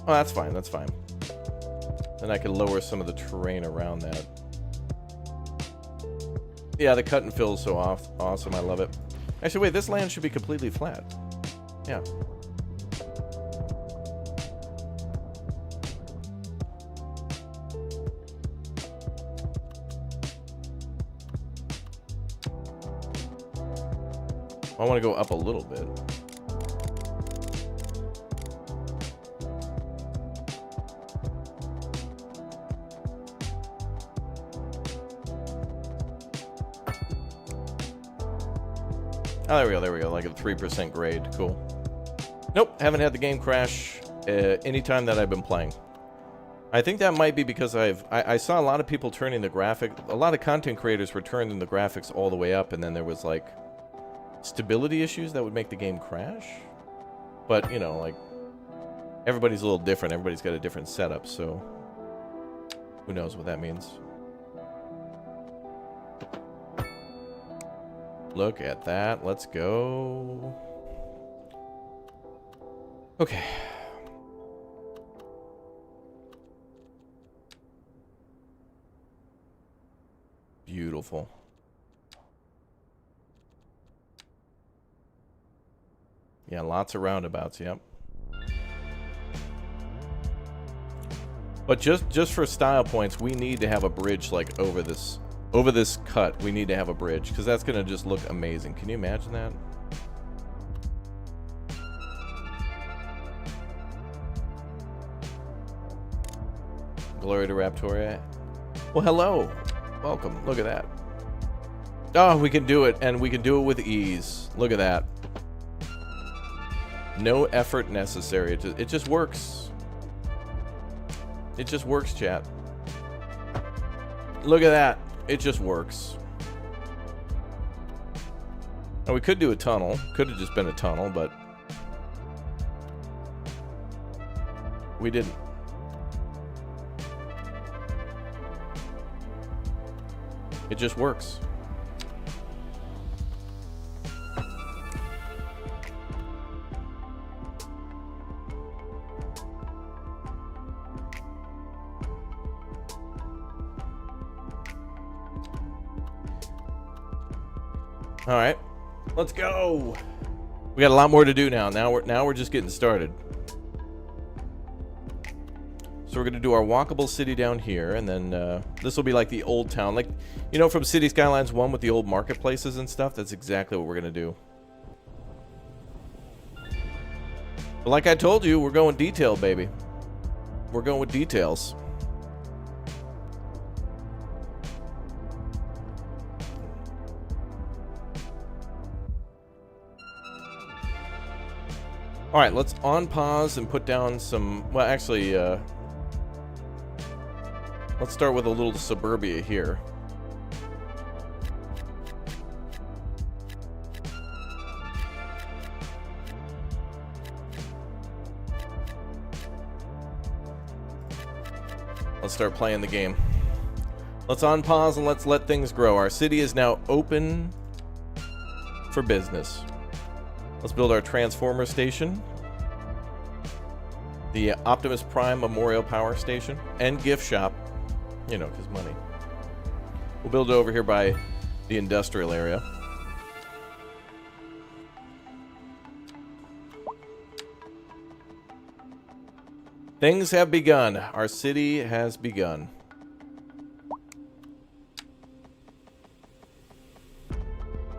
Oh, that's fine. That's fine. Then I can lower some of the terrain around that. Yeah, the cut and fill is so awesome. I love it. Actually, wait, this land should be completely flat. Yeah. I want to go up a little bit. Oh, there we go, there we go. Like a 3% grade. Cool. Nope, haven't had the game crash any time that I've been playing. I think that might be because I saw a lot of people turning the a lot of content creators were turning the graphics all the way up, and then there was like stability issues that would make the game crash. But, you know, like, everybody's a little different. Everybody's got a different setup, so who knows what that means. Look at that. Let's go. Okay. Beautiful. Yeah, lots of roundabouts, yep. But just for style points, we need to have a bridge like over this cut. We need to have a bridge because that's gonna just look amazing. Can you imagine that? Glory to Raptoria. Well, hello. Welcome. Look at that. Oh, we can do it, and we can do it with ease. Look at that. No effort necessary. It just works. It just works, chat. Look at that. It just works. Now, we could do a tunnel. Could have just been a tunnel, but we didn't. It just works. All right, let's go. We got a lot more to do now. Now we're just getting started. So we're gonna do our walkable city down here, and then this will be like the old town, like, you know, from City Skylines 1 with the old marketplaces and stuff. That's exactly what we're gonna do. But like I told you, we're going detail, baby. We're going with details. All right, let's on pause and put down some, well, actually, let's start with a little suburbia here. Let's start playing the game. Let's on pause and let's let things grow. Our city is now open for business. Let's build our transformer station, the Optimus Prime Memorial Power Station, and gift shop. You know, because money. We'll build it over here by the industrial area. Things have begun. Our city has begun.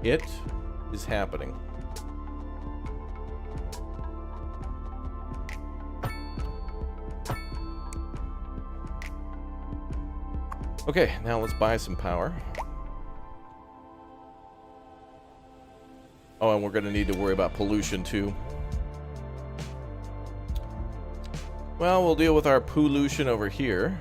It is happening. Okay, now let's buy some power. Oh, and we're going to need to worry about pollution too. Well, we'll deal with our pollution over here.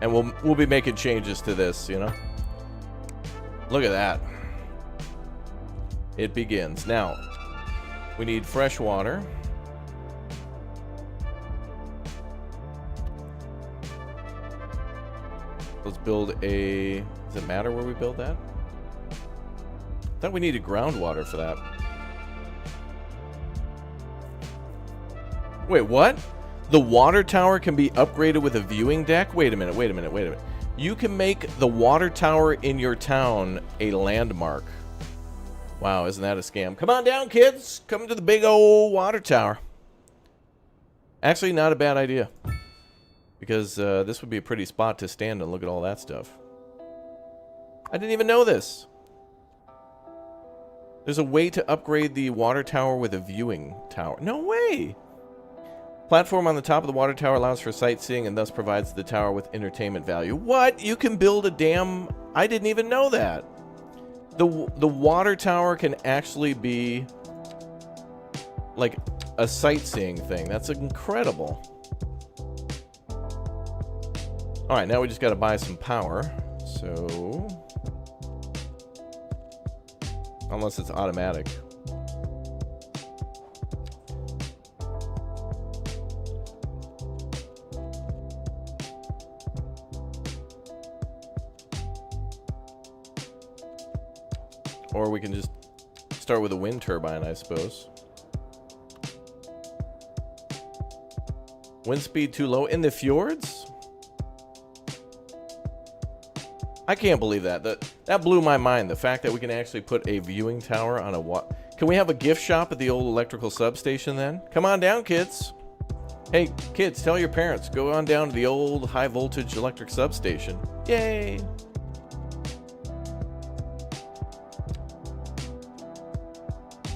And we'll be making changes to this, you know. Look at that. It begins. Now, we need fresh water. Let's build a... Does it matter where we build that? I thought we needed groundwater for that. Wait, what? The water tower can be upgraded with a viewing deck? Wait a minute, wait a minute, wait a minute. You can make the water tower in your town a landmark. Wow, isn't that a scam? Come on down, kids. Come to the big old water tower. Actually, not a bad idea. Because this would be a pretty spot to stand and look at all that stuff. I didn't even know this. There's a way to upgrade the water tower with a viewing tower. No way! Platform on the top of the water tower allows for sightseeing and thus provides the tower with entertainment value. What? You can build a damn... I didn't even know that. The water tower can actually be like a sightseeing thing. That's incredible. Alright, now we just got to buy some power. So... Unless it's automatic. Or we can just start with a wind turbine, I suppose. Wind speed too low in the fjords? I can't believe that. That blew my mind. The fact that we can actually put a viewing tower on a what? Can we have a gift shop at the old electrical substation then? Come on down, kids. Hey, kids, tell your parents. Go on down to the old high voltage electric substation. Yay!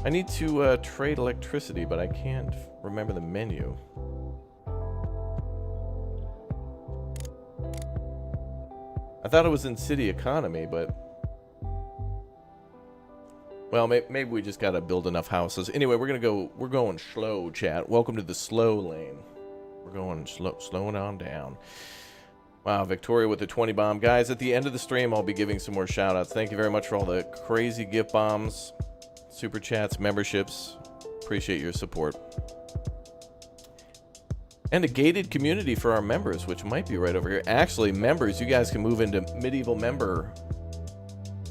I need to trade electricity, but I can't remember the menu. I thought it was in city economy, but... Well, maybe we just gotta build enough houses. Anyway, we're going slow, chat. Welcome to the slow lane. We're going slowing on down. Wow, Victoria with the 20 bomb. Guys, at the end of the stream, I'll be giving some more shout-outs. Thank you very much for all the crazy gift bombs, super chats, memberships. Appreciate your support. And a gated community for our members, which might be right over here. Actually, members, you guys can move into medieval member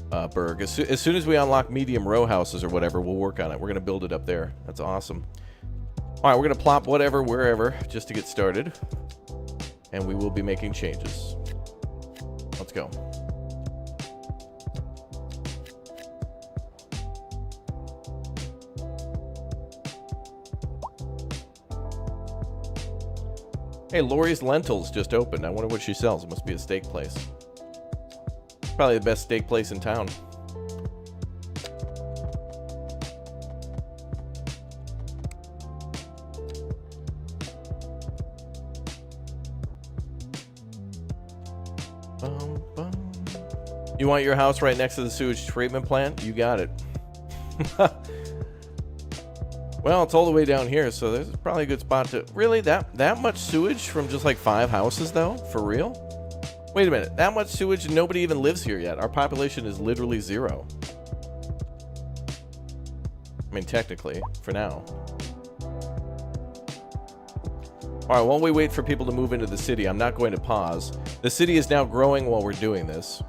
Berg. As soon as we unlock medium row houses or whatever, we'll work on it. We're going to build it up there. That's awesome. All right, we're going to plop whatever, wherever, just to get started. And we will be making changes. Let's go. Hey, Lori's Lentils just opened. I wonder what she sells. It must be a steak place. Probably the best steak place in town. Bum, bum. You want your house right next to the sewage treatment plant? You got it. Well, it's all the way down here, so there's probably a good spot to... Really? That much sewage from just like 5 houses, though? For real? Wait a minute. That much sewage and nobody even lives here yet. Our population is literally 0. I mean, technically, for now. Alright, while we wait for people to move into the city, I'm not going to pause. The city is now growing while we're doing this.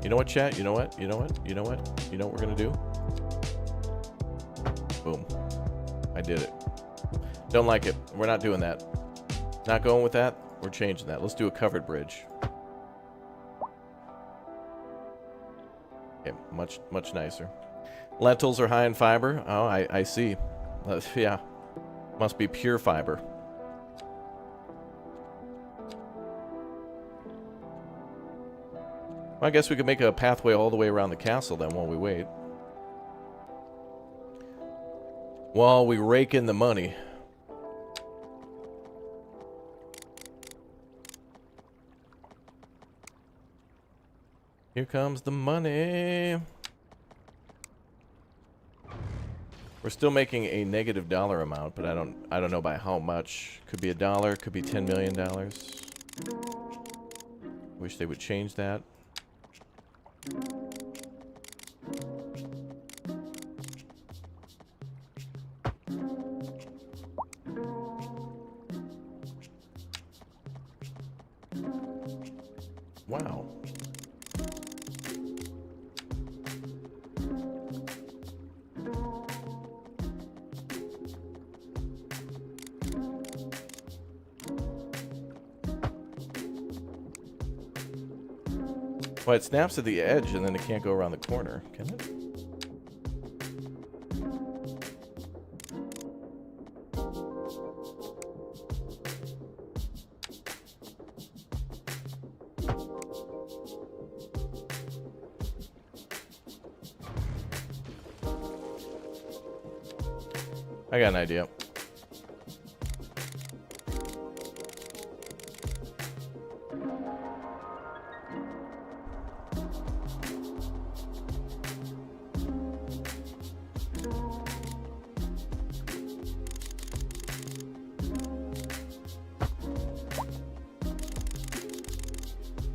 You know what, chat? You know what? You know what? You know what? You know what we're gonna do? Boom. I did it. Don't like it. We're not doing that. Not going with that. We're changing that. Let's do a covered bridge. Okay, much nicer. Lentils are high in fiber. Oh, I see. Yeah. Must be pure fiber. Well, I guess we could make a pathway all the way around the castle then while we wait. While we rake in the money. Here comes the money. We're still making a negative dollar amount, but I don't know by how much. Could be $1, could be $10 million. Wish they would change that. Wow. Well, it snaps at the edge and then it can't go around the corner, can it? I got an idea.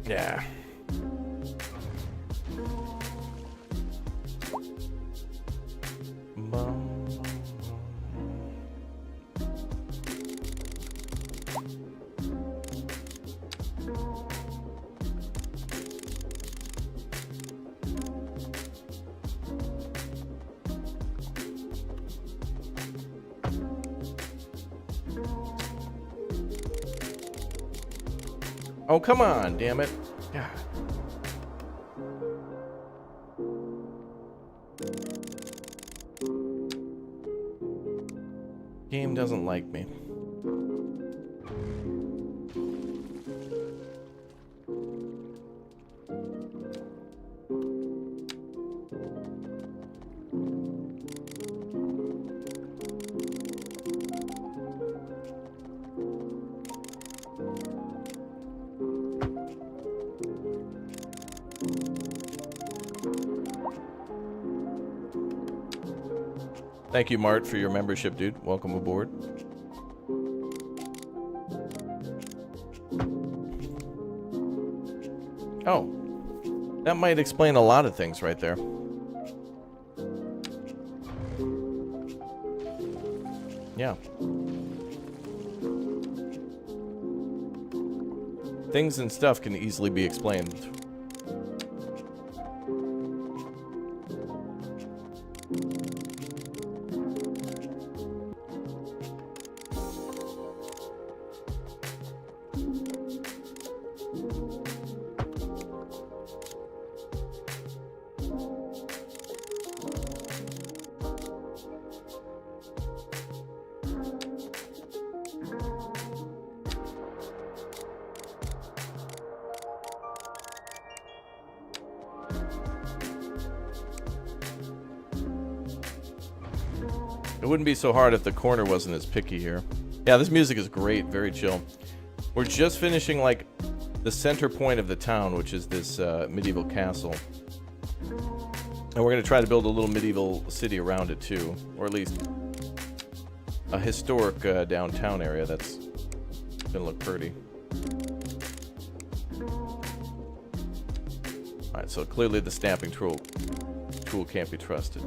Yeah. Oh, come on, damn it. God. Game doesn't like me. Thank you, Mart, for your membership, dude. Welcome aboard. Oh, that might explain a lot of things right there. Yeah. things and stuff can easily be explained. It wouldn't be so hard if the corner wasn't as picky here. Yeah, this music is great, very chill. We're just finishing like the center point of the town, which is this medieval castle. And we're going to try to build a little medieval city around it too, or at least a historic downtown area that's going to look pretty. Alright, so clearly the stamping tool can't be trusted.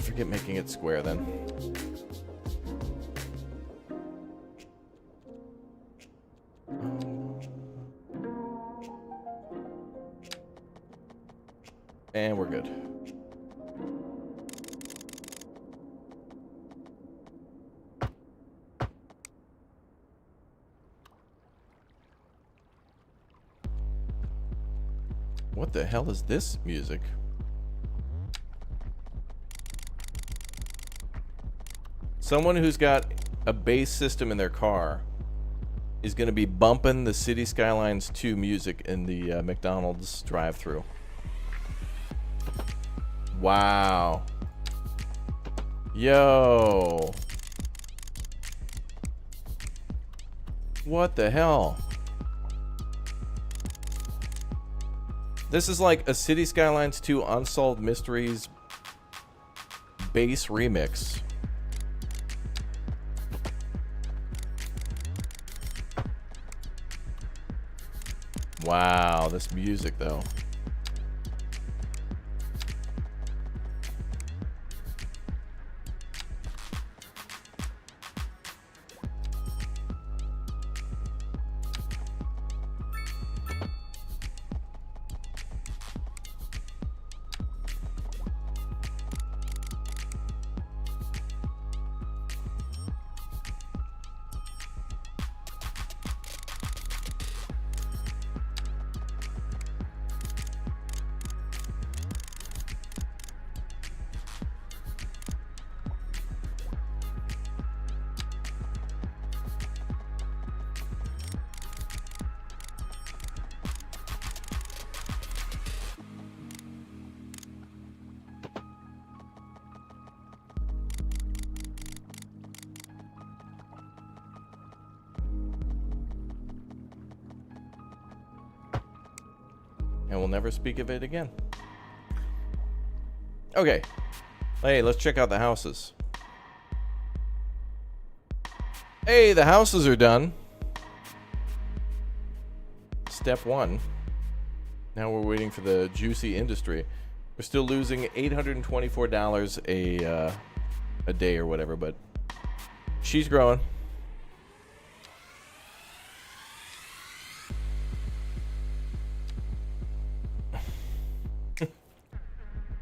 Forget making it square then. And we're good. What the hell is this music? Someone who's got a bass system in their car is going to be bumping the City Skylines II music in the McDonald's drive-thru. Wow. Yo. What the hell? This is like a City Skylines II Unsolved Mysteries bass remix. Wow, this music though. And we'll never speak of it again. Okay. Hey, let's check out the houses. Hey, the houses are done. Step 1. Now we're waiting for the juicy industry. We're still losing $824 a day or whatever, but she's growing.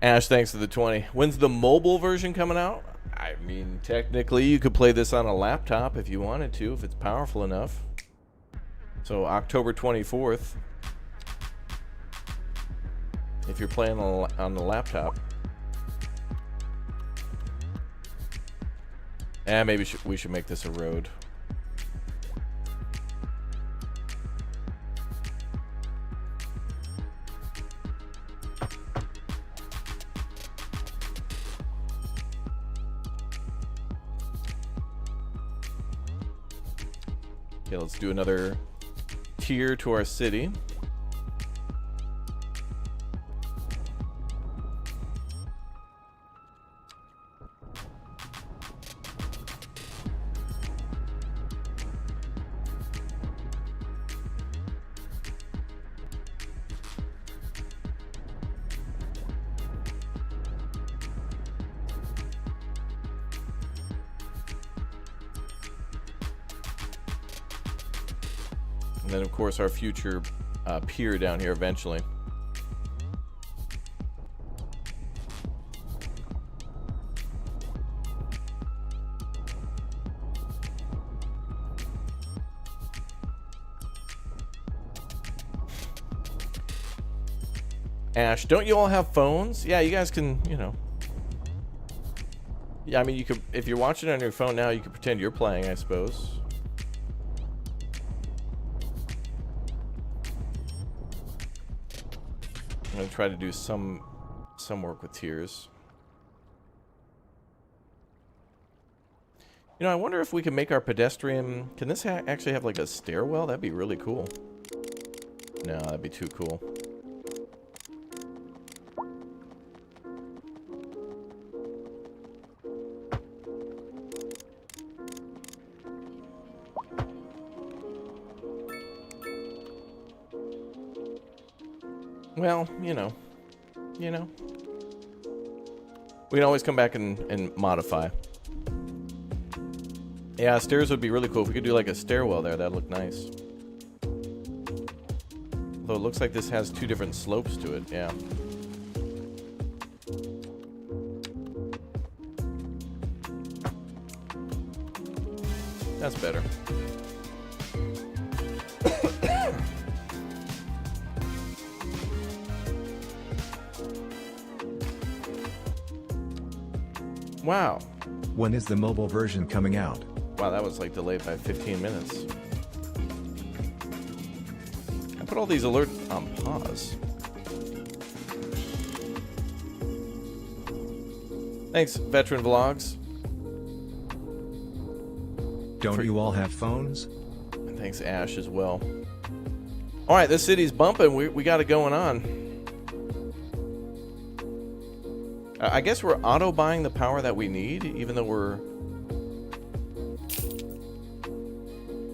Ash, thanks for the 20. When's the mobile version coming out? I mean, technically, you could play this on a laptop if you wanted to, if it's powerful enough. So, October 24th. If you're playing on the laptop. Maybe we should make this a road. Okay, let's do another tier to our city. And then, of course, our future pier down here eventually. Ash, don't you all have phones? Yeah, you guys can, you know. Yeah, I mean, you could, if you're watching on your phone now, you could pretend you're playing, I suppose. I'm gonna try to do some work with tiers. You know, I wonder if we can make our pedestrian. Can this actually have like a stairwell? That'd be really cool. No, that'd be too cool. Well, you know. We can always come back and modify. Yeah, stairs would be really cool. If we could do like a stairwell there, that'd look nice. Although it looks like this has two different slopes to it, yeah. That's better. Wow. When is the mobile version coming out? Wow, that was like delayed by 15 minutes. I put all these alerts on pause. Thanks, Veteran Vlogs. Don't you all have phones? And thanks, Ash, as well. All right, this city's bumping. We got it going on. I guess we're auto-buying the power that we need, even though we're...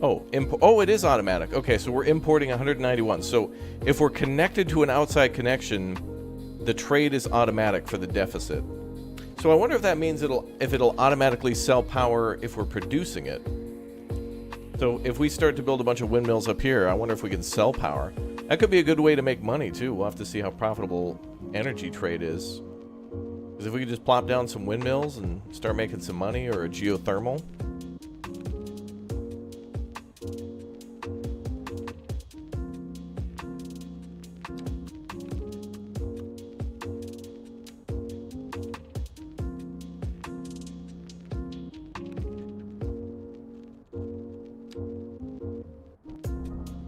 Oh, it is automatic. Okay, so we're importing 191. So if we're connected to an outside connection, the trade is automatic for the deficit. So I wonder if that means it'll automatically sell power if we're producing it. So if we start to build a bunch of windmills up here, I wonder if we can sell power. That could be a good way to make money, too. We'll have to see how profitable energy trade is. Because if we could just plop down some windmills and start making some money, or a geothermal.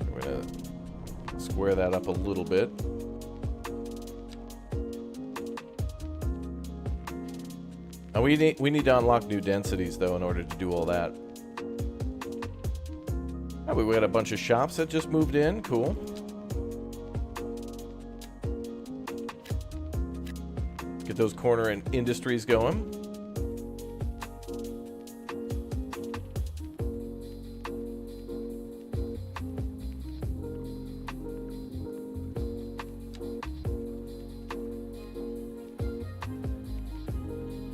We're going to square that up a little bit. We need to unlock new densities, though, in order to do all that. Oh, we got a bunch of shops that just moved in. Cool. Get those corner industries going.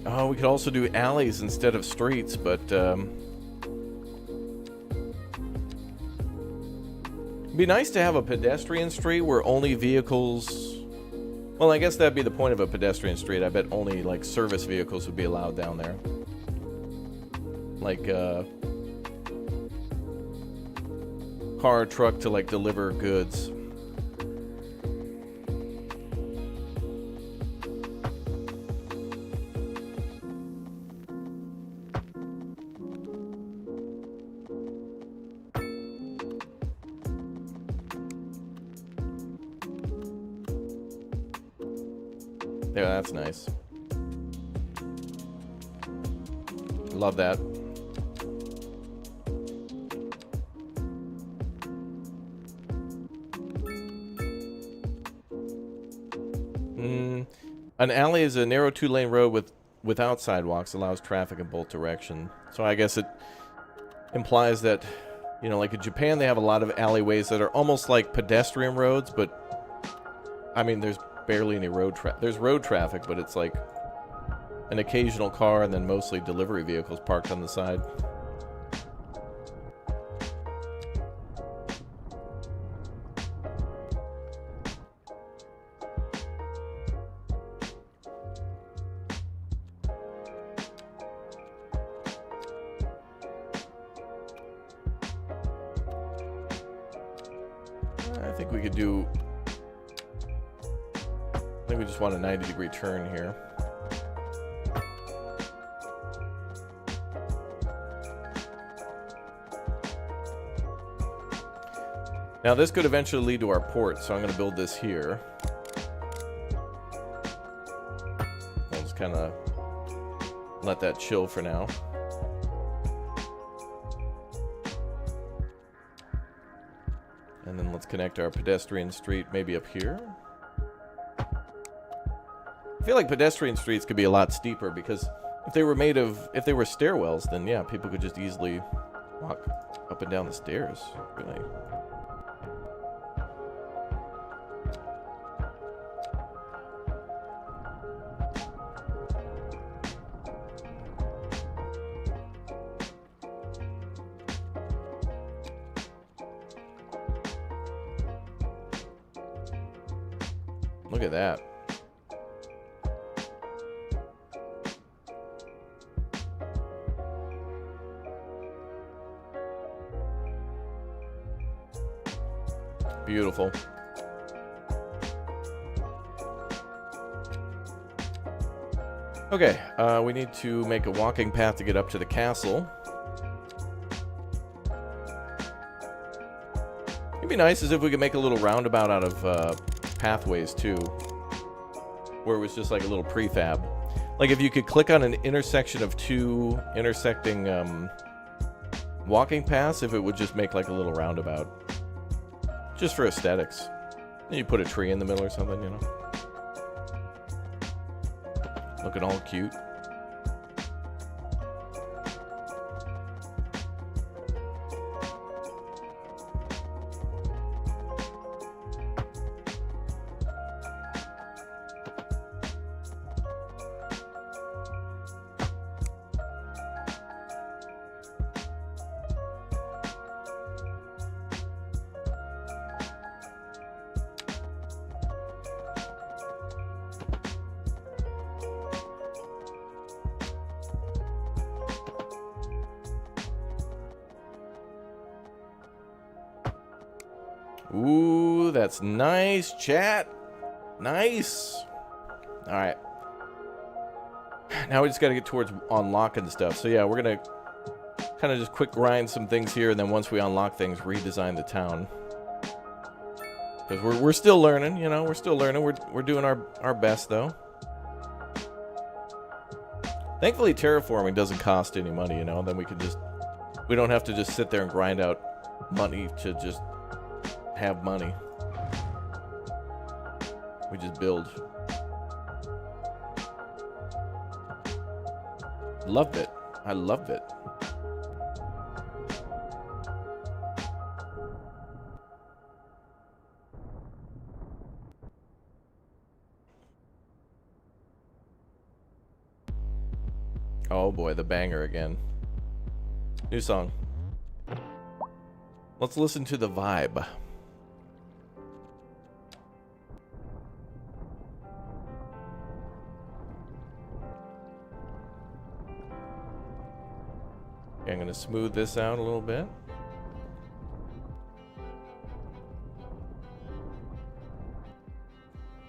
Oh, we could also do alleys instead of streets, but it'd be nice to have a pedestrian street where only vehicles... Well, I guess that'd be the point of a pedestrian street. I bet only, like, service vehicles would be allowed down there. Like, car, truck to, like, deliver goods. There, that's nice. Love that. An alley is a narrow two-lane road without sidewalks, allows traffic in both directions. So I guess it implies that, you know, like in Japan, they have a lot of alleyways that are almost like pedestrian roads, but I mean, there's barely any road traffic. There's road traffic, but it's like an occasional car and then mostly delivery vehicles parked on the side. think we could do... I think we just want a 90-degree turn here. Now this could eventually lead to our port, so I'm going to build this here. I'll just kind of let that chill for now. And then let's connect our pedestrian street maybe up here. I feel like pedestrian streets could be a lot steeper because if they were stairwells, then yeah, people could just easily walk up and down the stairs, really. Look at that. Beautiful. Okay, we need to make a walking path to get up to the castle. It'd be nice as if we could make a little roundabout out of pathways too, where it was just like a little prefab. Like if you could click on an intersection of two intersecting walking paths, if it would just make like a little roundabout. Just for aesthetics. And you put a tree in the middle or something, you know. Looking all cute. Ooh, that's nice, chat. Nice. All right. Now we just got to get towards unlocking stuff. So yeah, we're going to kind of just quick grind some things here, and then once we unlock things, redesign the town. Because we're still learning, you know. We're still learning. We're doing our best, though. Thankfully, terraforming doesn't cost any money, you know. Then we don't have to just sit there and grind out money to just have money. We just build. Loved it. I loved it. Oh boy, the banger again. New song. Let's listen to the vibe. Okay, I'm going to smooth this out a little bit.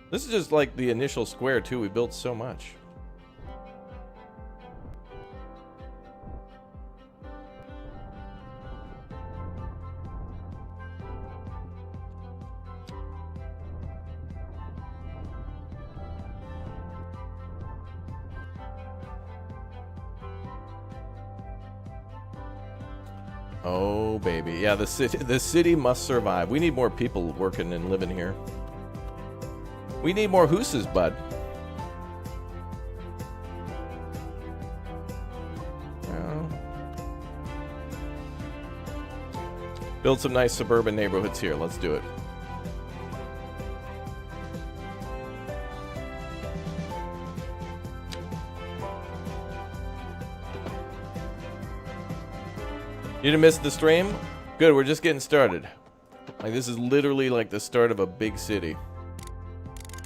This is just like the initial square too. We built so much. Oh baby, yeah, the city must survive. We need more people working and living here. We need more hooses, bud. Yeah. Build some nice suburban neighborhoods here. Let's do it. You didn't miss the stream? Good, we're just getting started. Like, this is literally like the start of a big city.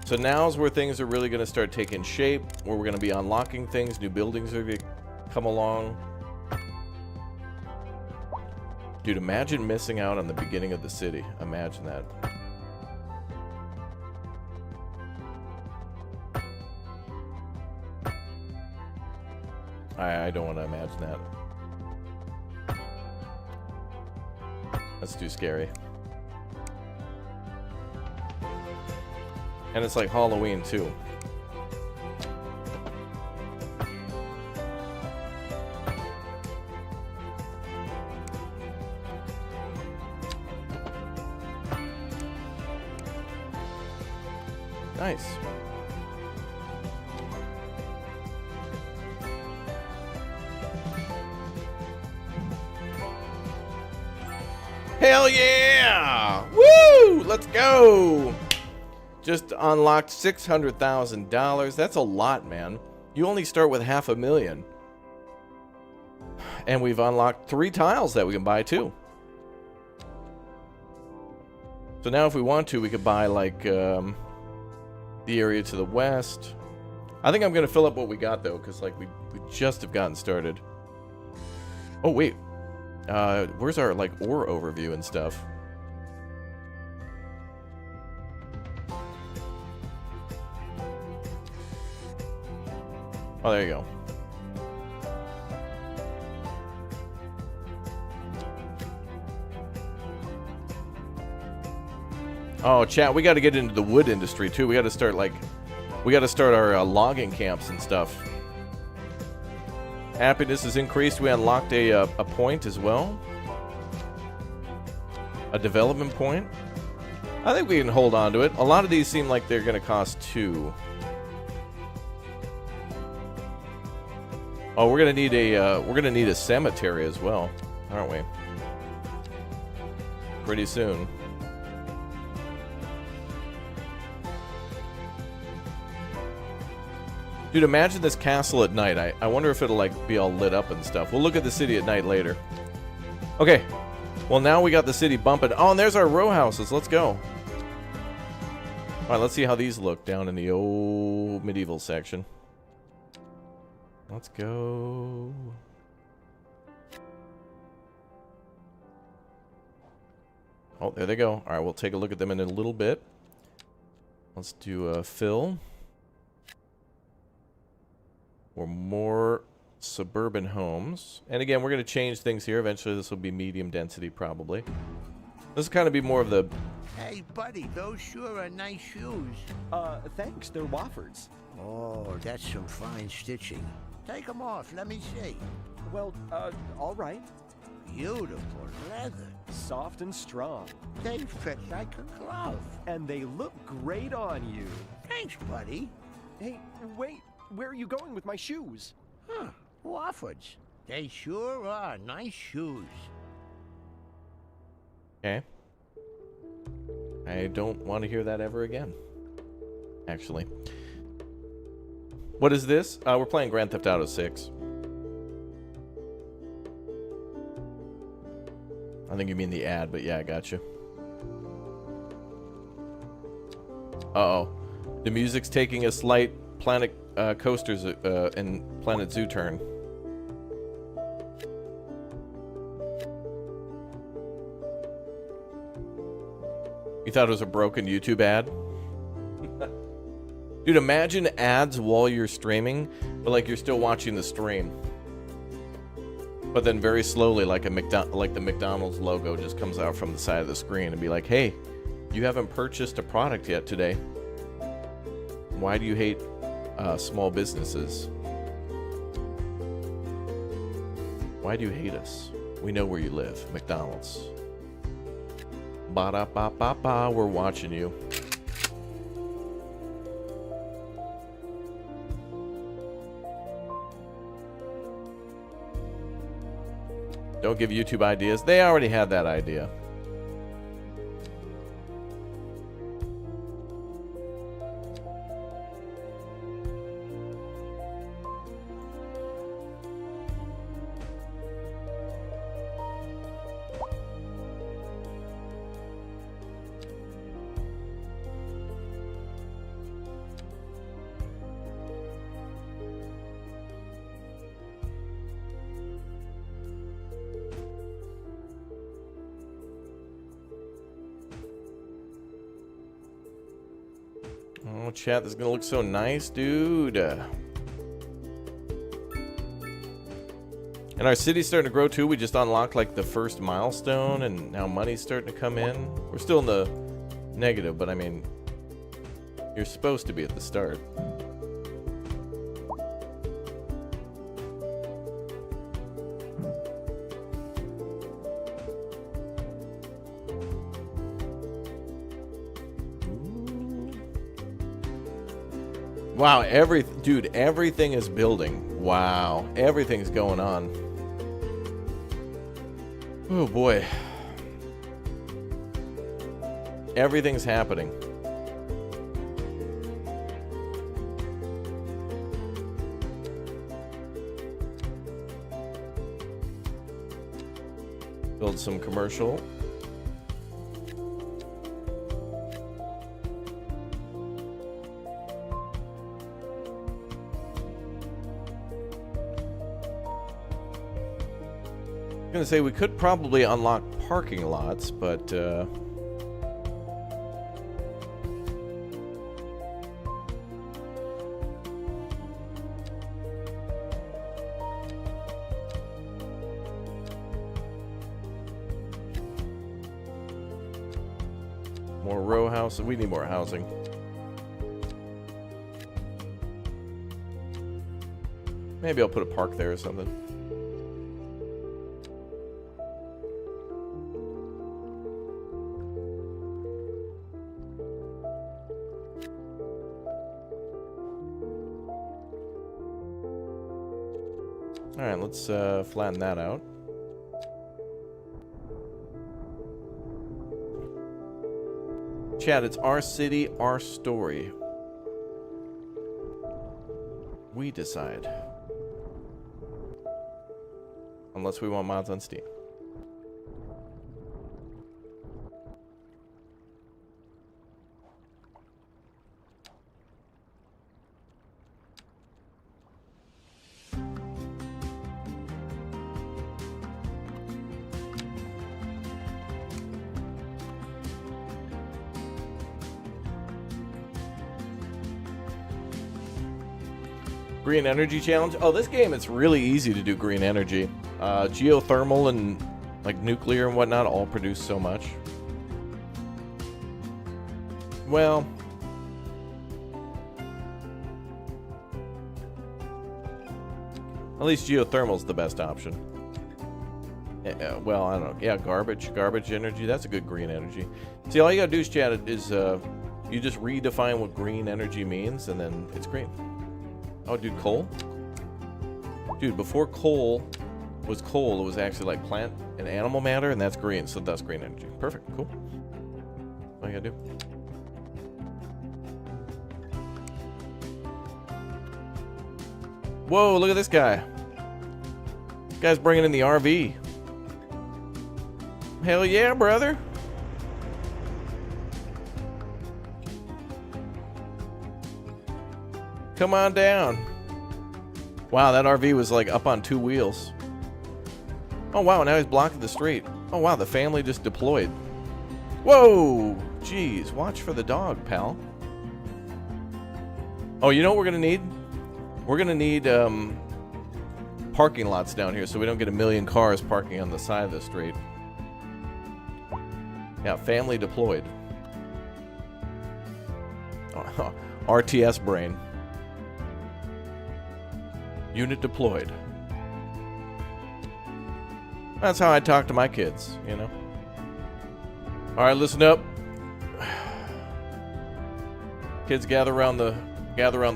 So now's where things are really going to start taking shape, where we're going to be unlocking things, new buildings are going to come along. Dude, imagine missing out on the beginning of the city. Imagine that. I don't want to imagine that. That's too scary. And it's like Halloween too. Nice. Hell yeah! Woo! Let's go! Just unlocked $600,000. That's a lot, man. You only start with $500,000. And we've unlocked 3 tiles that we can buy too. So now if we want to, we could buy like the area to the west. I think I'm going to fill up what we got though, because like we just have gotten started. Oh, wait. Where's our like ore overview and stuff? Oh, there you go. Oh, chat, we got to get into the wood industry too. We got to start like, we got to start our logging camps and stuff. Happiness is increased. We unlocked a point as well. A development point. I think we can hold on to it. A lot of these seem like they're going to cost 2. Oh, we're gonna need a cemetery as well, aren't we? Pretty soon. Dude, imagine this castle at night. I wonder if it'll like be all lit up and stuff. We'll look at the city at night later. Okay. Well, now we got the city bumping. Oh, and there's our row houses. Let's go. All right, let's see how these look down in the old medieval section. Let's go. Oh, there they go. All right, we'll take a look at them in a little bit. Let's do fill. Or more suburban homes. And again, we're going to change things here. Eventually, this will be medium density, probably. This will kind of be more of the... Hey, buddy, those sure are nice shoes. Thanks. They're Woffords. Oh, that's some fine stitching. Take them off. Let me see. Well, all right. Beautiful leather. Soft and strong. They fit like a glove. And they look great on you. Thanks, buddy. Hey, wait. Where are you going with my shoes? Huh. Woffords. They sure are nice shoes. Okay. I don't want to hear that ever again. Actually. What is this? We're playing Grand Theft Auto 6. I think you mean the ad, but yeah, I got you. Uh-oh. The music's taking a slight Planet Coasters and Planet Zoo turn. You thought it was a broken YouTube ad? Dude, imagine ads while you're streaming, but like you're still watching the stream. But then very slowly, like the McDonald's logo just comes out from the side of the screen and be like, hey, you haven't purchased a product yet today. Why do you hate small businesses? Why do you hate us? We know where you live, McDonald's. Ba-da-ba-ba-ba, we're watching you. Don't give YouTube ideas. They already had that idea. Oh, chat, this is gonna look so nice, dude. And our city's starting to grow too. We just unlocked like the first milestone, and now money's starting to come in. We're still in the negative, but I mean, you're supposed to be at the start. Wow, dude, everything is building. Wow, everything's going on. Oh boy. Everything's happening. Build some commercial. I'm gonna say we could probably unlock parking lots, but more row houses. We need more housing. Maybe I'll put a park there or something. All right, let's flatten that out. Chat, it's our city, our story. We decide. Unless we want mods on Steam. Green energy challenge. Oh, this game, it's really easy to do green energy. Geothermal and like nuclear and whatnot all produce so much. Well, at least geothermal's the best option. Well, I don't know. Yeah, garbage energy. That's a good green energy. See, all you gotta do is chat is you just redefine what green energy means, and then it's green. Oh, dude, coal? Dude, before coal was coal, it was actually like plant and animal matter, and that's green, so that's green energy. Perfect, cool. All you gotta do. Whoa, look at this guy. This guy's bringing in the RV. Hell yeah, brother. Come on down. Wow, that RV was like up on 2 wheels. Oh wow, now he's blocking the street. Oh wow, the family just deployed. Whoa! Jeez, watch for the dog, pal. Oh, you know what we're gonna need? We're gonna need parking lots down here so we don't get a million cars parking on the side of the street. Yeah, family deployed. Oh, RTS brain. Unit deployed. That's how I talk to my kids, you know. All right, listen up. Kids, gather around the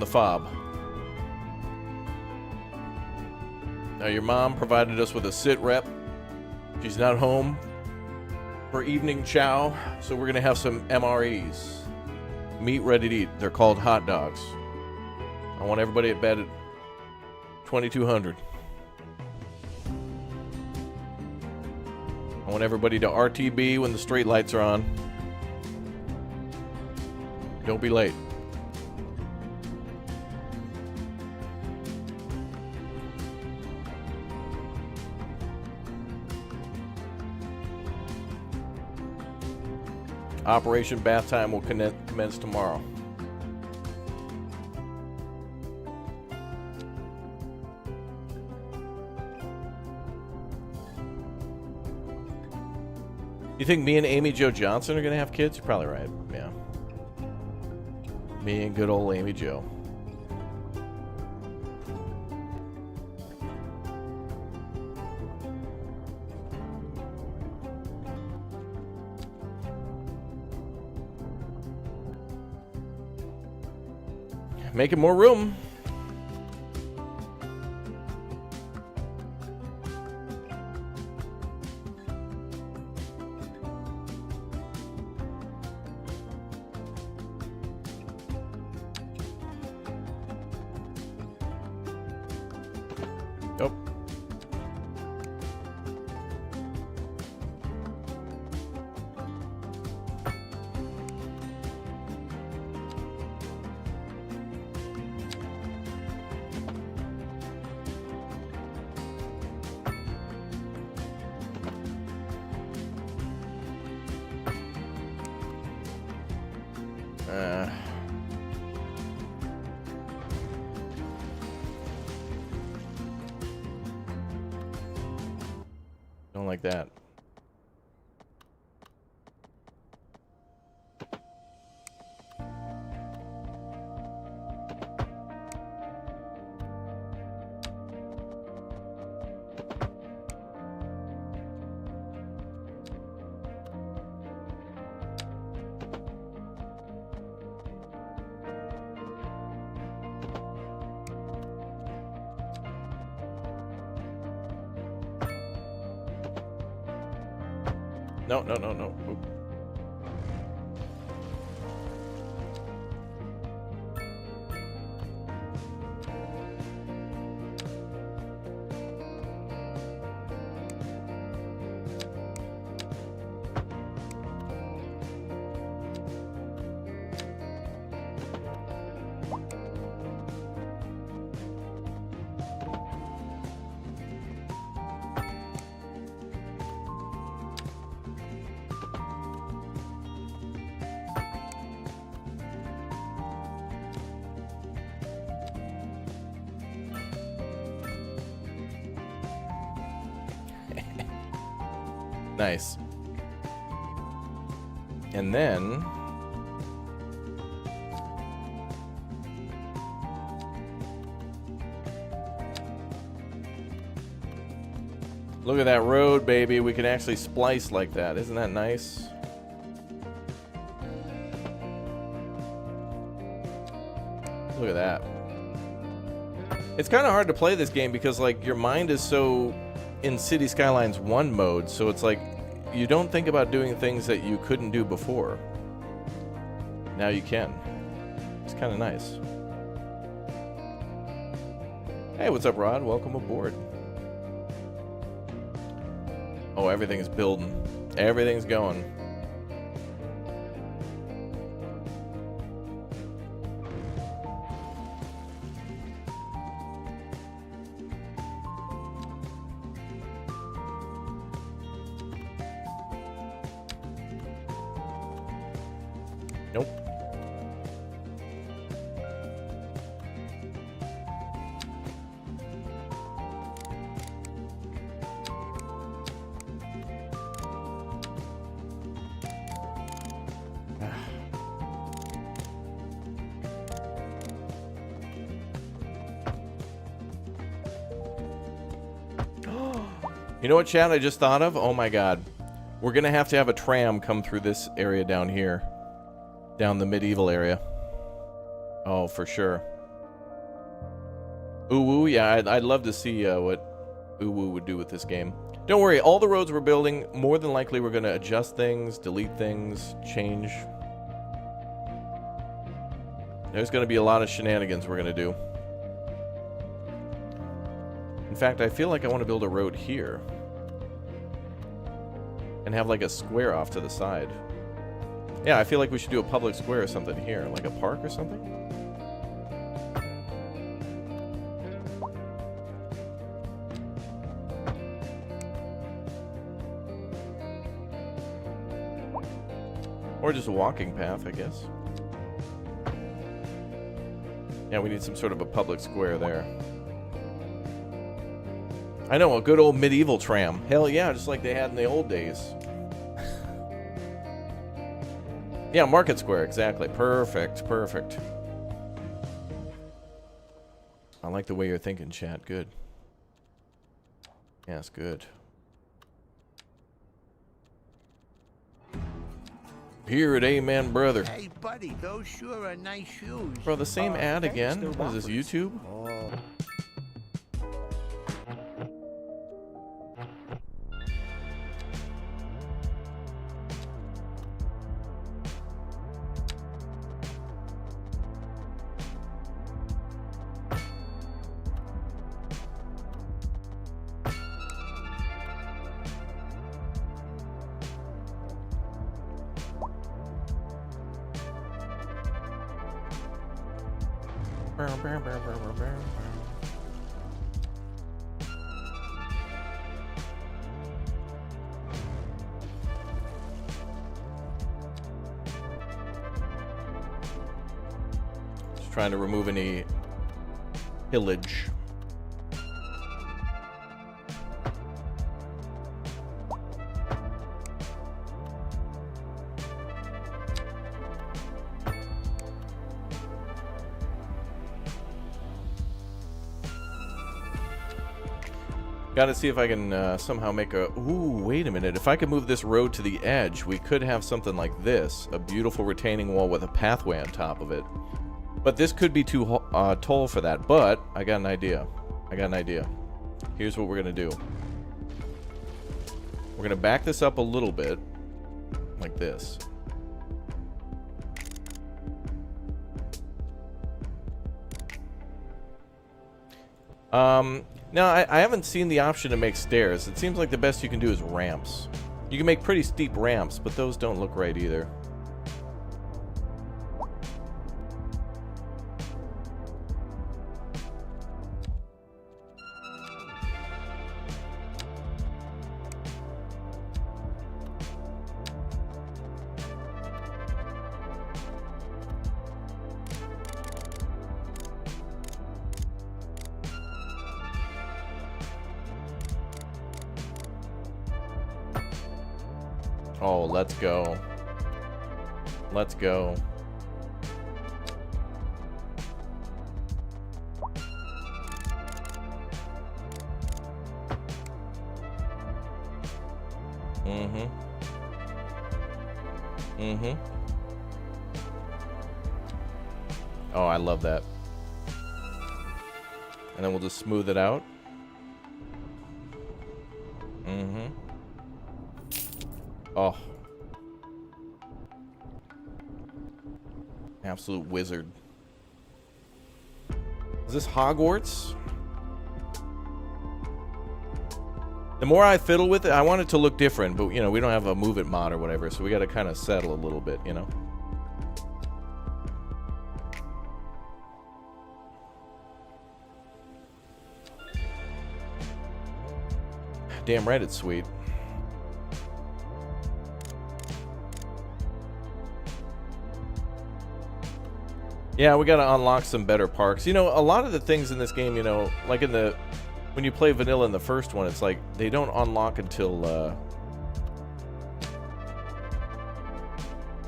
fob. Now, your mom provided us with a sit rep. She's not home for evening chow, so we're gonna have some MREs. Meat ready to eat. They're called hot dogs. I want everybody at bed at 2200. I want everybody to RTB when the street lights are on. Don't be late. Operation Bath Time will commence tomorrow. You think me and Amy Jo Johnson are gonna have kids? You're probably right. Yeah. Me and good old Amy Jo. Making more room. Nope. Don't like that. No, no, no, no. Oop. Nice. And then look at that road, baby. We can actually splice like that. Isn't that nice? Look at that. It's kind of hard to play this game because like your mind is so in City Skylines 1 mode, so it's like you don't think about doing things that you couldn't do before. Now you can. It's kind of nice. Hey, what's up, Rod? Welcome aboard. Oh, everything's building. Everything's going. Nope. You know what, chat, I just thought of? Oh my god. We're gonna have to have a tram come through this area down here. Down the medieval area. Oh, for sure. Ooh, yeah, I'd love to see what Ooh would do with this game. Don't worry, all the roads we're building, more than likely we're going to adjust things, delete things, change. There's going to be a lot of shenanigans we're going to do. In fact, I feel like I want to build a road here. And have like a square off to the side. Yeah, I feel like we should do a public square or something here, like a park or something. Or just a walking path, I guess. Yeah, we need some sort of a public square there. I know, a good old medieval tram. Hell yeah, just like they had in the old days. Yeah, Market Square, exactly. Perfect, perfect. I like the way you're thinking, chat. Good. Yes, good. Here at Amen, brother. Hey, buddy, those sure are nice shoes. Bro, the same ad thanks, again? they're What is this, Whoppers. YouTube? Oh. Just trying to remove any pillage. Got to see if I can somehow make a... Ooh, wait a minute. If I could move this road to the edge, we could have something like this. A beautiful retaining wall with a pathway on top of it. But this could be too tall for that. But I got an idea. Here's what we're going to do. We're going to back this up a little bit. Like this. Now, I haven't seen the option to make stairs. It seems like the best you can do is ramps. You can make pretty steep ramps, but those don't look right either. Oh, let's go. Let's go. Oh, I love that. And then we'll just smooth it out. Oh. Absolute wizard. Is this Hogwarts? The more I fiddle with it, I want it to look different, but, you know, we don't have a move it mod or whatever, so we got to kind of settle a little bit, you know? Damn right it's sweet. Yeah, we gotta unlock some better parks. You know, a lot of the things in this game, you know, like in the... When you play vanilla in the first one, it's like, they don't unlock until,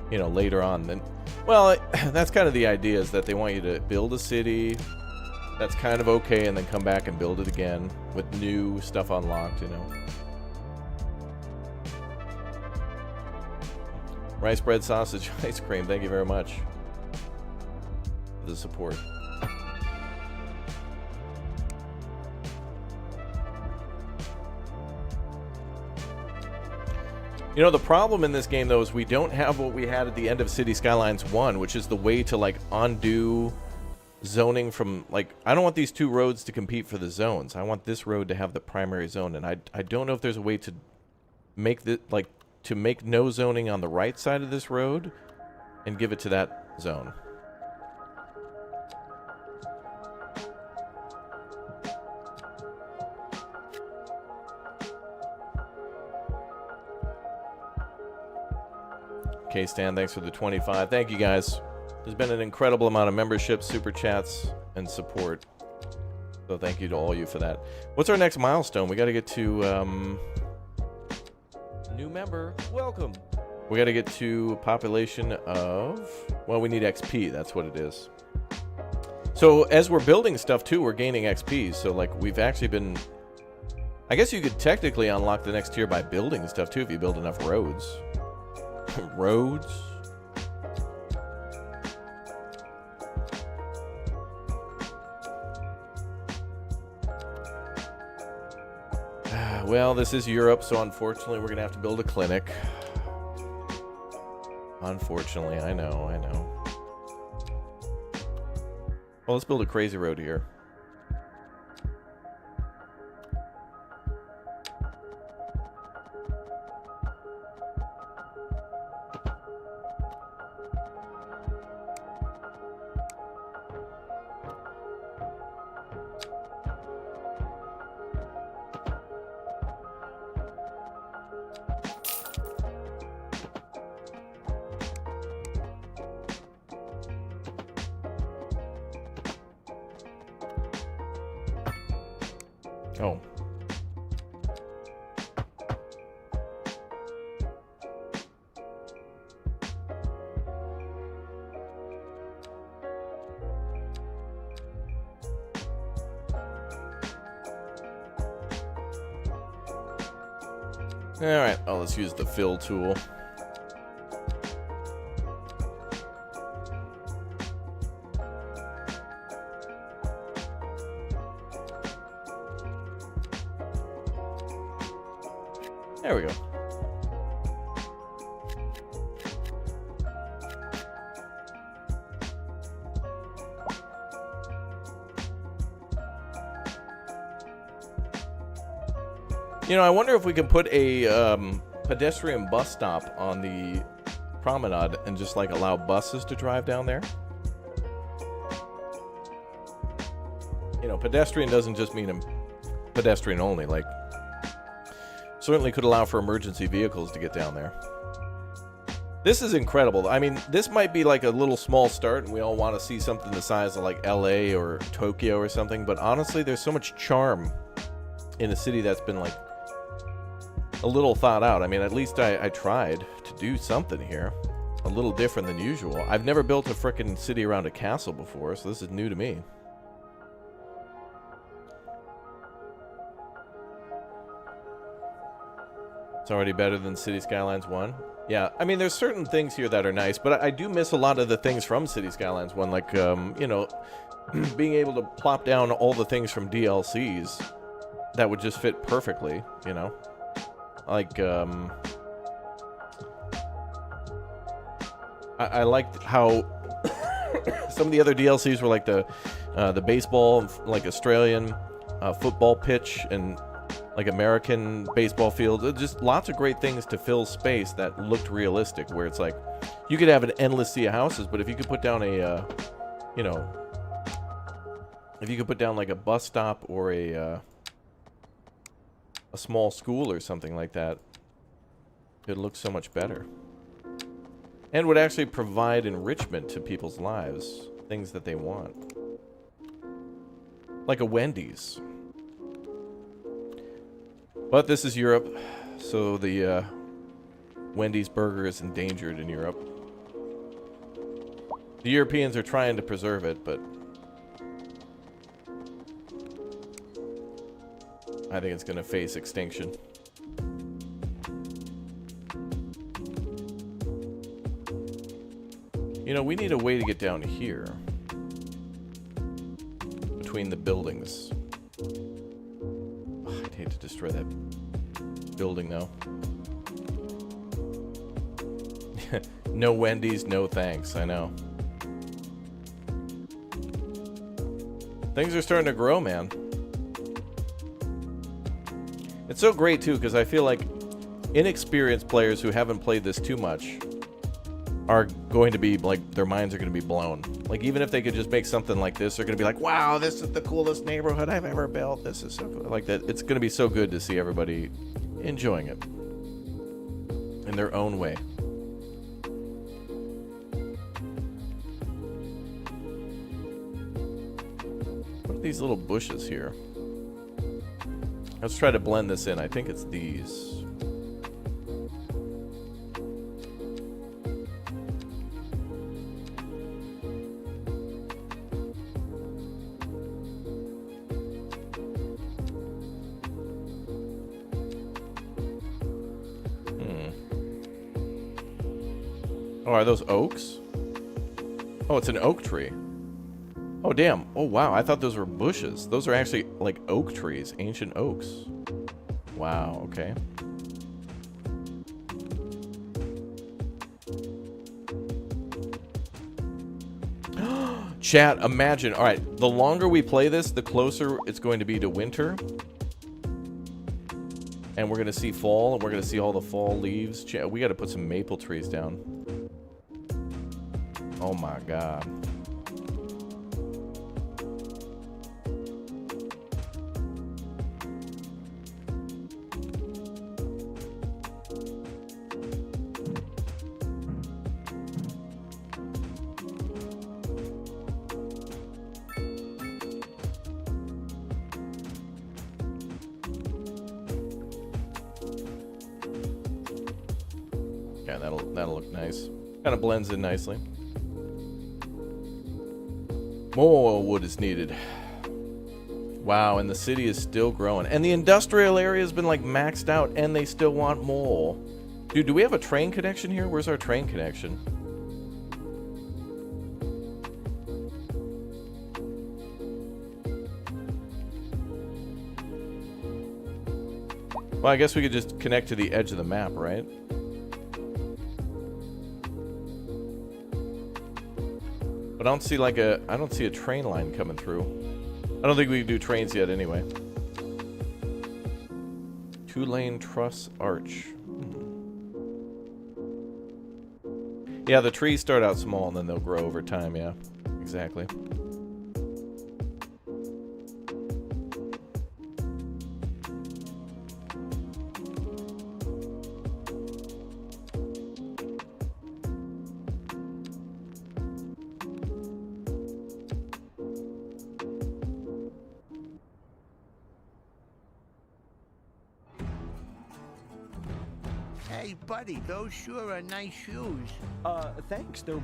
you know, later on. Then, well, that's kind of the idea, is that they want you to build a city that's kind of okay, and then come back and build it again with new stuff unlocked, you know. Rice bread, sausage, ice cream, thank you very much for the support. You know, the problem in this game, though, is we don't have what we had at the end of City Skylines 1, which is the way to, like, undo zoning from, like, I don't want these two roads to compete for the zones. I want this road to have the primary zone, and I don't know if there's a way to make this, like, to make no zoning on the right side of this road and give it to that zone. K-Stan, thanks for the 25. Thank you, guys. There's been an incredible amount of memberships, super chats, and support. So thank you to all you for that. What's our next milestone? We got to get to... new member. Welcome. We got to get to a population of, well, we need XP. That's what it is. So as we're building stuff too, we're gaining XP. So like we've actually been, I guess you could technically unlock the next tier by building stuff too if you build enough roads. Roads. Well, this is Europe, so unfortunately we're going to have to build a clinic. Unfortunately, I know. Well, let's build a crazy road here. Oh. All right, oh, let's use the fill tool. There we go. You know, I wonder if we could put a pedestrian bus stop on the promenade and just like allow buses to drive down there. You know, pedestrian doesn't just mean pedestrian only. Like, certainly could allow for emergency vehicles to get down there. This is incredible. I mean, this might be like a little small start, and we all want to see something the size of like LA or Tokyo or something. But honestly, there's so much charm in a city that's been like a little thought out. I mean, at least I tried to do something here. A little different than usual. I've never built a frickin' city around a castle before, so this is new to me. It's already better than City Skylines 1. Yeah, I mean, there's certain things here that are nice, but I do miss a lot of the things from City Skylines 1, like, you know, being able to plop down all the things from DLCs that would just fit perfectly, you know? Like, I liked how some of the other DLCs were like the baseball, like Australian football pitch and like American baseball field. Just lots of great things to fill space that looked realistic, where it's like you could have an endless sea of houses, but if you could put down a, you know, if you could put down like a bus stop or a small school or something like that, it looks so much better. And would actually provide enrichment to people's lives, things that they want. Like a Wendy's. But this is Europe, so the Wendy's burger is endangered in Europe. The Europeans are trying to preserve it, but I think it's going to face extinction. You know, we need a way to get down here. Between the buildings. Oh, I'd hate to destroy that building, though. No Wendy's, no thanks, I know. Things are starting to grow, man. It's so great, too, because I feel like inexperienced players who haven't played this too much are going to be, like, their minds are going to be blown. Like, even if they could just make something like this, they're going to be like, wow, this is the coolest neighborhood I've ever built. This is so cool. Like, that. It's going to be so good to see everybody enjoying it in their own way. What are these little bushes here? Let's try to blend this in. I think it's these. Oh, are those oaks? Oh, it's an oak tree. Oh, damn. Oh, wow. I thought those were bushes. Those are actually like oak trees, ancient oaks. Wow, okay. Chat, imagine. All right, the longer we play this, the closer it's going to be to winter. And we're going to see fall, and we're going to see all the fall leaves. Chat, we got to put some maple trees down. Oh my god. Yeah, that'll look nice. Kind of blends in nicely. More wood is needed. Wow, and the city is still growing. And the industrial area has been like maxed out and they still want more. Dude, do we have a train connection here? Where's our train connection? Well, I guess we could just connect to the edge of the map, right? But I don't see like I don't see a train line coming through. I don't think we can do trains yet anyway. 2-lane truss arch. Yeah, the trees start out small and then they'll grow over time, yeah. Exactly. Hey, buddy, those sure are nice shoes. Thanks. They're...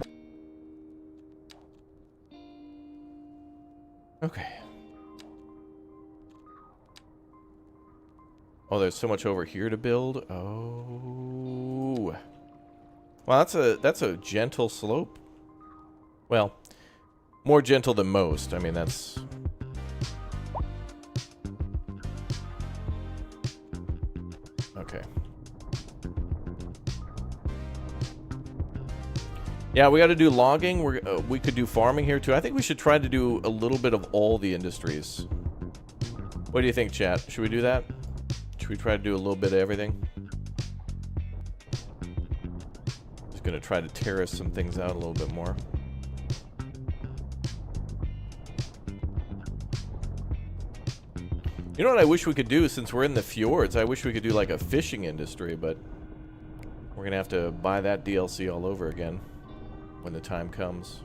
Okay. Oh, there's so much over here to build. Oh. Well, that's a gentle slope. Well, more gentle than most. I mean, that's... Okay. Yeah, we got to do logging. We could do farming here too. I think we should try to do a little bit of all the industries. What do you think, chat? Should we do that? Should we try to do a little bit of everything? Just gonna try to terrace some things out a little bit more. You know what I wish we could do since we're in the fjords? I wish we could do like a fishing industry, but we're gonna have to buy that DLC all over again when the time comes.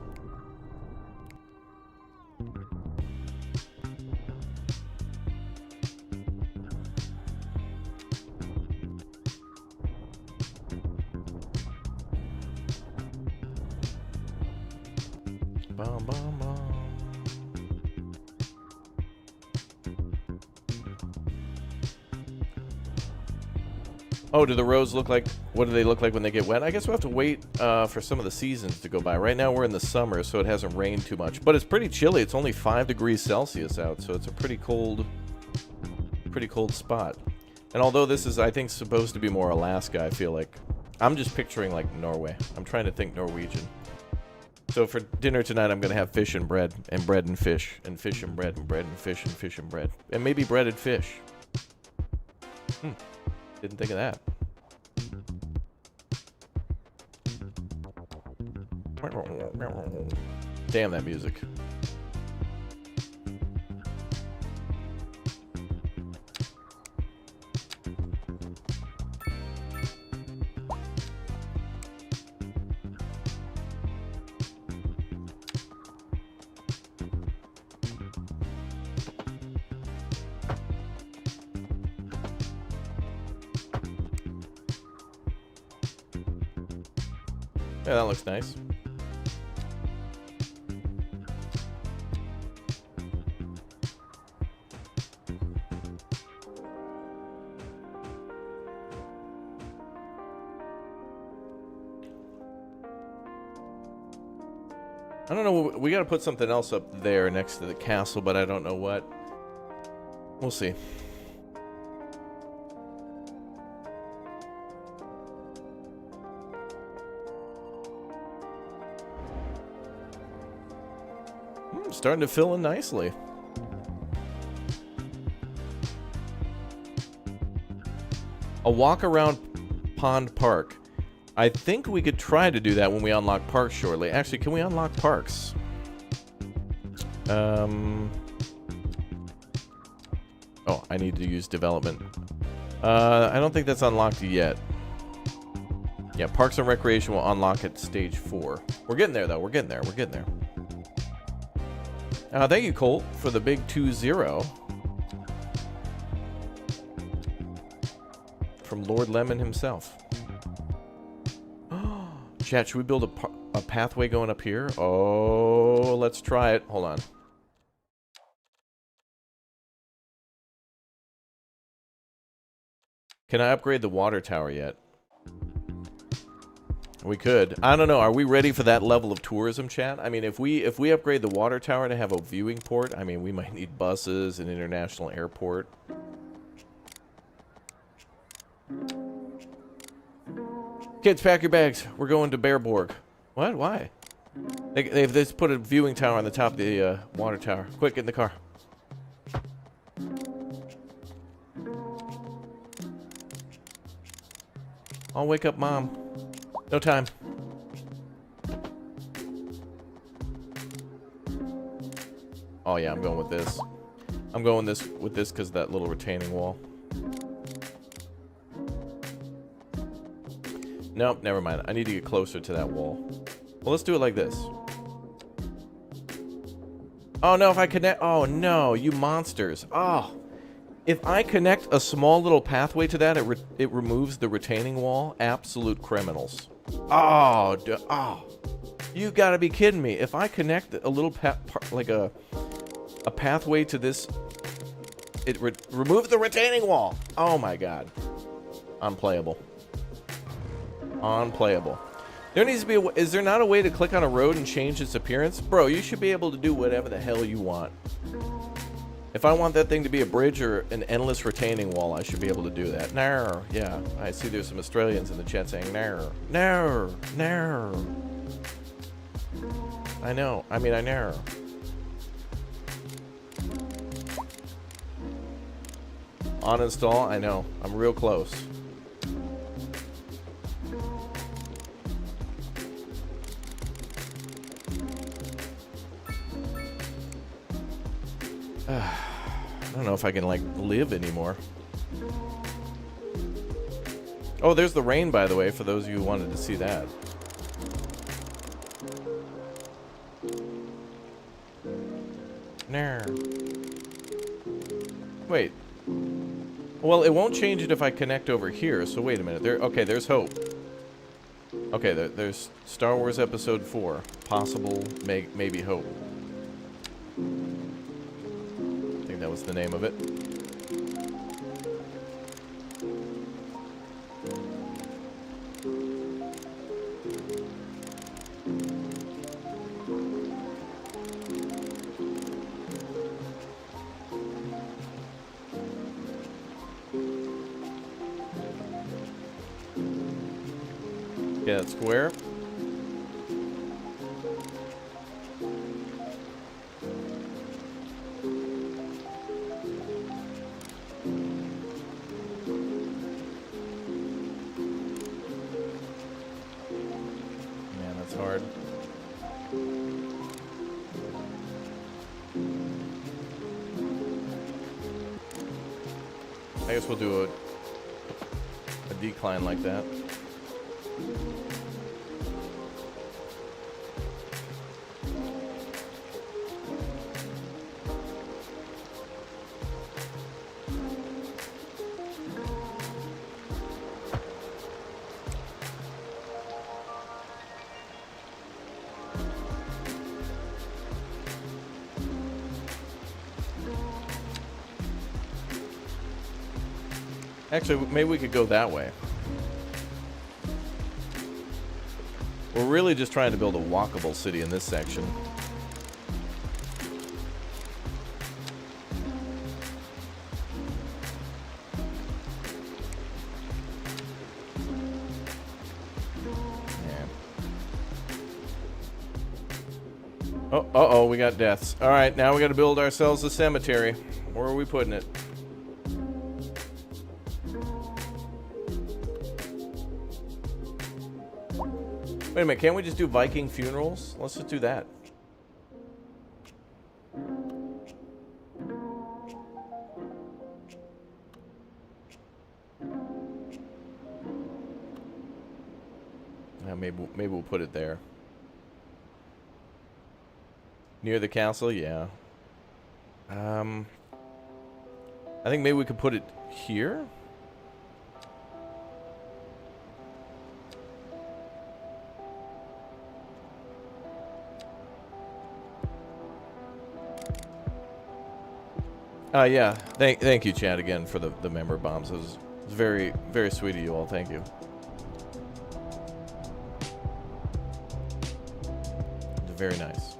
Bum, bum, bum. Oh, do the roads look like... What do they look like when they get wet? I guess we'll have to wait for some of the seasons to go by. Right now we're in the summer, so it hasn't rained too much. But it's pretty chilly. It's only 5 degrees Celsius out, so it's a pretty cold spot. And although this is, I think, supposed to be more Alaska, I feel like... I'm just picturing, like, Norway. I'm trying to think Norwegian. So for dinner tonight, I'm going to have fish and bread and fish, and fish and bread and fish and fish and bread. And maybe breaded fish. Didn't think of that. Damn that music. Yeah, that looks nice. I don't know. We got to put something else up there next to the castle, but I don't know what. We'll see. Starting to fill in nicely. A walk around Pond Park. I think we could try to do that when we unlock parks shortly. Actually, can we unlock parks? Oh, I need to use development. I don't think that's unlocked yet. Yeah, Parks and Recreation will unlock at stage 4. We're getting there, though. We're getting there. We're getting there. Thank you, Colt, for the big 2-0. From Lord Lemon himself. Chat, should we build a pathway going up here? Oh, let's try it. Hold on. Can I upgrade the water tower yet? We could. I don't know. Are we ready for that level of tourism, chat? I mean, if we upgrade the water tower to have a viewing port, I mean, we might need buses, an international airport. Kids, pack your bags. We're going to Bearborg. What? Why? They've just put a viewing tower on the top of the water tower. Quick, get in the car. I'll wake up Mom. No time. Oh yeah, I'm going with this. I'm going with this because of that little retaining wall. Nope, never mind. I need to get closer to that wall. Well, let's do it like this. Oh no, if I connect... Oh no, you monsters. Oh. If I connect a small little pathway to that, it removes the retaining wall. Absolute criminals. Oh, you gotta be kidding me. If I connect a little like a pathway to this, it removes the retaining wall. Oh my god. Unplayable. Unplayable. There needs to be is there not a way to click on a road and change its appearance? Bro, you should be able to do whatever the hell you want. If I want that thing to be a bridge or an endless retaining wall, I should be able to do that. No, yeah. I see there's some Australians in the chat saying no, no, no. I know. I mean, I know. Uninstall. I know. I'm real close. I don't know if I can, like, live anymore. Oh, there's the rain, by the way, for those of you who wanted to see that. Nah. Wait. Well, it won't change it if I connect over here, so wait a minute. Okay, there's hope. Okay, there's Star Wars Episode 4. Possible, maybe hope. That was the name of it. Get that square. I guess we'll do a decline like that. Actually, maybe we could go that way. We're really just trying to build a walkable city in this section. Oh, uh-oh, we got deaths. All right, now we got to build ourselves a cemetery. Where are we putting it? Wait a minute, can't we just do Viking funerals? Let's just do that. Maybe we'll put it there. Near the castle, yeah. I think maybe we could put it here. Yeah. Thank you, Chad, again for the member bombs. It was very, very sweet of you all. Thank you. Very nice.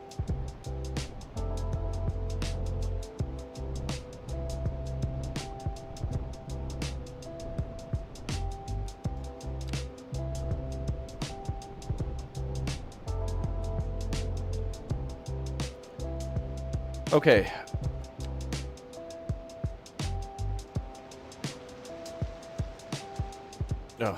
Okay. Oh.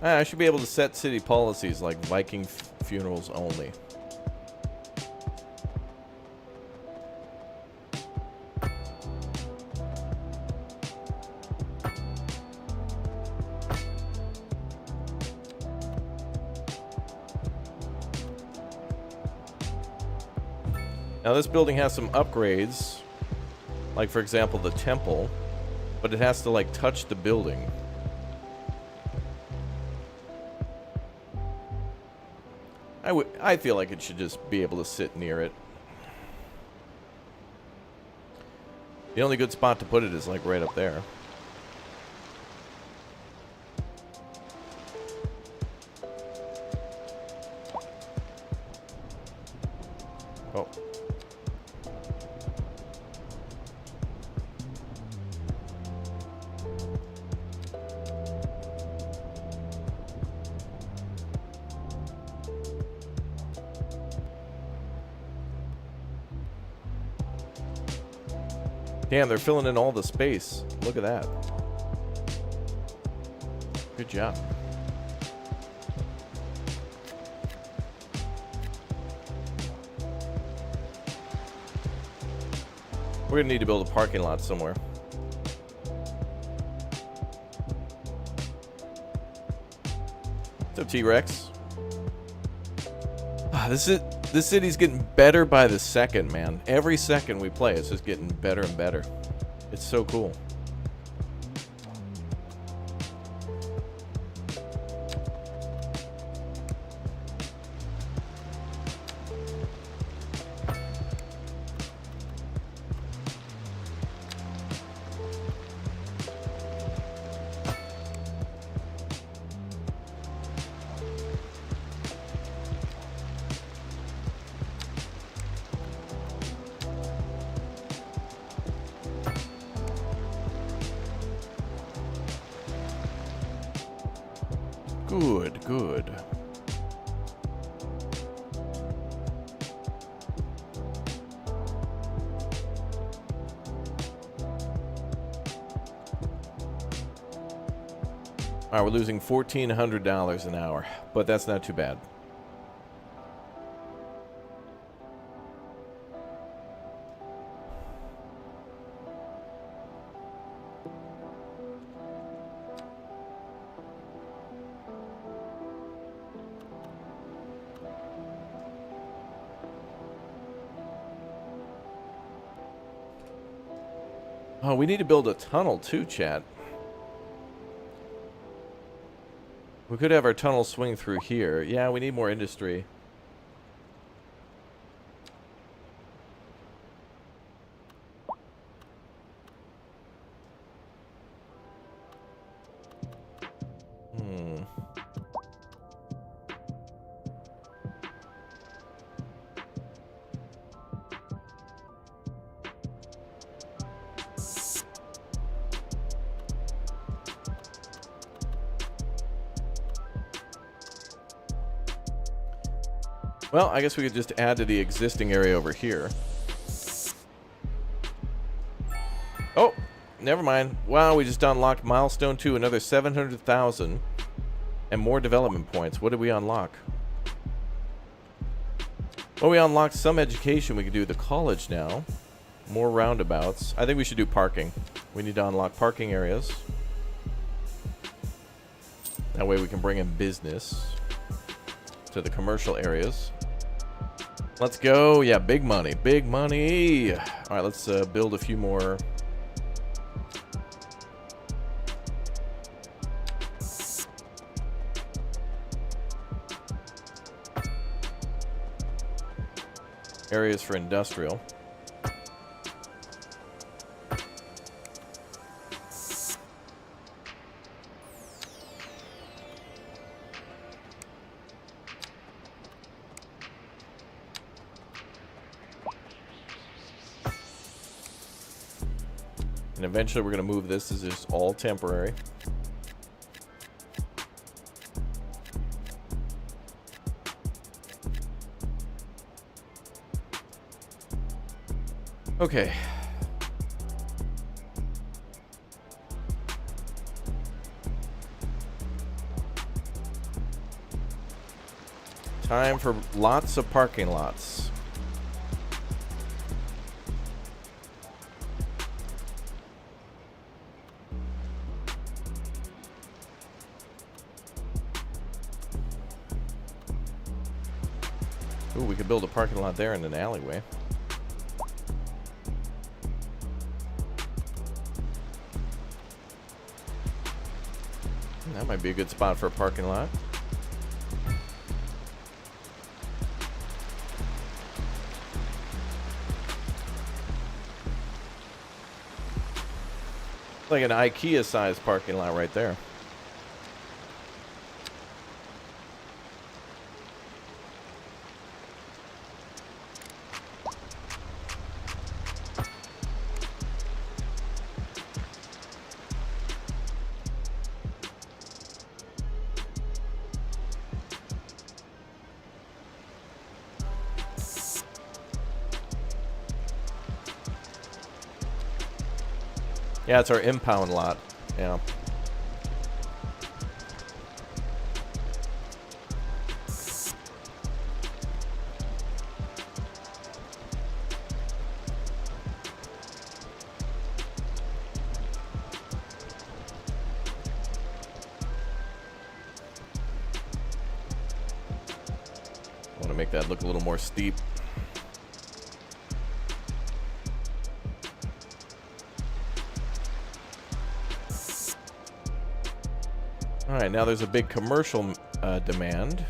I should be able to set city policies like Viking funerals only. Now this building has some upgrades, like for example the temple, but it has to like touch the building. I feel like it should just be able to sit near it. The only good spot to put it is like right up there. Oh. Damn, they're filling in all the space. Look at that. Good job. We're gonna need to build a parking lot somewhere. What's up, T-Rex? This city's getting better by the second, man. Every second we play, it's just getting better and better. It's so cool. Good, good. Alright, we're losing $1,400 an hour, but that's not too bad. Oh, we need to build a tunnel too, chat. We could have our tunnel swing through here. Yeah, we need more industry. Well, I guess we could just add to the existing area over here. Oh, never mind. Wow, we just unlocked milestone 2, another 700,000 and more development points. What did we unlock? Well, we unlocked some education. We can do the college now. More roundabouts. I think we should do parking. We need to unlock parking areas. That way we can bring in business to the commercial areas. Let's go. Yeah, big money. Big money. All right, let's build a few more. Areas for industrial. And eventually we're going to move this. This is just all temporary. Okay. Time for lots of parking lots. Ooh, we could build a parking lot there in an alleyway. That might be a good spot for a parking lot. Like an IKEA-sized parking lot right there. Yeah, it's our impound lot. Yeah. I want to make that look a little more steep. All right, now there's a big commercial demand.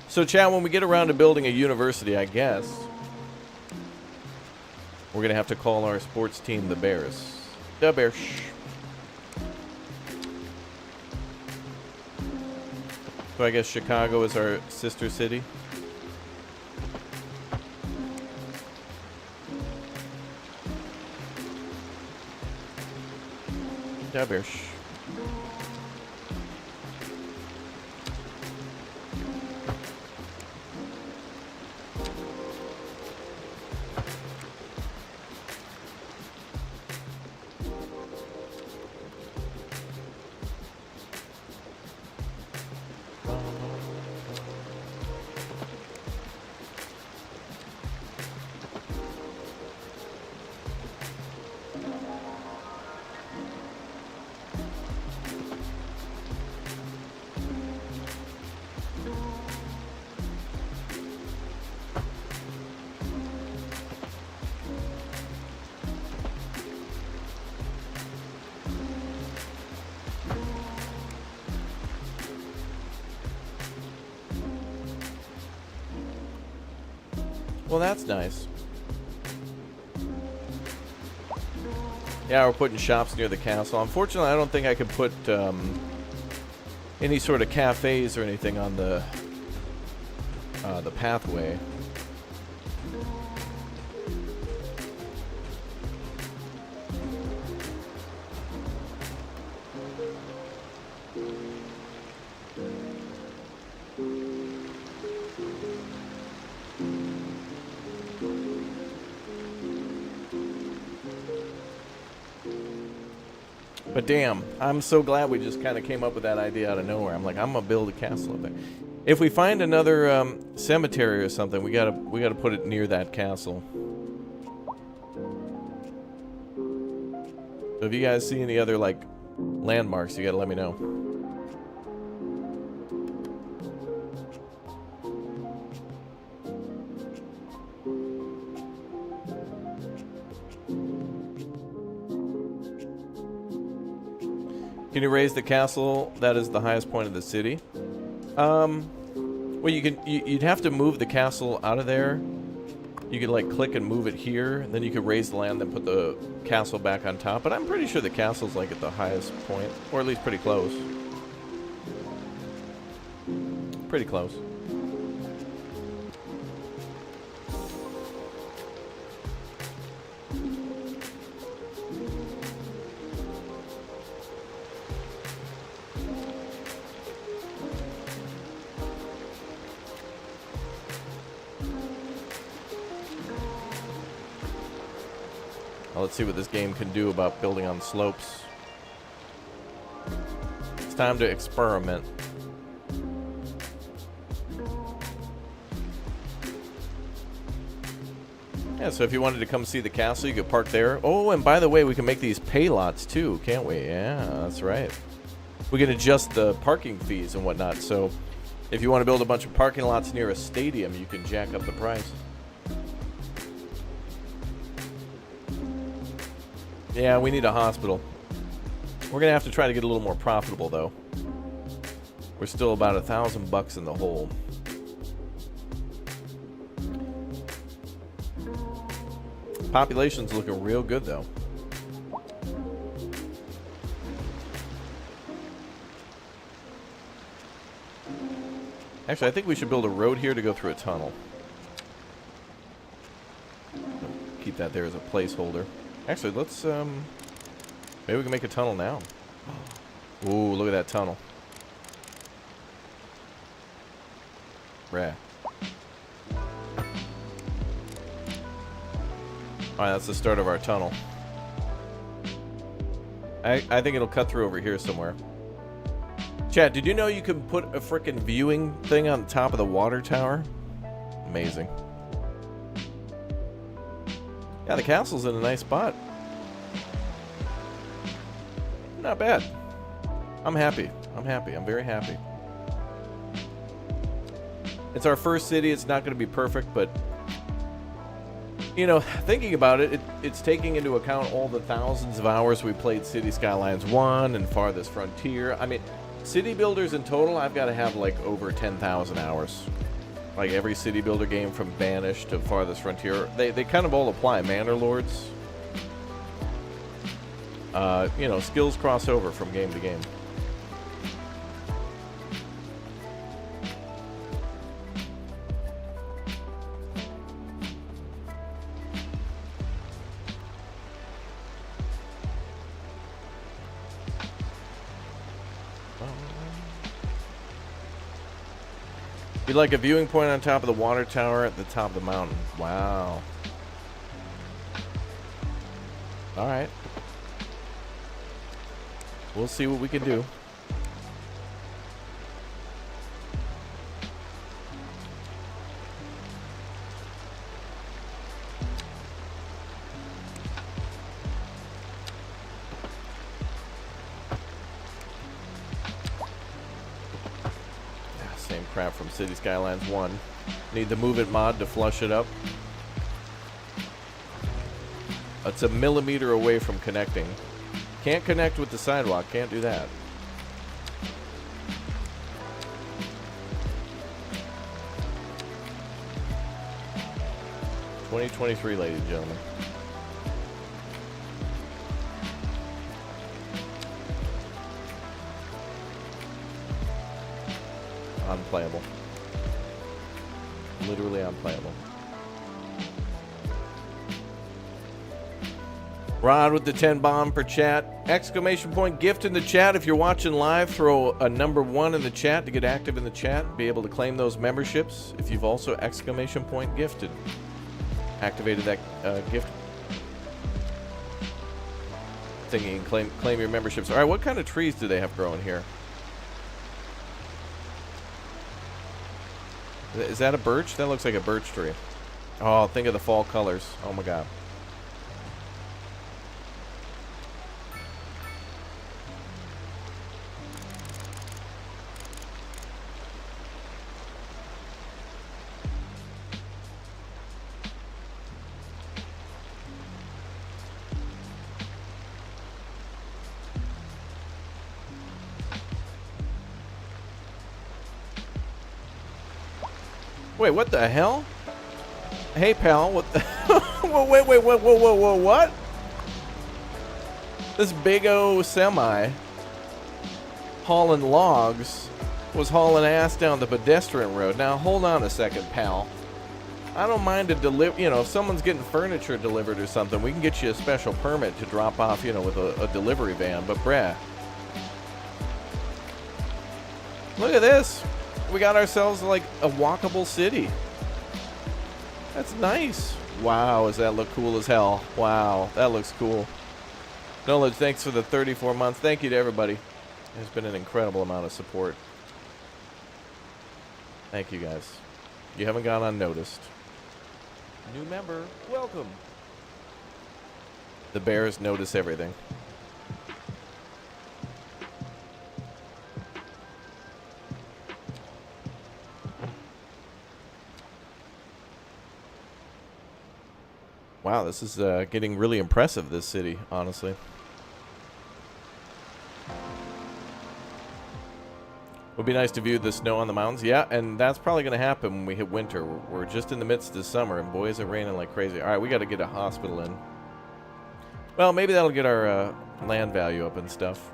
So, Chad, when we get around to building a university, I guess we're going to have to call our sports team the Bears. The Bears. So I guess Chicago is our sister city. The Bears. Well, that's nice. Yeah, we're putting shops near the castle. Unfortunately, I don't think I could put any sort of cafes or anything on the pathway. But damn, I'm so glad we just kind of came up with that idea out of nowhere. I'm like, I'm gonna build a castle up there. If we find another cemetery or something, we gotta put it near that castle. So if you guys see any other like landmarks, you gotta let me know. Can you raise the castle that is the highest point of the city? Well, you'd have to move the castle out of there. You could like click and move it here, and then you could raise the land, then put the castle back on top. But I'm pretty sure the castle's like at the highest point, or at least pretty close. Pretty close. Let's see what this game can do about building on slopes. It's time to experiment. Yeah, so if you wanted to come see the castle, you could park there. Oh, and by the way, we can make these pay lots too, can't we? Yeah, that's right. We can adjust the parking fees and whatnot. So if you want to build a bunch of parking lots near a stadium, you can jack up the price. Yeah, we need a hospital. We're gonna have to try to get a little more profitable, though. We're still about $1,000 in the hole. Population's looking real good, though. Actually, I think we should build a road here to go through a tunnel. Keep that there as a placeholder. Actually, let's, maybe we can make a tunnel now. Ooh, look at that tunnel. Rad. Alright, that's the start of our tunnel. I think it'll cut through over here somewhere. Chat, did you know you can put a frickin' viewing thing on top of the water tower? Amazing. Yeah, the castle's in a nice spot. Not bad. I'm happy. I'm happy. I'm very happy. It's our first city. It's not going to be perfect, but you know, thinking about it, it's taking into account all the thousands of hours we played City Skylines 1 and Farthest Frontier. I mean, city builders in total, I've got to have like over 10,000 hours. Like every city builder game from Banished to Farthest Frontier, they kind of all apply. Manor Lords. You know, skills cross over from game to game. You'd like a viewing point on top of the water tower at the top of the mountain. Wow. Alright. We'll see what we can do. Same crap from City Skylines 1. Need the Move It mod to flush it up. It's a millimeter away from connecting. Can't connect with the sidewalk. Can't do that. 2023, ladies and gentlemen. Unplayable. Literally unplayable. Rod with the 10 bomb per chat. Exclamation point gift in the chat. If you're watching live, throw a number 1 in the chat to get active in the chat. Be able to claim those memberships. If you've also exclamation point gifted. Activated that gift thingy and claim your memberships. All right, what kind of trees do they have growing here? Is that a birch? That looks like a birch tree. Oh, think of the fall colors. Oh my god. Wait, what the hell? Hey, pal, what the... whoa, what? This big O semi hauling logs was hauling ass down the pedestrian road. Now, hold on a second, pal. I don't mind to deliver, you know, if someone's getting furniture delivered or something, we can get you a special permit to drop off, you know, with a delivery van, but bruh. Look at this. We got ourselves like a walkable city. That's nice. Wow, does that look cool as hell? Wow, that looks cool. Knowledge, thanks for the 34 months. Thank you to everybody. There's been an incredible amount of support. Thank you guys. You haven't gone unnoticed. New member, welcome. The bears notice everything. Wow, this is getting really impressive, this city, honestly. Would be nice to view the snow on the mountains. Yeah, and that's probably going to happen when we hit winter. We're just in the midst of summer, and boy, is it raining like crazy. All right, we got to get a hospital in. Well, maybe that'll get our land value up and stuff.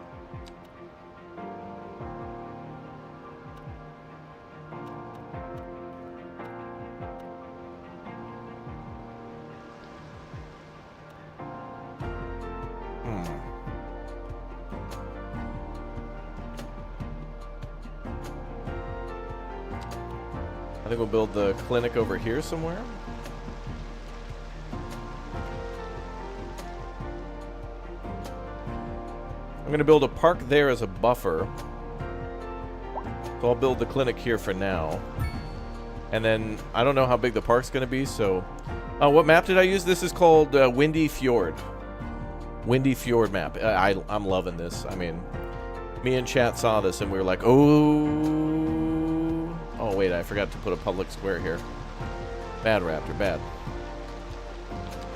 I think we'll build the clinic over here somewhere. I'm going to build a park there as a buffer. So I'll build the clinic here for now. And then I don't know how big the park's going to be, so... what map did I use? This is called Windy Fjord. Windy Fjord map. I'm loving this. I mean, me and chat saw this and we were like, oh... Oh, wait, I forgot to put a public square here. Bad, Raptor, bad.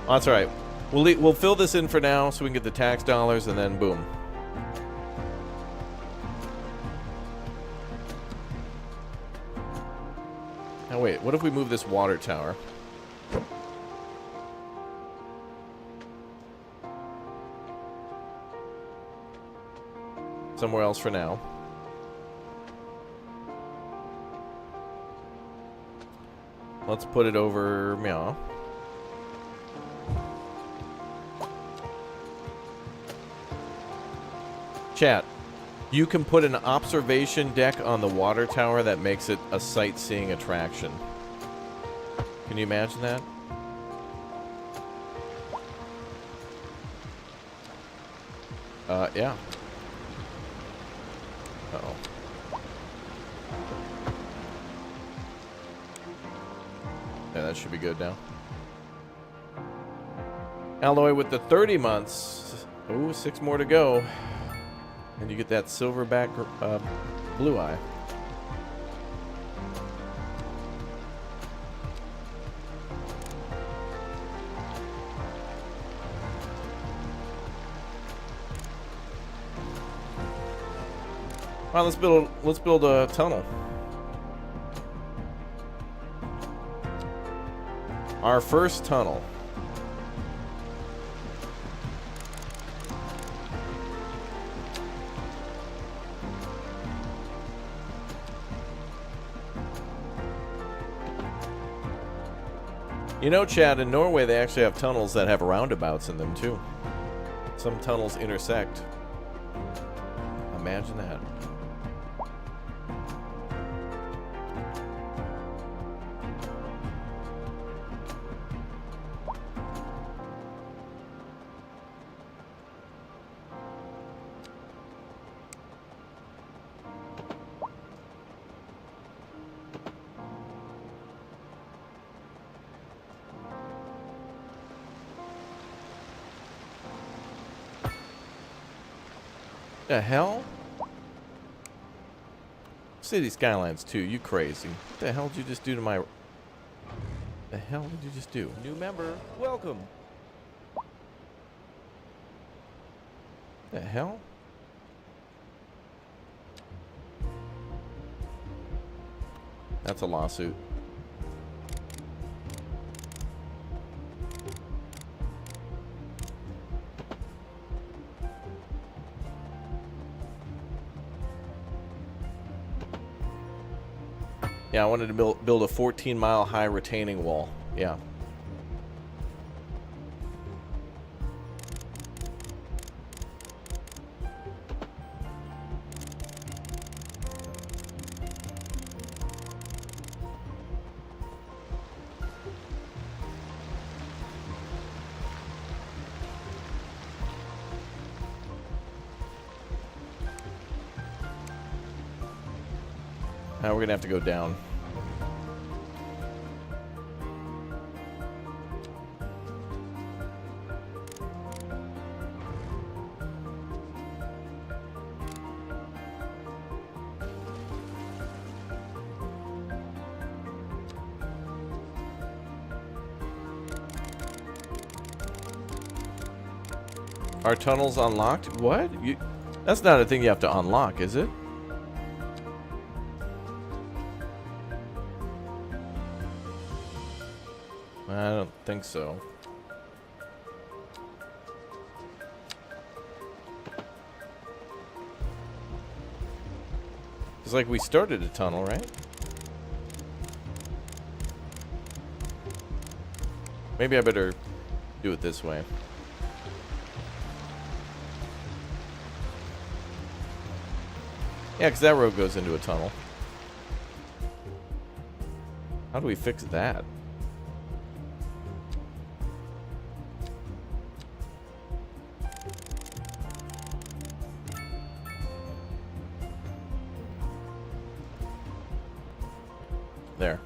Oh, that's all right. We'll fill this in for now so we can get the tax dollars, and then boom. Now, wait, what if we move this water tower? Somewhere else for now. Let's put it over meow. Chat, you can put an observation deck on the water tower that makes it a sightseeing attraction. Can you imagine that? Yeah. Uh-oh. Yeah, that should be good now. Alloy with the 30 months. Oh, 6 more to go. And you get that silverback blue eye. Well, let's build a tunnel. Our first tunnel. You know, Chad, in Norway they actually have tunnels that have roundabouts in them too. Some tunnels intersect. Imagine that. The hell? City Skylines II, you crazy. What the hell did you just do to my... The hell did you just do? New member, welcome. The hell? That's a lawsuit. Yeah, I wanted to build a 14-mile high retaining wall. Yeah. Now we're gonna have to go down. Are tunnels unlocked? What? That's not a thing you have to unlock, is it? I don't think so. It's like we started a tunnel, right? Maybe I better do it this way. Yeah, because that road goes into a tunnel. How do we fix that? There.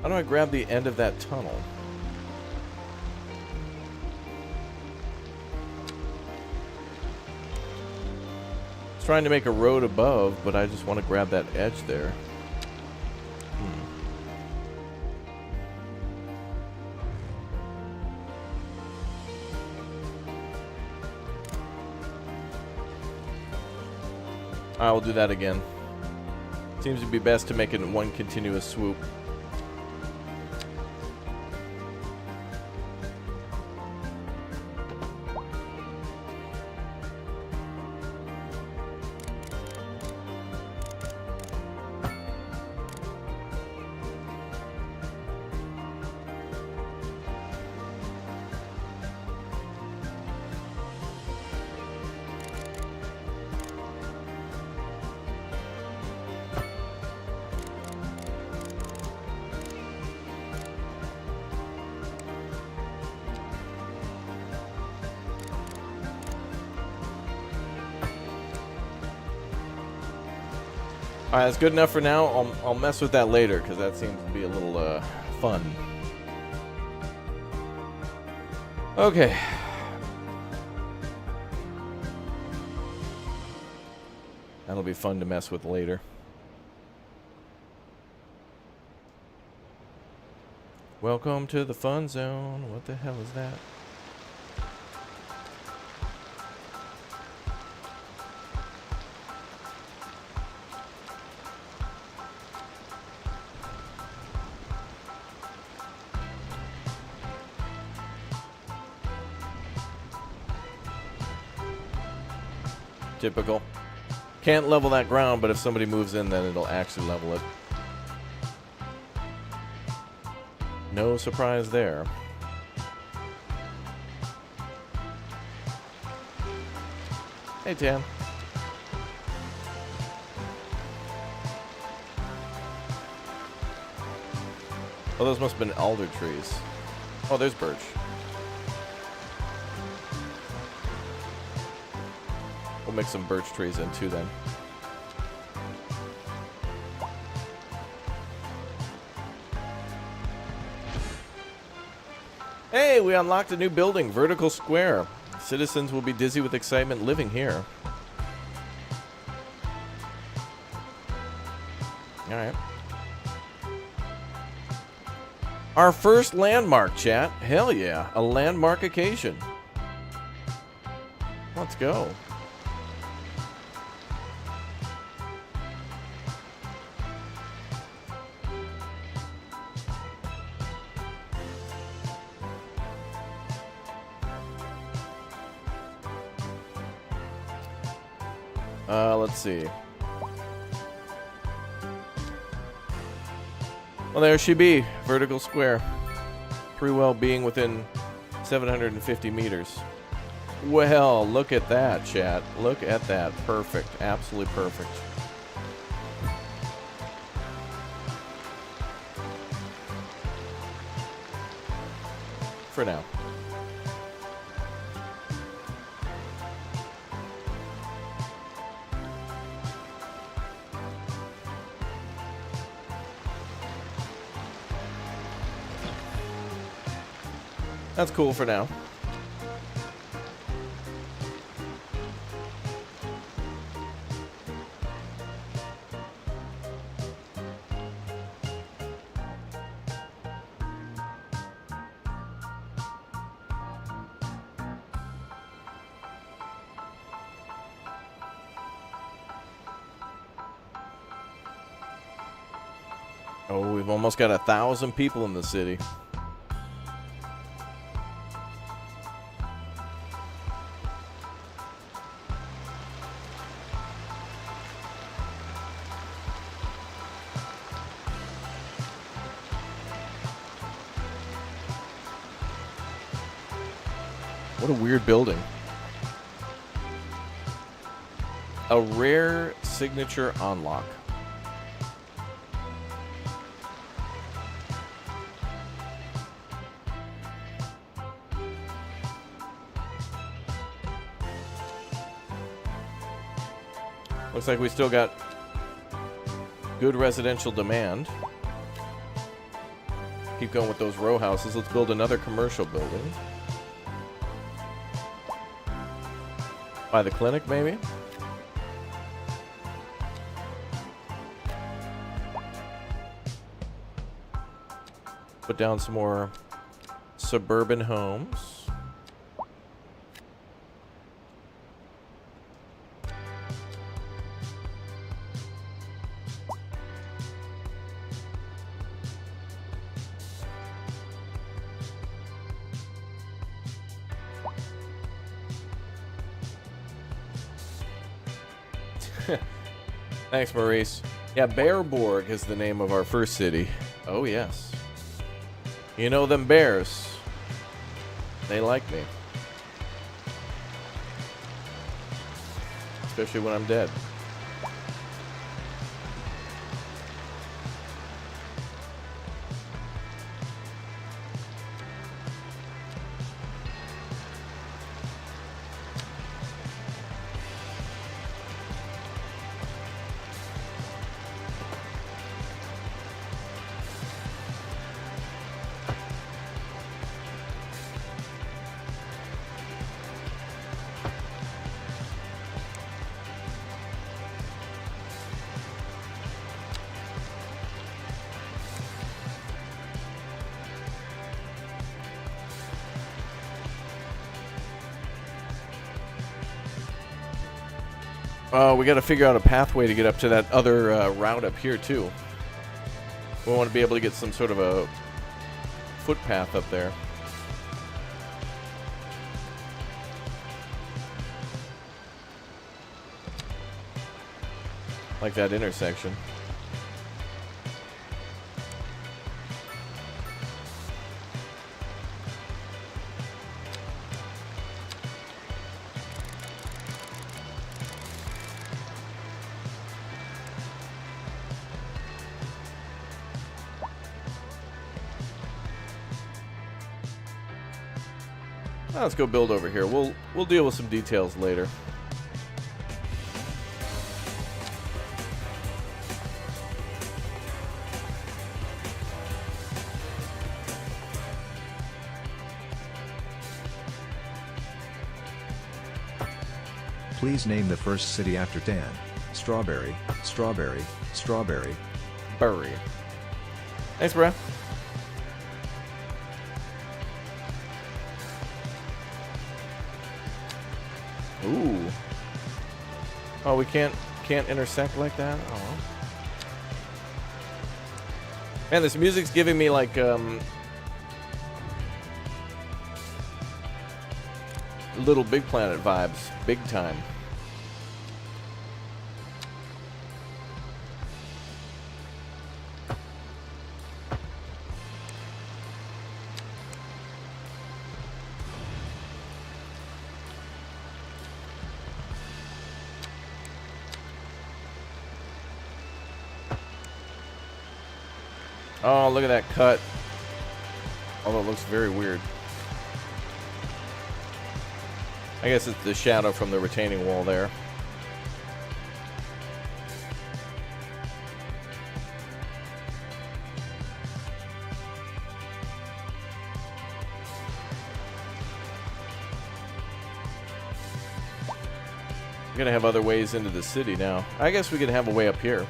How do I grab the end of that tunnel? Trying to make a road above, but I just want to grab that edge there. I will do that again. Seems to be best to make it in one continuous swoop. Alright, that's good enough for now. I'll mess with that later, because that seems to be a little fun. Okay. That'll be fun to mess with later. Welcome to the fun zone. What the hell is that? Typical. Can't level that ground, but if somebody moves in, then it'll actually level it. No surprise there. Hey, Tan. Oh, those must have been alder trees. Oh, there's birch. We'll make some birch trees in too then. Hey, we unlocked a new building, Vertical Square. Citizens will be dizzy with excitement living here. Alright. Our first landmark, chat. Hell yeah, a landmark occasion. Let's go. Let's see. Well, there she be, Vertical Square. Pretty well being within 750 meters. Well, look at that, chat. Look at that. Perfect. Absolutely perfect. For now. That's cool for now. Oh, we've almost got 1,000 people in the city. What a weird building. A rare signature unlock. Looks like we still got good residential demand. Keep going with those row houses. Let's build another commercial building. By the clinic, maybe? Put down some more suburban homes. Thanks, Maurice. Yeah, Bearborg is the name of our first city. Oh, yes. You know them bears. They like me. Especially when I'm dead. We got to figure out a pathway to get up to that other route up here, too. We want to be able to get some sort of a footpath up there. Like that intersection. Now let's go build over here. We'll deal with some details later. Please name the first city after Dan. Strawberry, strawberry, strawberry. Burry. Thanks, bruh. Ooh. Oh, we can't intersect like that? Oh. Man, this music's giving me like Little Big Planet vibes, big time. Oh, look at that cut. Although it looks very weird. I guess it's the shadow from the retaining wall there. We're gonna have other ways into the city now. I guess we could have a way up here.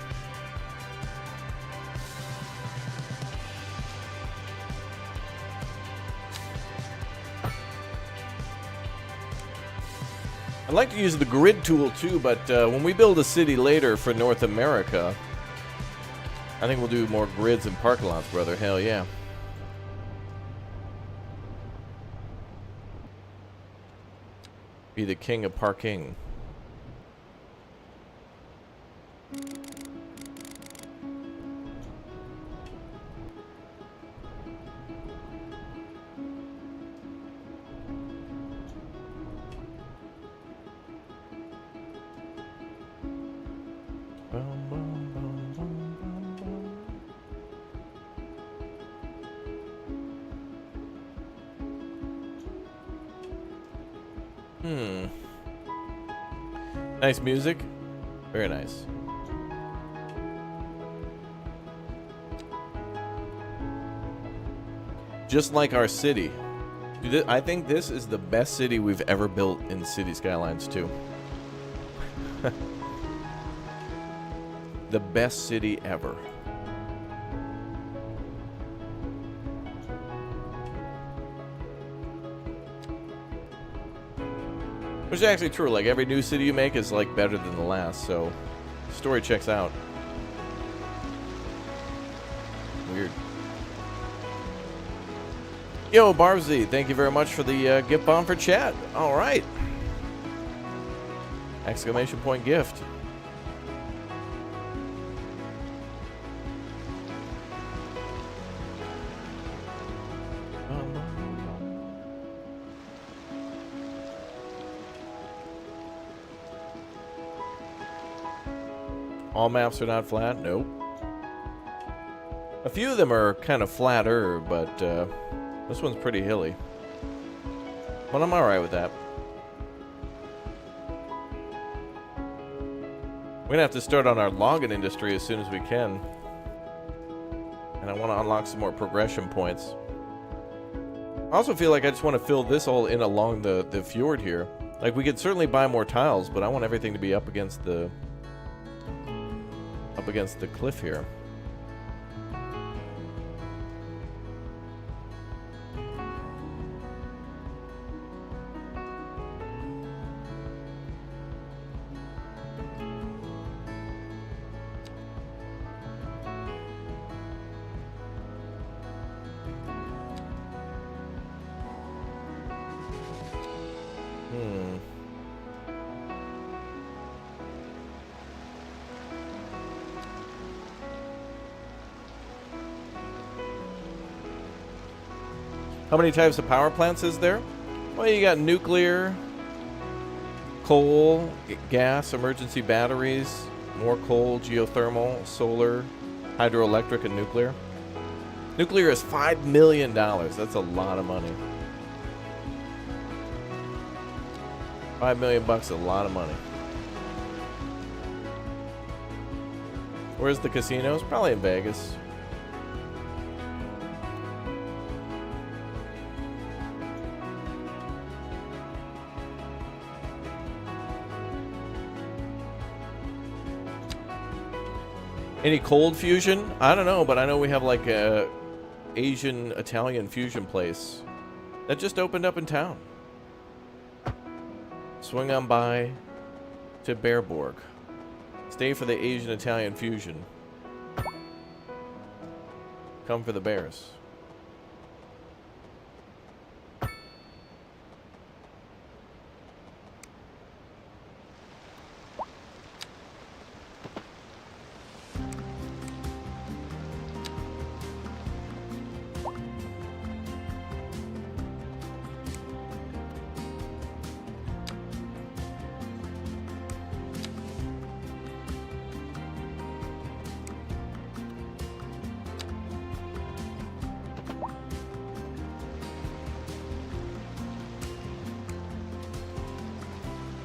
I'd like to use the grid tool too, but when we build a city later for North America, I think we'll do more grids and parking lots, brother. Hell yeah. Be the king of parking. Nice music. Very nice. Just like our city. Dude, I think this is the best city we've ever built in City Skylines 2. The best city ever. Which is actually true. Like, every new city you make is, like, better than the last, so story checks out. Weird. Yo, Barbsy, thank you very much for the gift bomb for chat. All right. Exclamation point gift. All maps are not flat? Nope. A few of them are kind of flatter, but this one's pretty hilly. But I'm alright with that. We're gonna have to start on our logging industry as soon as we can. And I want to unlock some more progression points. I also feel like I just want to fill this all in along the fjord here. Like, we could certainly buy more tiles, but I want everything to be up against the cliff here. Hmm. How many types of power plants is there? Well, you got nuclear, coal, gas, emergency batteries, more coal, geothermal, solar, hydroelectric, and nuclear. Nuclear is $5 million. That's a lot of money. 5 million bucks, a lot of money. Where's the casinos? Probably in Vegas. Any cold fusion? I don't know, but I know we have like a Asian Italian fusion place that just opened up in town. Swing on by to Bearborg. Stay for the Asian Italian fusion. Come for the bears.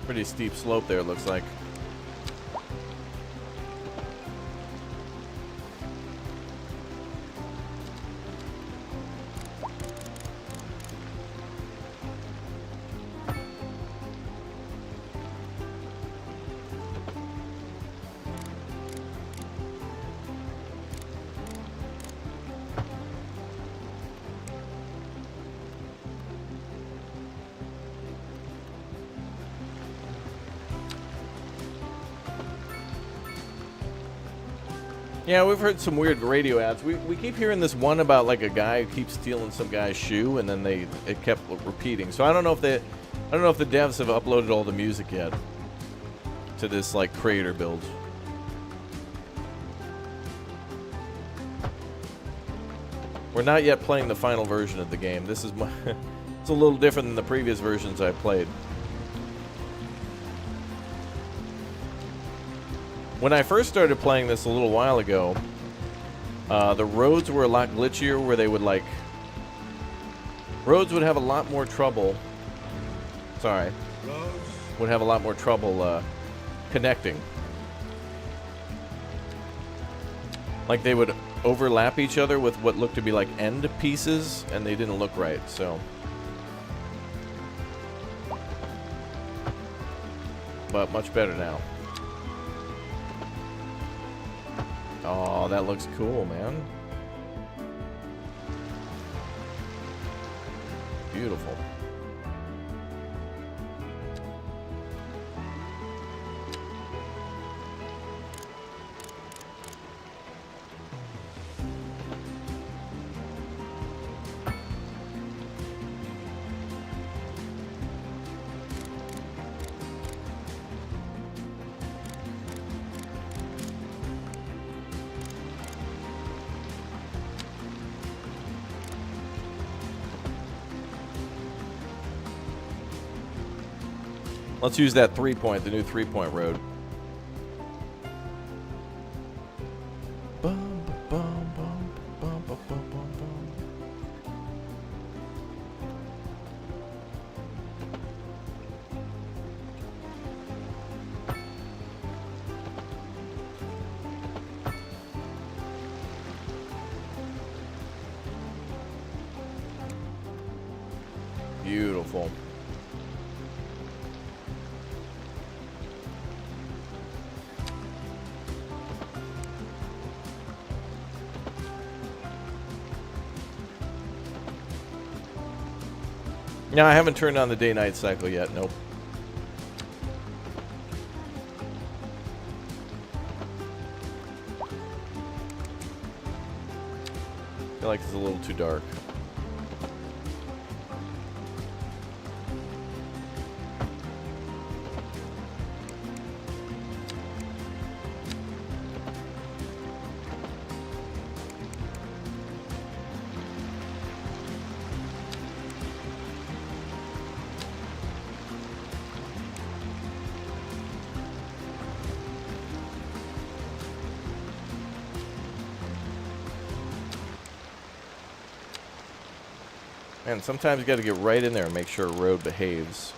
Pretty steep slope there, it looks like. Yeah, we've heard some weird radio ads. We keep hearing this one about like a guy who keeps stealing some guy's shoe, and then it kept repeating. So I don't know if the devs have uploaded all the music yet to this like creator build. We're not yet playing the final version of the game. This is it's a little different than the previous versions I played. When I first started playing this a little while ago, the roads were a lot glitchier, where they would like... Roads would have a lot more trouble... Sorry. Would have a lot more trouble connecting. Like they would overlap each other with what looked to be like end pieces, and they didn't look right, so... But much better now. Oh, that looks cool, man. Beautiful. Let's use that 3-point, the new 3-point road. Bum, bum, bum, bum, bum, bum, bum, bum. Beautiful. No, I haven't turned on the day-night cycle yet. Nope. I feel like it's a little too dark. And sometimes you got to get right in there and make sure a road behaves.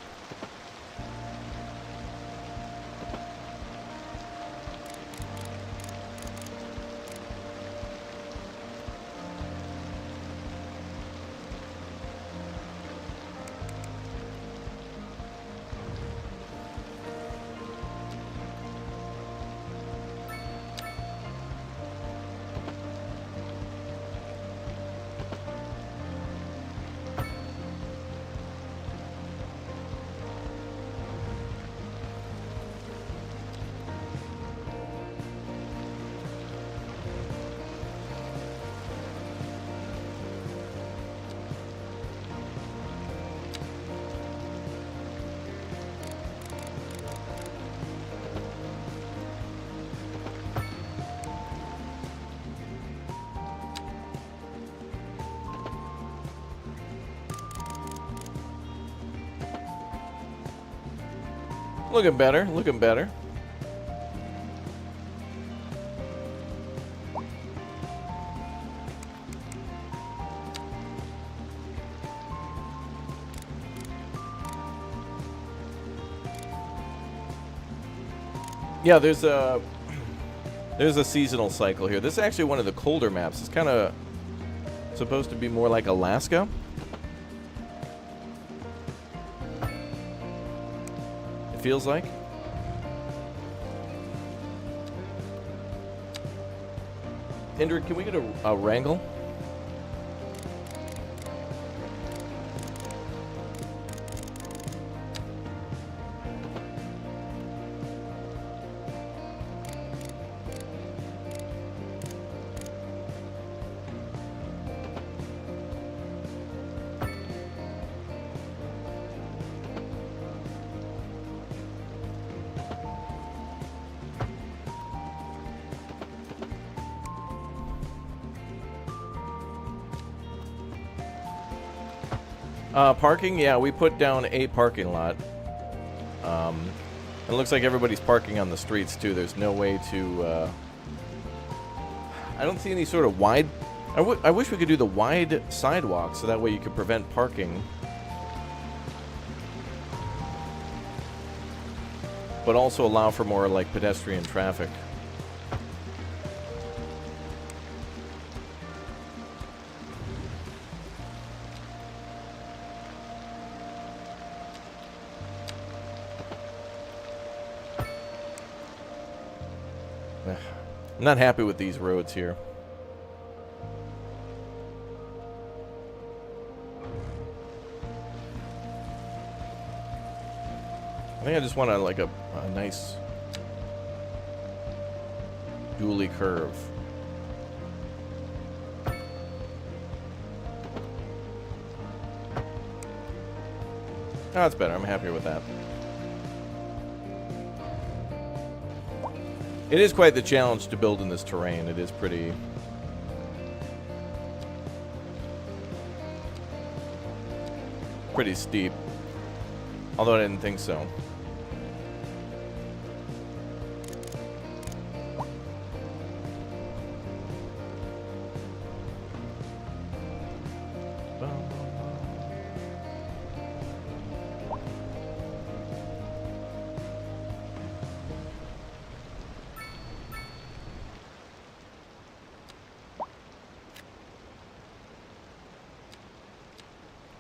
Looking better, looking better. Yeah, there's a seasonal cycle here. This is actually one of the colder maps. It's kind of supposed to be more like Alaska. Feels like. Indrid, can we get a wrangle? Parking, yeah, we put down a parking lot. It looks like everybody's parking on the streets, too. There's no way to... I don't see any sort of wide... I wish we could do the wide sidewalk, so that way you could prevent parking. But also allow for more, like, pedestrian traffic. I'm not happy with these roads here. I think I just want a nice dually curve. Oh, that's better. I'm happier with that. It is quite the challenge to build in this terrain. It is pretty steep. Although I didn't think so.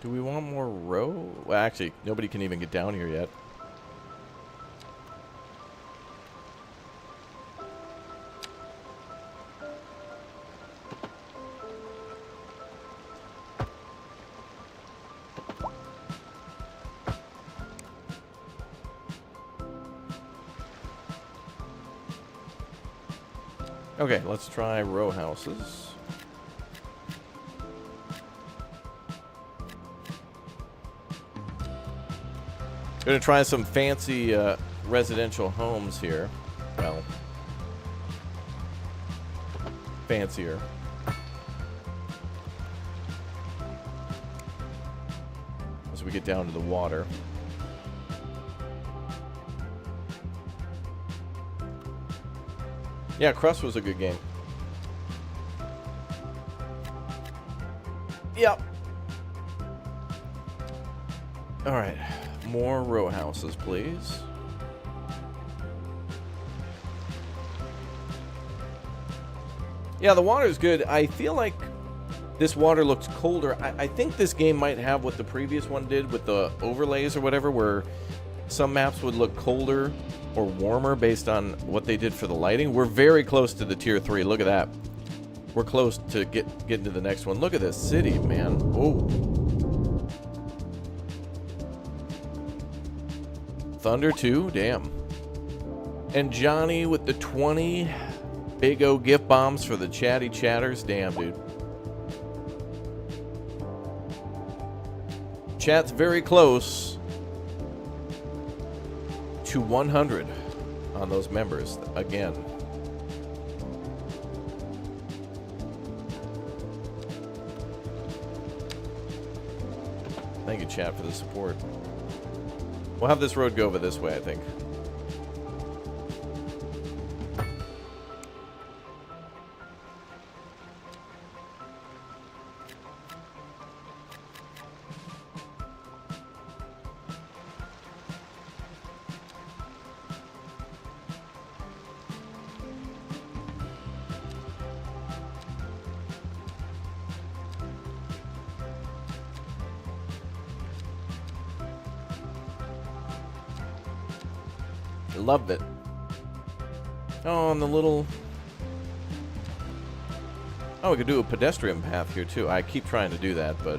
Do we want more row? Well, actually, nobody can even get down here yet. Okay, let's try row houses. Gonna try some fancy residential homes here. Well, fancier. As we get down to the water. Yeah, Crust was a good game. Yep. All right, more row houses, please. Yeah, the water's good. I feel like this water looks colder. I think this game might have what the previous one did with the overlays or whatever, where some maps would look colder or warmer based on what they did for the lighting. We're very close to the tier 3. Look at that. We're close to getting to the next one. Look at this city, man. Oh. Thunder 2, damn. And Johnny with the 20 big O gift bombs for the chatty chatters. Damn, dude. Chat's very close to 100 on those members again. Thank you, chat, for the support. We'll have this road go over this way, I think. Loved it. Oh, and the little... Oh, we could do a pedestrian path here, too. I keep trying to do that, but...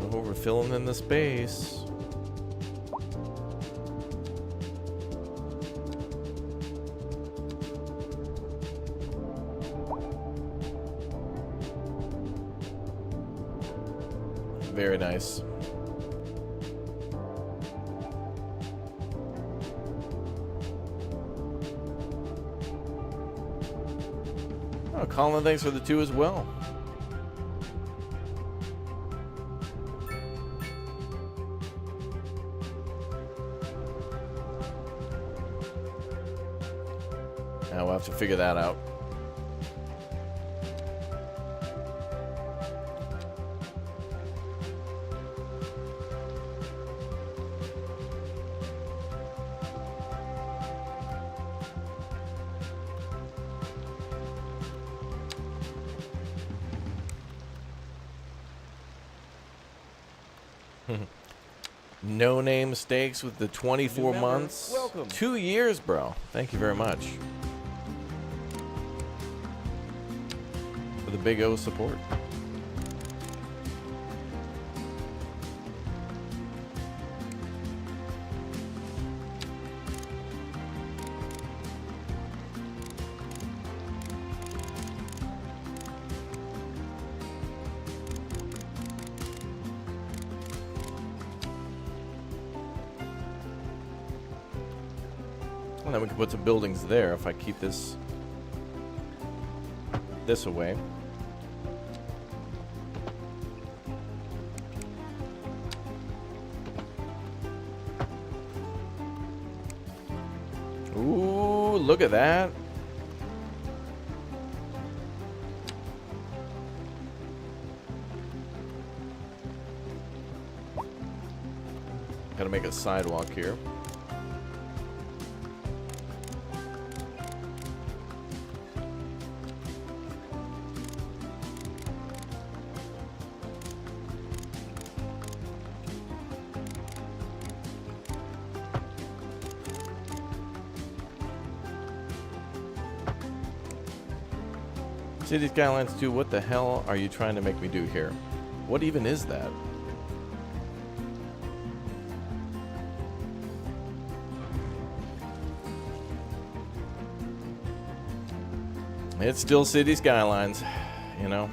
Oh, we're filling in the space. Very nice. Oh, Colin, thanks for the 2 as well. Now we'll have to figure that out. No name stakes with the 24 months. Welcome. 2 years, bro. Thank you very much for the big O support. And then we can put some buildings there if I keep this away. Ooh, look at that. Gotta make a sidewalk here. City Skylines 2, what the hell are you trying to make me do here? What even is that? It's still City Skylines, you know?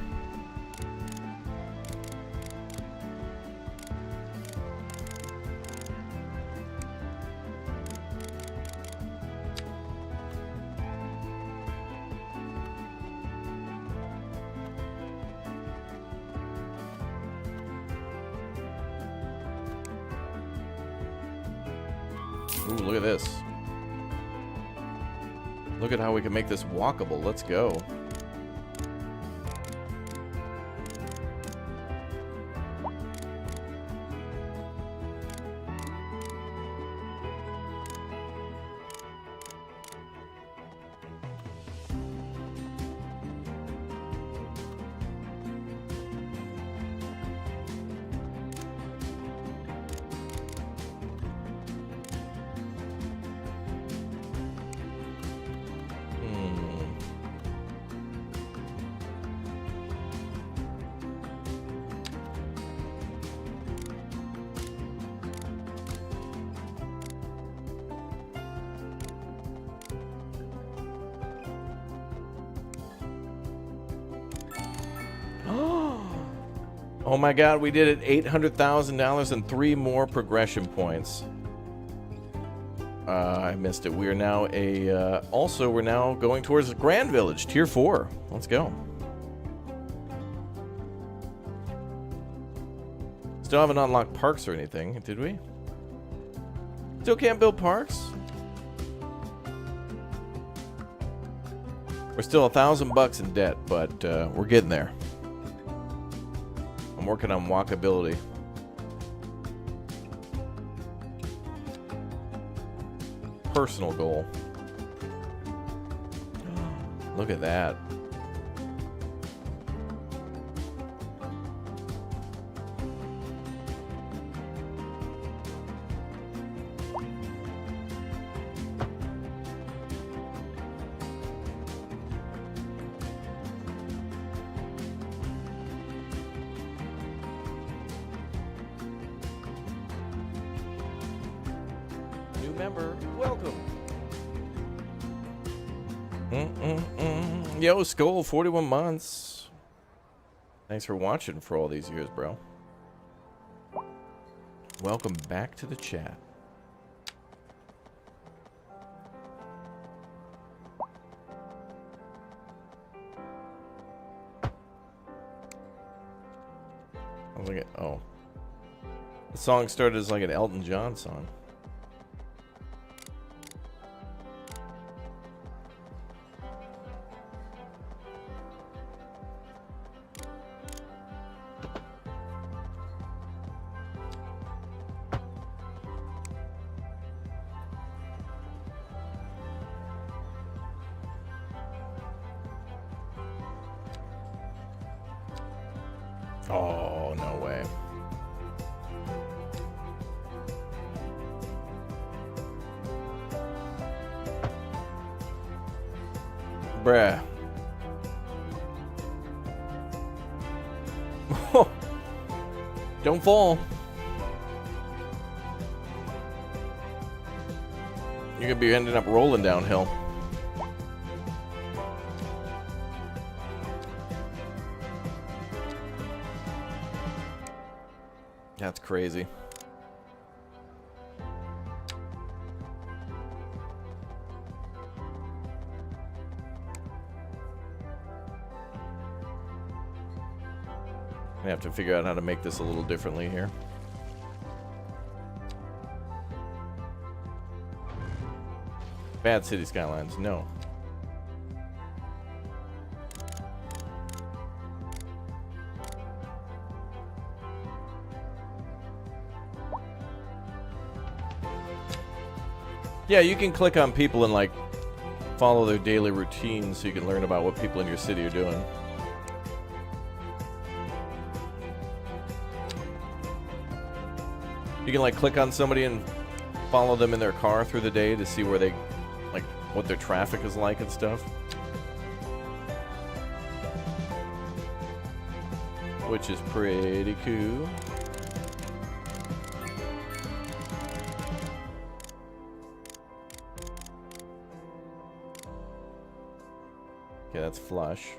Ooh, look at this. Look at how we can make this walkable. Let's go. Oh my god, we did it. $800,000 and 3 more progression points. I missed it. We are now also, we're now going towards the Grand Village, Tier 4. Let's go. Still haven't unlocked parks or anything, did we? Still can't build parks? We're still $1,000 in debt, but we're getting there. I'm working on walkability. Personal goal. Look at that. Member, welcome. Yo, Skull, 41 months. Thanks for watching for all these years, bro. Welcome back to the chat. I was like, oh. The song started as like an Elton John song. Oh, no way. Bruh. Don't fall. You're gonna be ending up rolling downhill. That's crazy. I have to figure out how to make this a little differently here. Bad City Skylines, no. Yeah, you can click on people and like follow their daily routines so you can learn about what people in your city are doing. You can like click on somebody and follow them in their car through the day to see where they, like, what their traffic is like and stuff. Which is pretty cool. Okay, that's flush.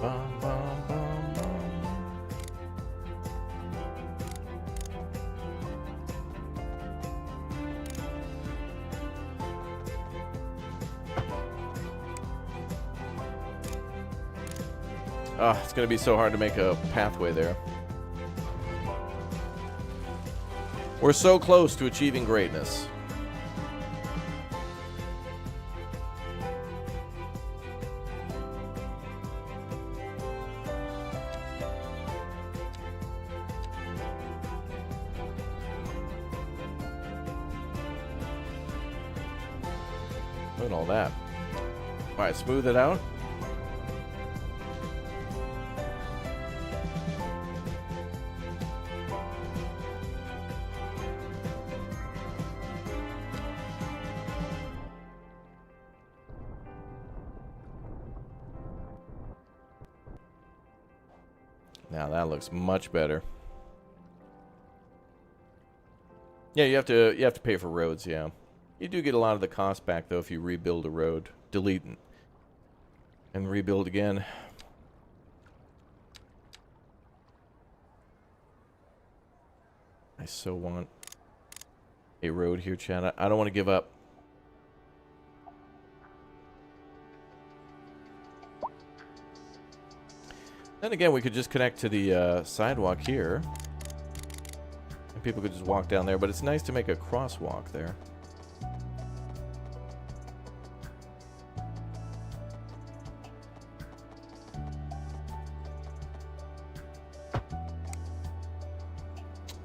Bum, bum, bum, bum. Oh, it's going to be so hard to make a pathway there. We're so close to achieving greatness. Look at all that. All right, smooth it out. Now that looks much better. Yeah, you have to pay for roads, yeah. You do get a lot of the cost back though if you rebuild a road. Delete and rebuild again. I so want a road here, Chad. I don't want to give up. Then again, we could just connect to the sidewalk here. And people could just walk down there, but it's nice to make a crosswalk there.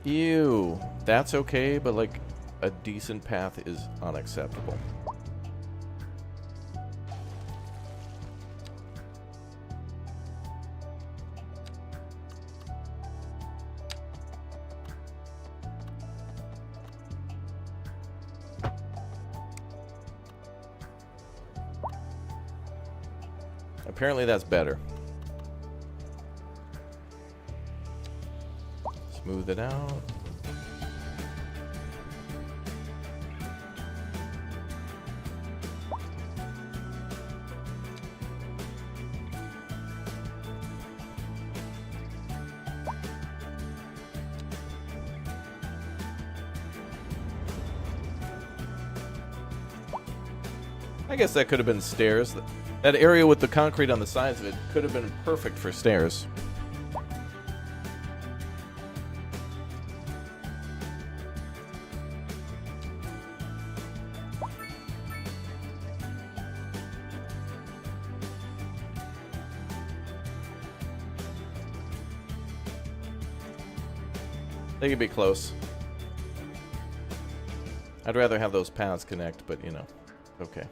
Ew. That's okay, but like a decent path is unacceptable. Apparently that's better. Smooth it out. I guess that could have been stairs. That area with the concrete on the sides of it could have been perfect for stairs. They could be close. I'd rather have those paths connect, but you know, okay.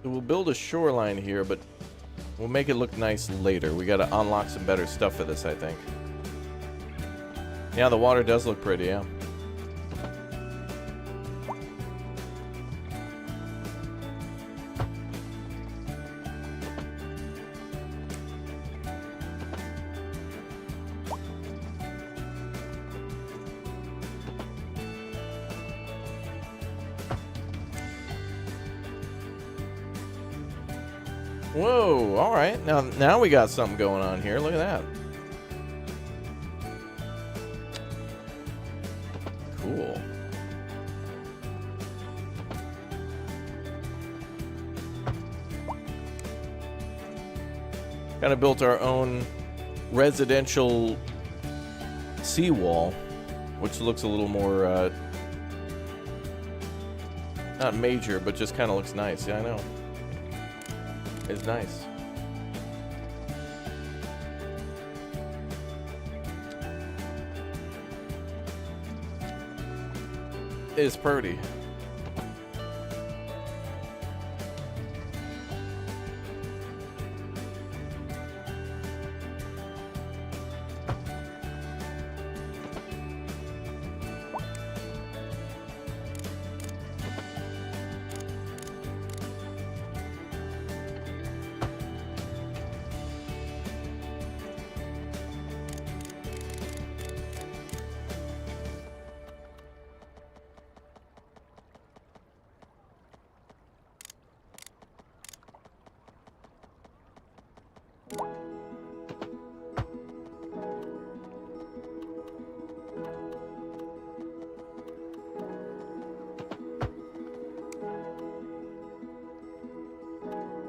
We'll build a shoreline here, but we'll make it look nice later. We gotta unlock some better stuff for this, I think. Yeah, the water does look pretty, yeah. Whoa, all right. Now we got something going on here. Look at that. Cool. Kind of built our own residential seawall, which looks a little more, not major, but just kind of looks nice. Yeah, I know. It's nice. It's pretty.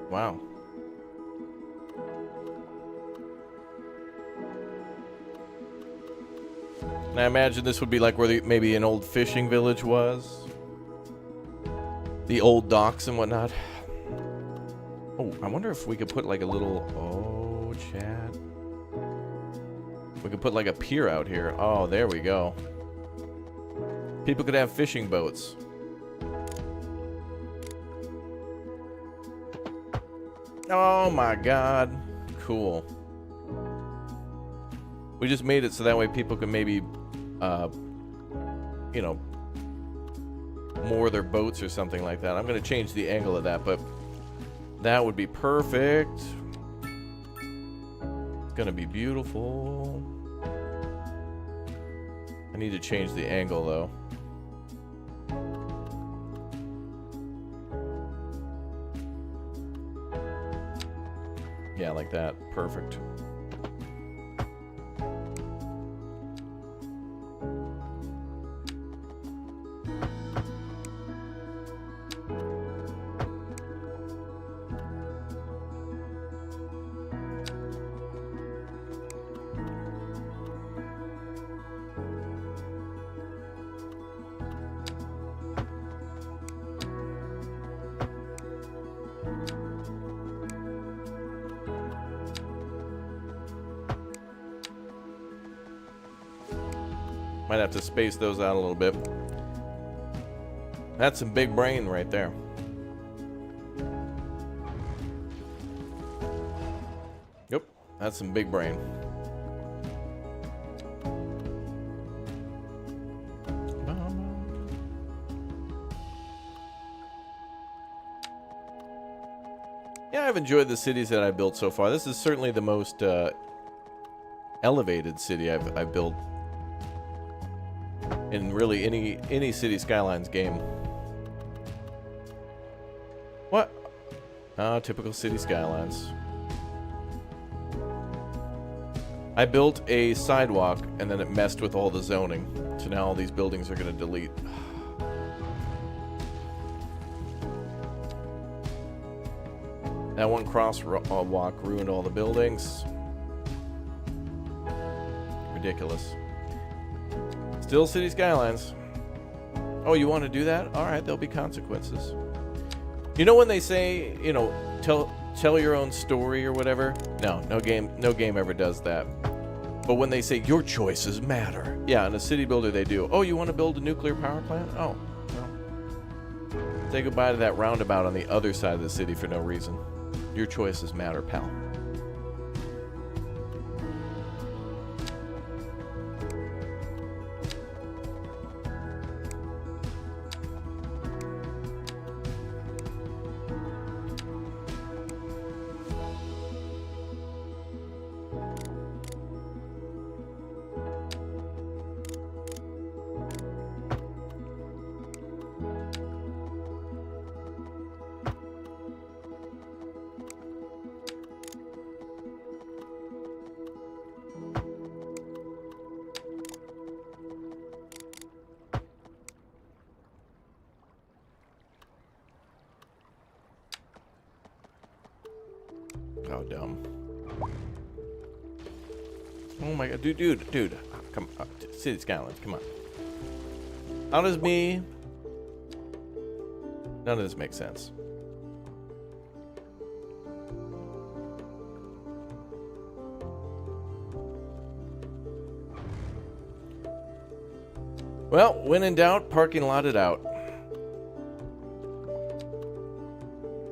Wow. And I imagine this would be like where maybe an old fishing village was. The old docks and whatnot. Oh, I wonder if we could put like a little... Oh, Chad. We could put like a pier out here. Oh, there we go. People could have fishing boats. Oh my god. Cool. We just made it so that way people can maybe, you know, moor their boats or something like that. I'm going to change the angle of that, but that would be perfect. It's going to be beautiful. I need to change the angle, though. Yeah, like that. Perfect. Might have to space those out a little bit. That's some big brain right there. Yep, that's some big brain. Yeah, I've enjoyed the cities that I've built so far. This is certainly the most elevated city I've built in really any City Skylines game. What? Typical City Skylines. I built a sidewalk and then it messed with all the zoning. So now all these buildings are going to delete. That one crosswalk ruined all the buildings. Ridiculous. Still City Skylines. Oh, you want to do that? All right, there'll be consequences. You know when they say, you know, tell your own story or whatever? No game ever does that. But when they say your choices matter, yeah, in a city builder they do. Oh, you want to build a nuclear power plant? Oh, well, say goodbye to that roundabout on the other side of the city for no reason. Your choices matter, pal. Oh, dumb. Oh my god, dude. Come on, City Skylines, come on. How does me... None of this makes sense. Well, when in doubt, parking lot it out.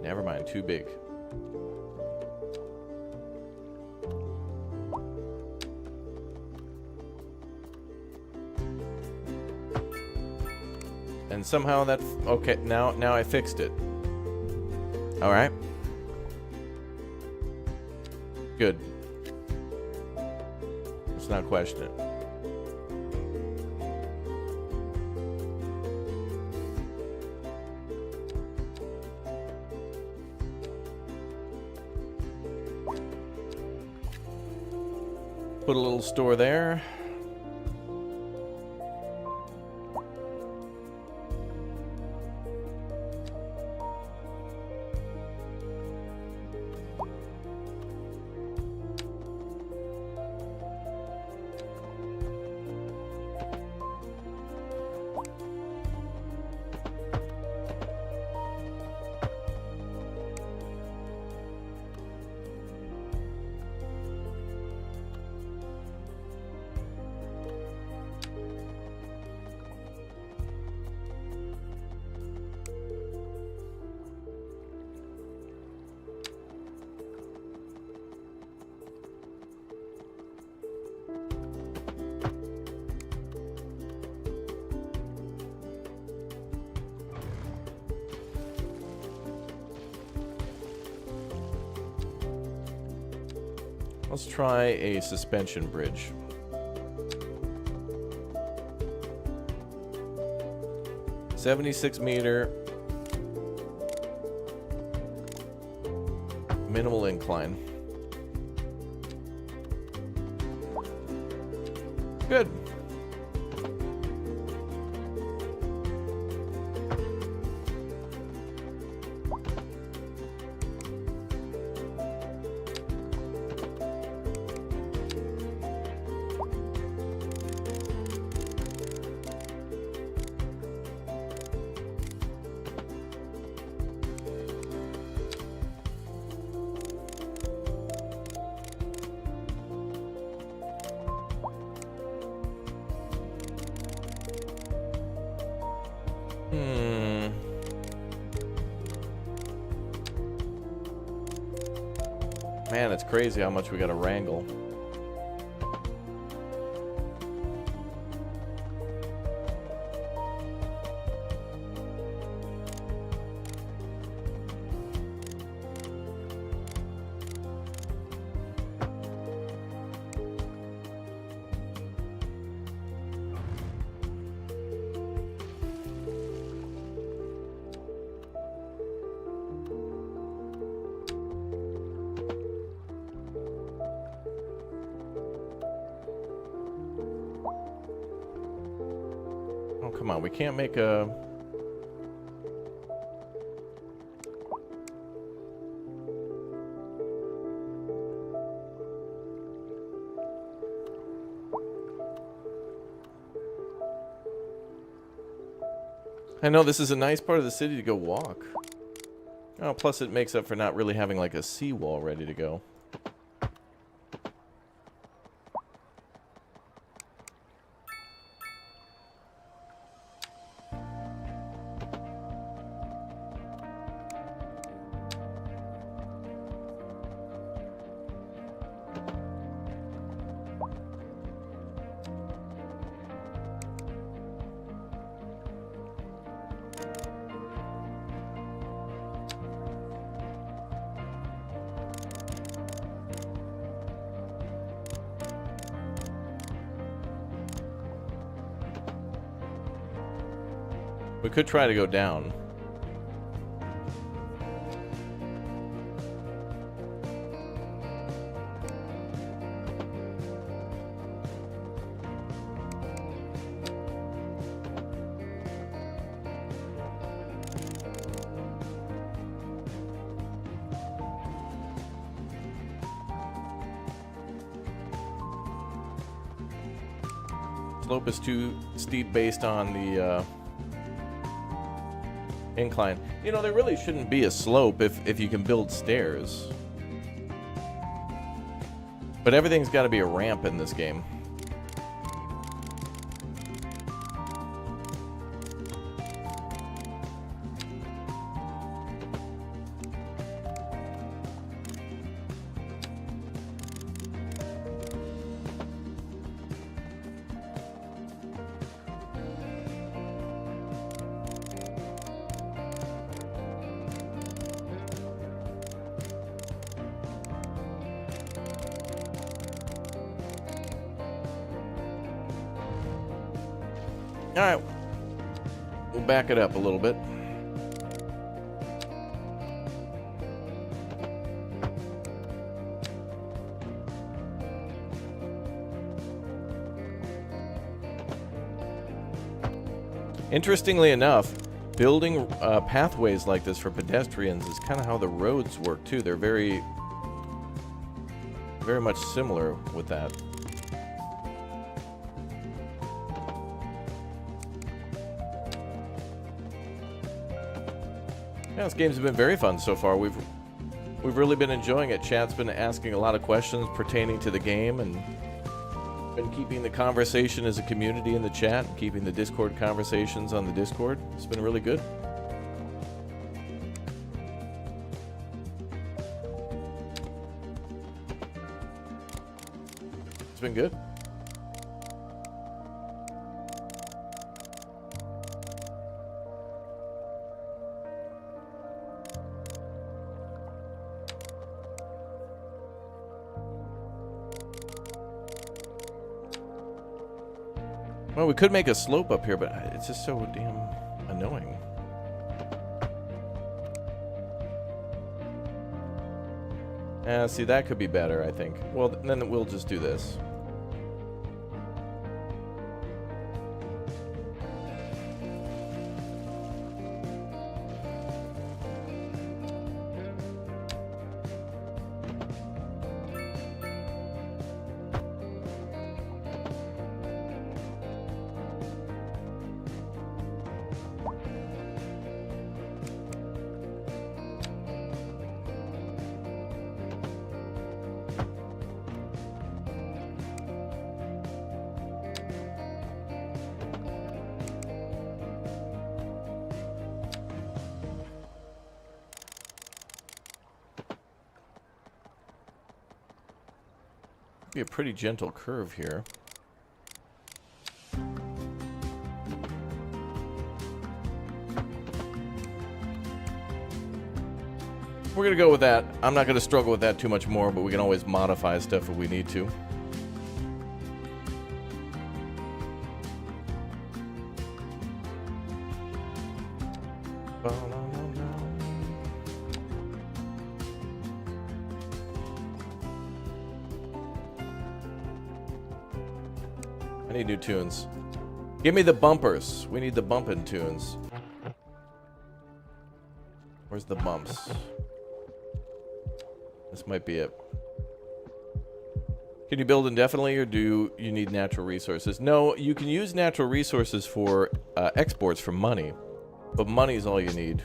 Never mind, too big. And somehow that... Okay, now I fixed it. Alright. Good. Let's not question it. Put a little store there. Let's try a suspension bridge. $76-meter minimal incline. Good. Man, it's crazy how much we gotta wrangle. Come on, we can't make a... I know this is a nice part of the city to go walk. Oh, plus it makes up for not really having like a seawall ready to go. We could try to go down. Slope is too steep based on the incline. You know, there really shouldn't be a slope if you can build stairs. But everything's got to be a ramp in this game. Alright, we'll back it up a little bit. Interestingly enough, building pathways like this for pedestrians is kind of how the roads work too. They're very much similar with that. Yeah, this game's been very fun so far. We've really been enjoying it. Chat's been asking a lot of questions pertaining to the game, and been keeping the conversation as a community in the chat, keeping the Discord conversations on the Discord. It's been really good. It's been good. Well, we could make a slope up here, but it's just so damn annoying. See, that could be better, I think. Well, then we'll just do this. Be a pretty gentle curve here. We're gonna go with that. I'm not gonna struggle with that too much more, but we can always modify stuff if we need to. I need new tunes. Give me the bumpers. We need the bumpin' tunes. Where's the bumps? This might be it. Can you build indefinitely, or do you need natural resources? No, you can use natural resources for exports for money, but money is all you need.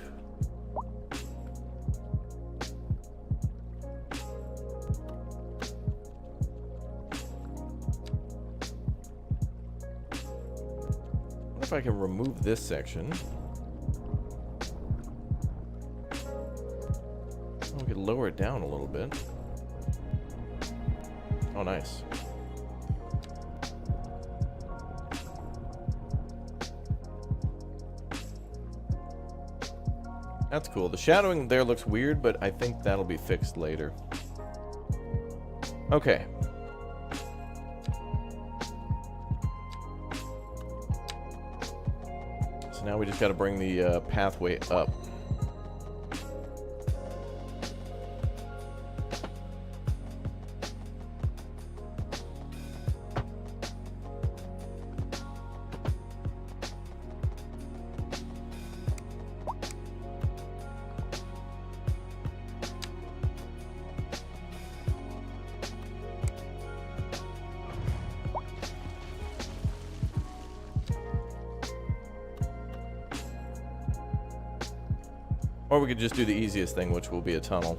If I can remove this section. Oh, we could lower it down a little bit. Oh, nice. That's cool. The shadowing there looks weird, but I think that'll be fixed later. Okay. So now we just got to bring the pathway up. Or we could just do the easiest thing, which will be a tunnel.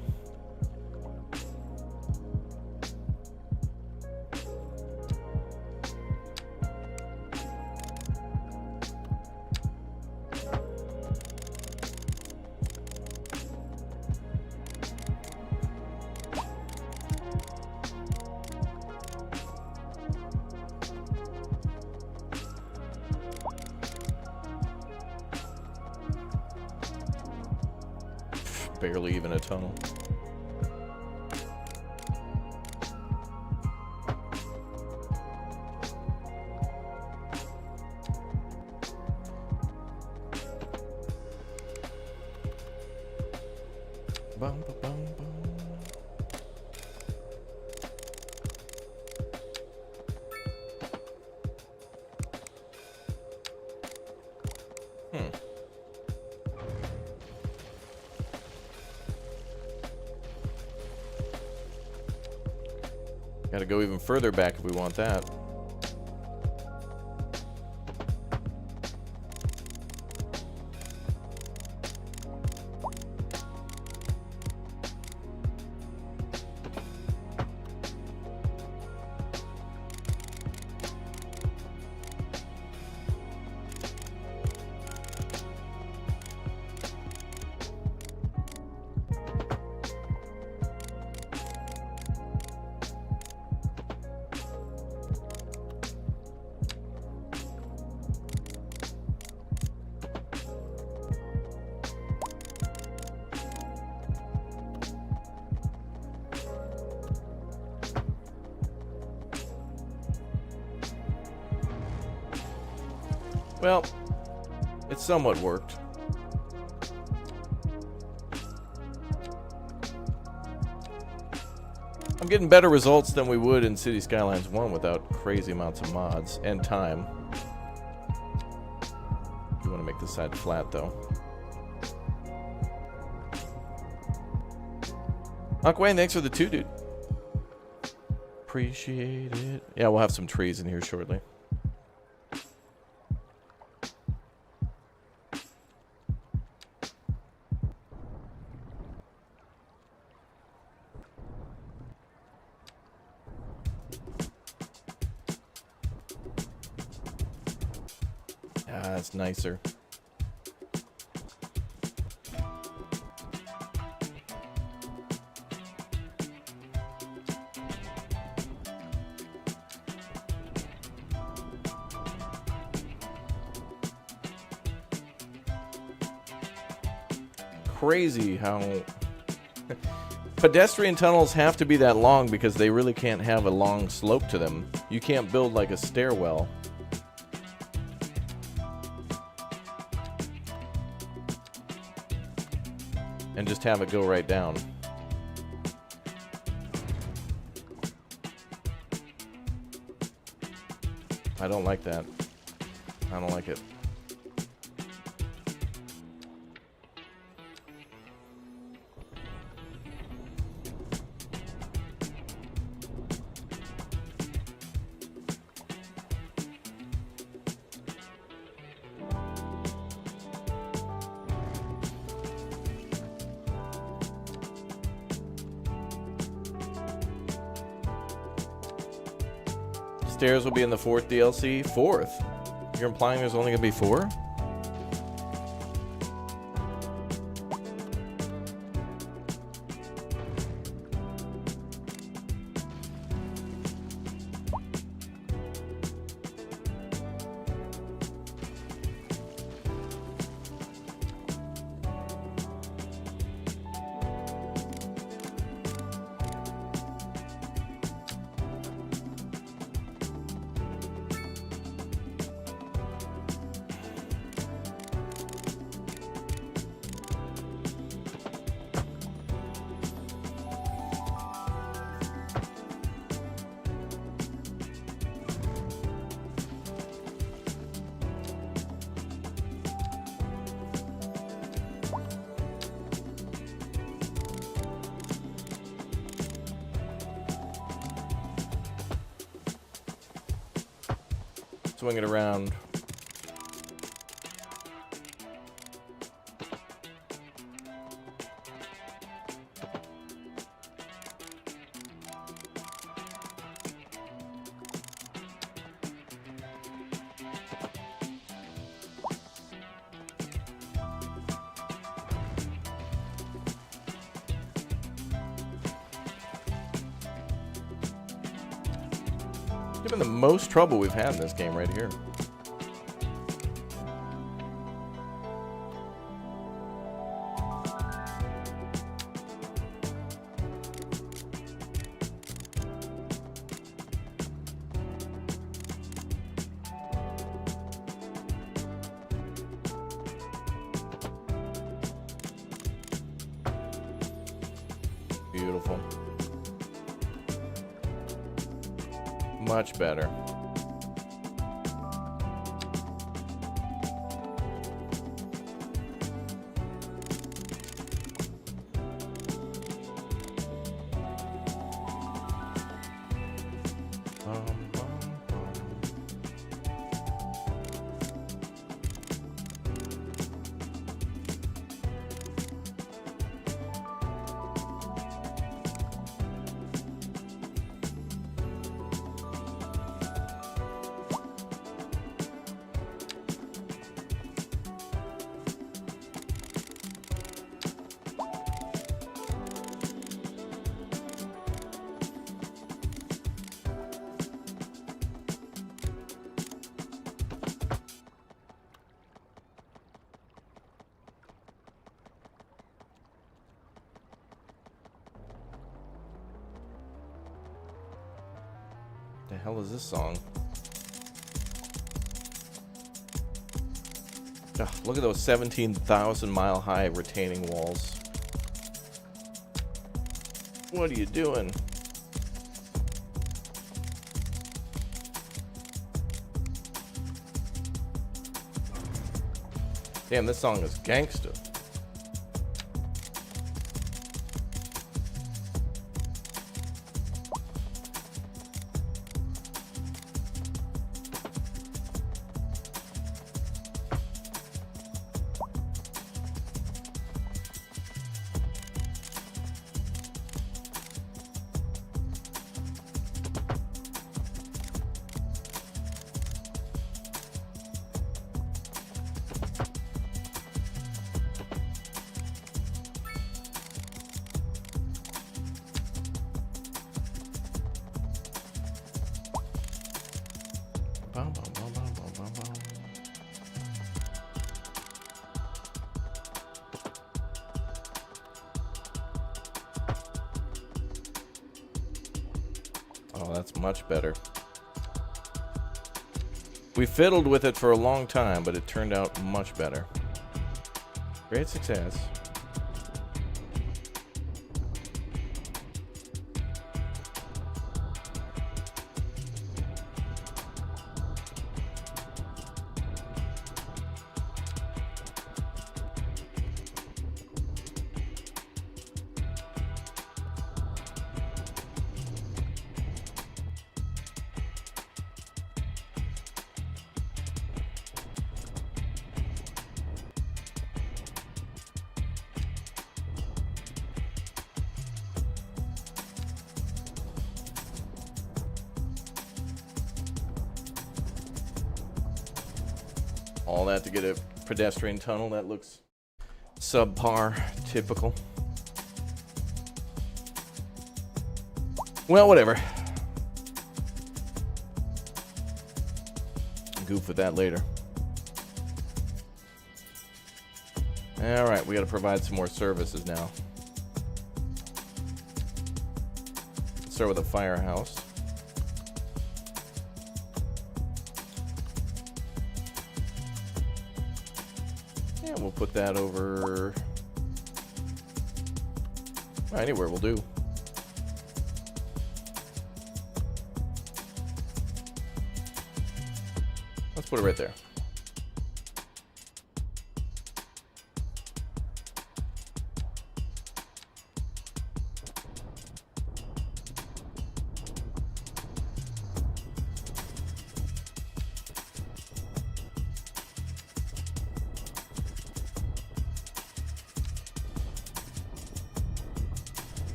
Barely even a tunnel. Bum, ba, bum, bum. Gotta go even further back if we want that. Well, it somewhat worked. I'm getting better results than we would in City Skylines 1 without crazy amounts of mods and time. You want to make this side flat, though. Uncle Wayne, thanks for the 2, dude. Appreciate it. Yeah, we'll have some trees in here shortly. That's nicer. Crazy how pedestrian tunnels have to be that long because they really can't have a long slope to them. You can't build like a stairwell. And just have it go right down. I don't like that. I don't like it. Stairs will be in the 4th DLC. 4th? You're implying there's only going to be 4? Swing it around. Given the most trouble we've had in this game right here. Beautiful. Much better. The hell is this song? Ugh, look at those 17,000-mile high retaining walls. What are you doing? Damn, this song is gangsta. Bum, bum, bum, bum, bum, bum, bum. Oh, that's much better. We fiddled with it for a long time, but it turned out much better. Great success. All that to get a pedestrian tunnel that looks subpar, typical. Well, whatever. Goof with that later. All right, we got to provide some more services now. Start with a firehouse. Yeah, we'll put that over. Anywhere will do. Let's put it right there.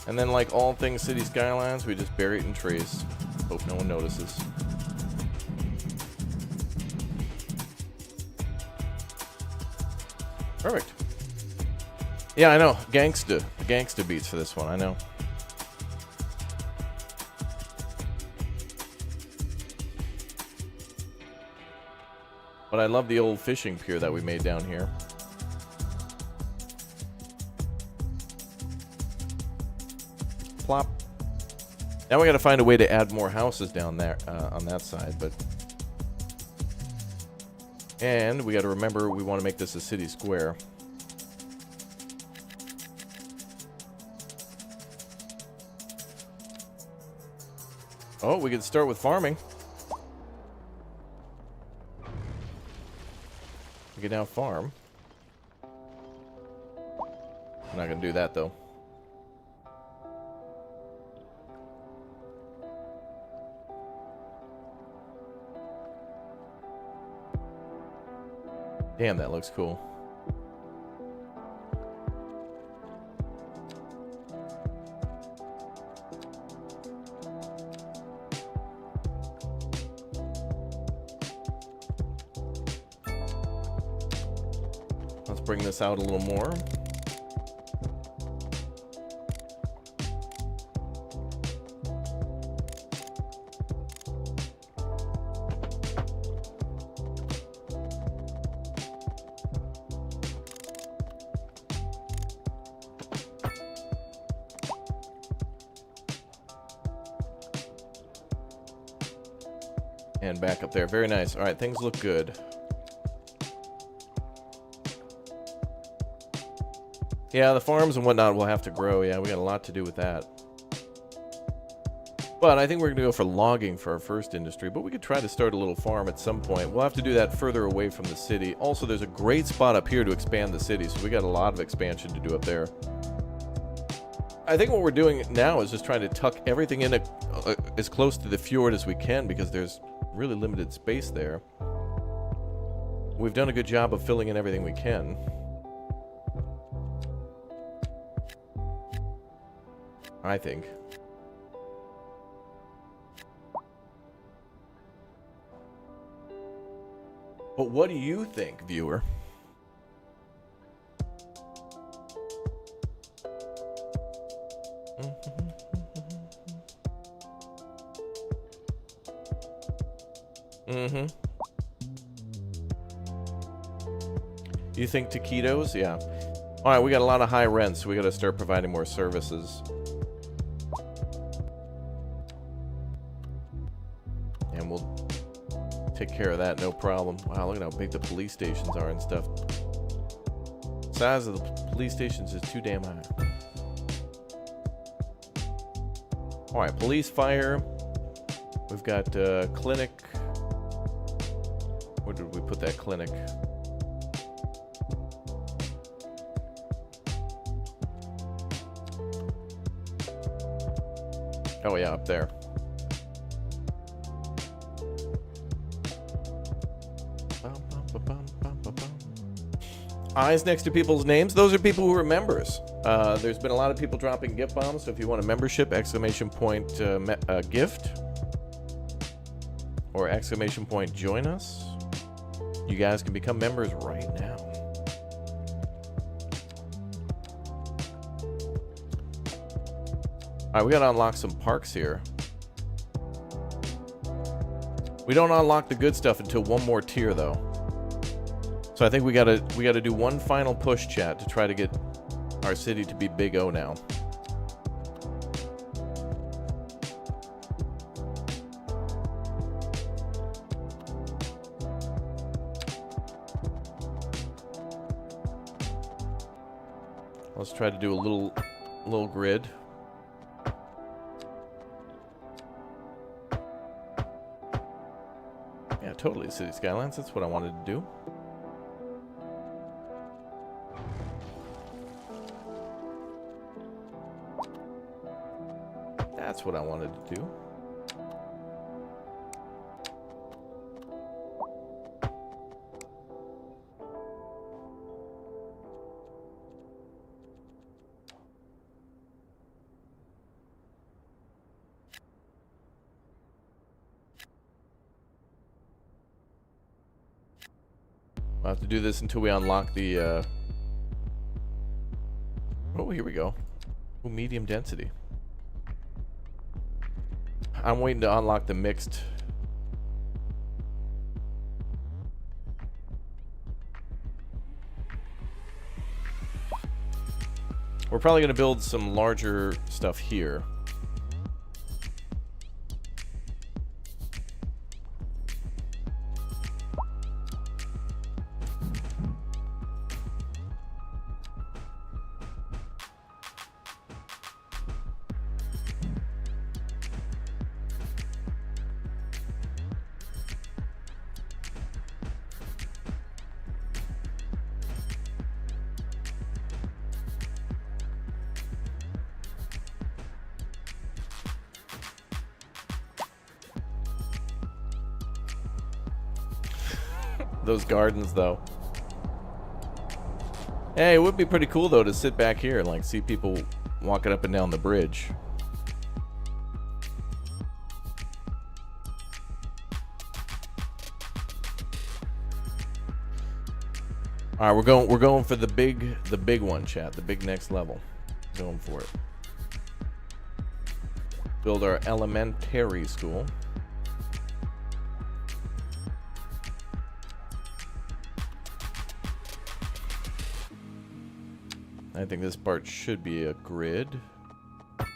And then, like all things City Skylines, we just bury it in trees. Hope no one notices. Perfect. Yeah, I know. Gangsta beats for this one, I know. But I love the old fishing pier that we made down here. Plop. Now we got to find a way to add more houses down there on that side, and we got to remember we want to make this a city square. Oh, we could start with farming. We can now farm. I'm not gonna do that though. Damn, that looks cool. Let's bring this out a little more. And back up there. Very nice. All right, things look good. Yeah, the farms and whatnot will have to grow. Yeah, we got a lot to do with that. But I think we're going to go for logging for our first industry. But we could try to start a little farm at some point. We'll have to do that further away from the city. Also, there's a great spot up here to expand the city. So we got a lot of expansion to do up there. I think what we're doing now is just trying to tuck everything in as close to the fjord as we can, because there's really limited space there. We've done a good job of filling in everything we can. I think. But what do you think, viewer? Mm-hmm. You think taquitos? Yeah. All right, we got a lot of high rents, so we got to start providing more services. And we'll take care of that, no problem. Wow, look at how big the police stations are and stuff. Size of the police stations is too damn high. All right, police, fire. We've got clinic. Where did we put that clinic? Oh yeah, up there. Eyes next to people's names. Those are people who are members. There's been a lot of people dropping gift bombs, so if you want a membership, exclamation point gift. Or exclamation point join us. You guys can become members right now. Alright, we gotta unlock some parks here. We don't unlock the good stuff until one more tier, though. So I think we gotta do one final push, chat, to try to get our city to be Big O now. Let's try to do a little grid. Yeah, totally. City Skylines. That's what I wanted to do. That's what I wanted to do. We'll have to do this until we unlock the, Oh, here we go. Oh, medium density. I'm waiting to unlock the mixed. We're probably going to build some larger stuff here. Those gardens, though. Hey, it would be pretty cool, though, to sit back here and, like, see people walking up and down the bridge. All right, we're going for the big one, chat. The big next level. Going for it. Build our elementary school. I think this part should be a grid. A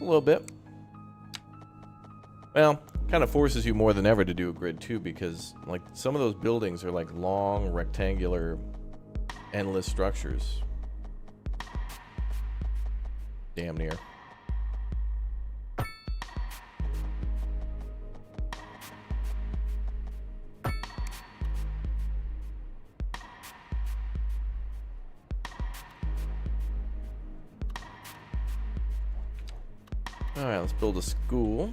little bit. Well, kind of forces you more than ever to do a grid too, because like some of those buildings are like long, rectangular, endless structures. Damn near. All right, let's build a school.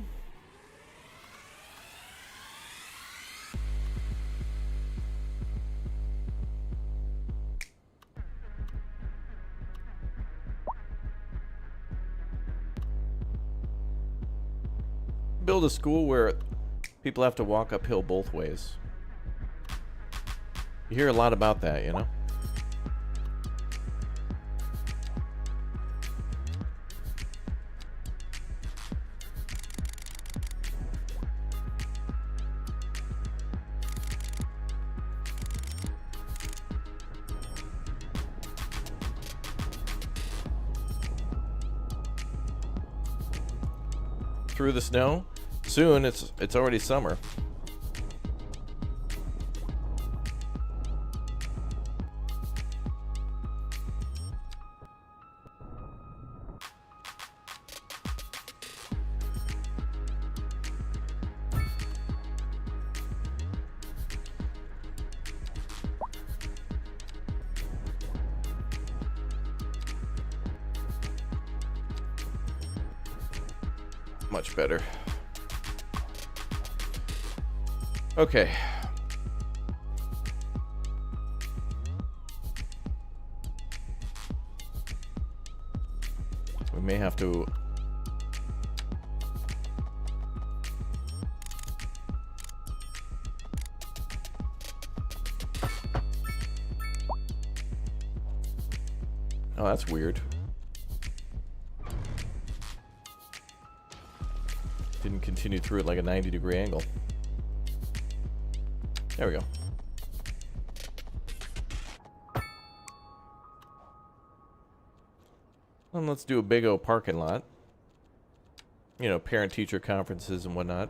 Build a school where people have to walk uphill both ways. You hear a lot about that, you know? Through the snow. Soon it's already summer. Much better. Okay. We may have to Oh, that's weird. Didn't continue through it like a 90-degree angle. There we go. And let's do a big old parking lot. You know, parent-teacher conferences and whatnot.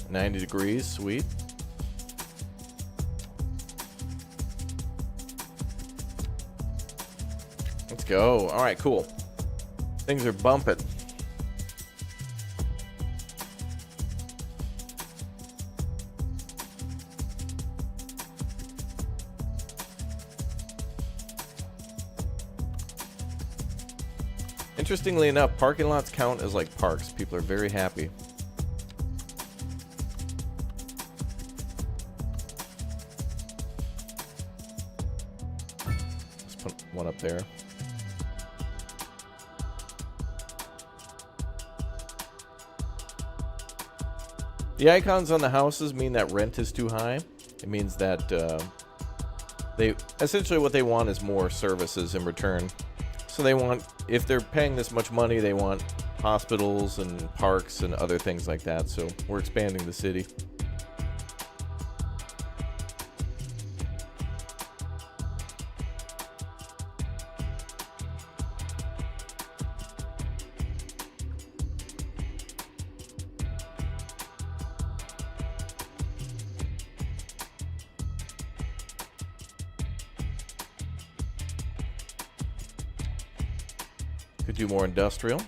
$90 degrees, sweet. Let's go. All right, cool. Things are bumping. Interestingly enough, parking lots count as like parks. People are very happy. One up there. The icons on the houses mean that rent is too high. It means that they essentially what they want is more services in return. So they want, if they're paying this much money, they want hospitals and parks and other things like that. So we're expanding the city. Could do more industrial.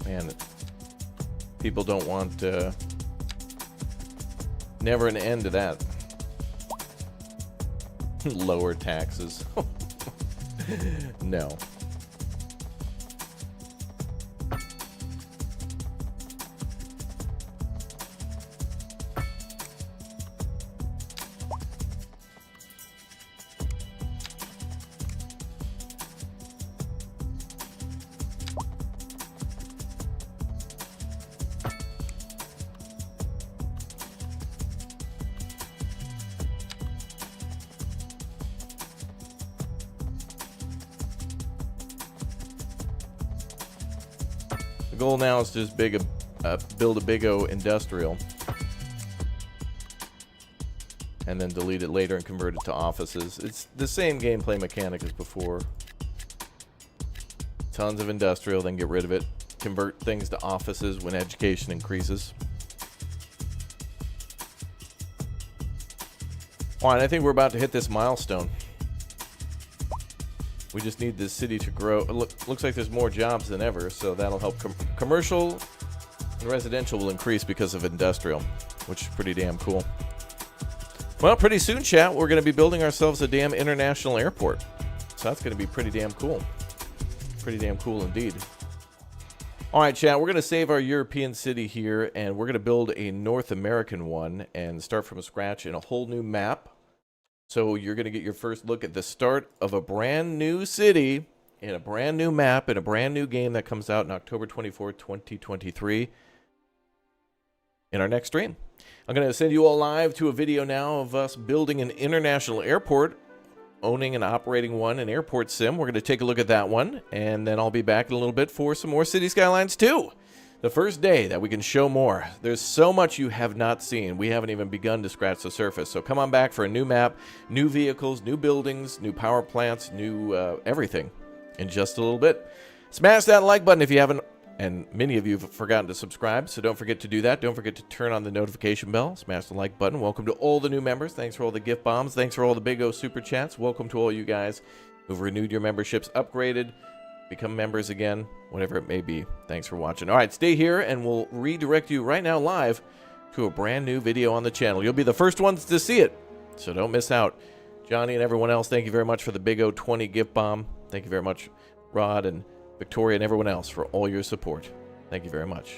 Man, people don't want never an end to that. Lower taxes. No. The goal now is to just build a big O industrial. And then delete it later and convert it to offices. It's the same gameplay mechanic as before. Tons of industrial, then get rid of it. Convert things to offices when education increases. All right, I think we're about to hit this milestone. We just need this city to grow. It looks like there's more jobs than ever, so that'll help. Commercial and residential will increase because of industrial, which is pretty damn cool. Well, pretty soon, chat, we're going to be building ourselves a damn international airport. So that's going to be pretty damn cool. Pretty damn cool indeed. All right, chat, we're going to save our European city here, and we're going to build a North American one and start from scratch in a whole new map. So you're going to get your first look at the start of a brand new city in a brand new map in a brand new game that comes out on October 24, 2023 in our next stream. I'm going to send you all live to a video now of us building an international airport, owning and operating one, an airport sim. We're going to take a look at that one, and then I'll be back in a little bit for some more City Skylines 2. The first day that we can show more. There's so much you have not seen. We haven't even begun to scratch the surface. So come on back for a new map, new vehicles, new buildings, new power plants, new everything in just a little bit. Smash that like button if you haven't. And many of you have forgotten to subscribe, so don't forget to do that. Don't forget to turn on the notification bell. Smash the like button. Welcome to all the new members. Thanks for all the gift bombs. Thanks for all the Big O super chats. Welcome to all you guys who've renewed your memberships, upgraded, become members again, whatever it may be. Thanks for watching. All right, stay here, and we'll redirect you right now live to a brand new video on the channel. You'll be the first ones to see it, so don't miss out. Johnny and everyone else, thank you very much for the Big O 20 gift bomb. Thank you very much, Rod and Victoria and everyone else for all your support. Thank you very much.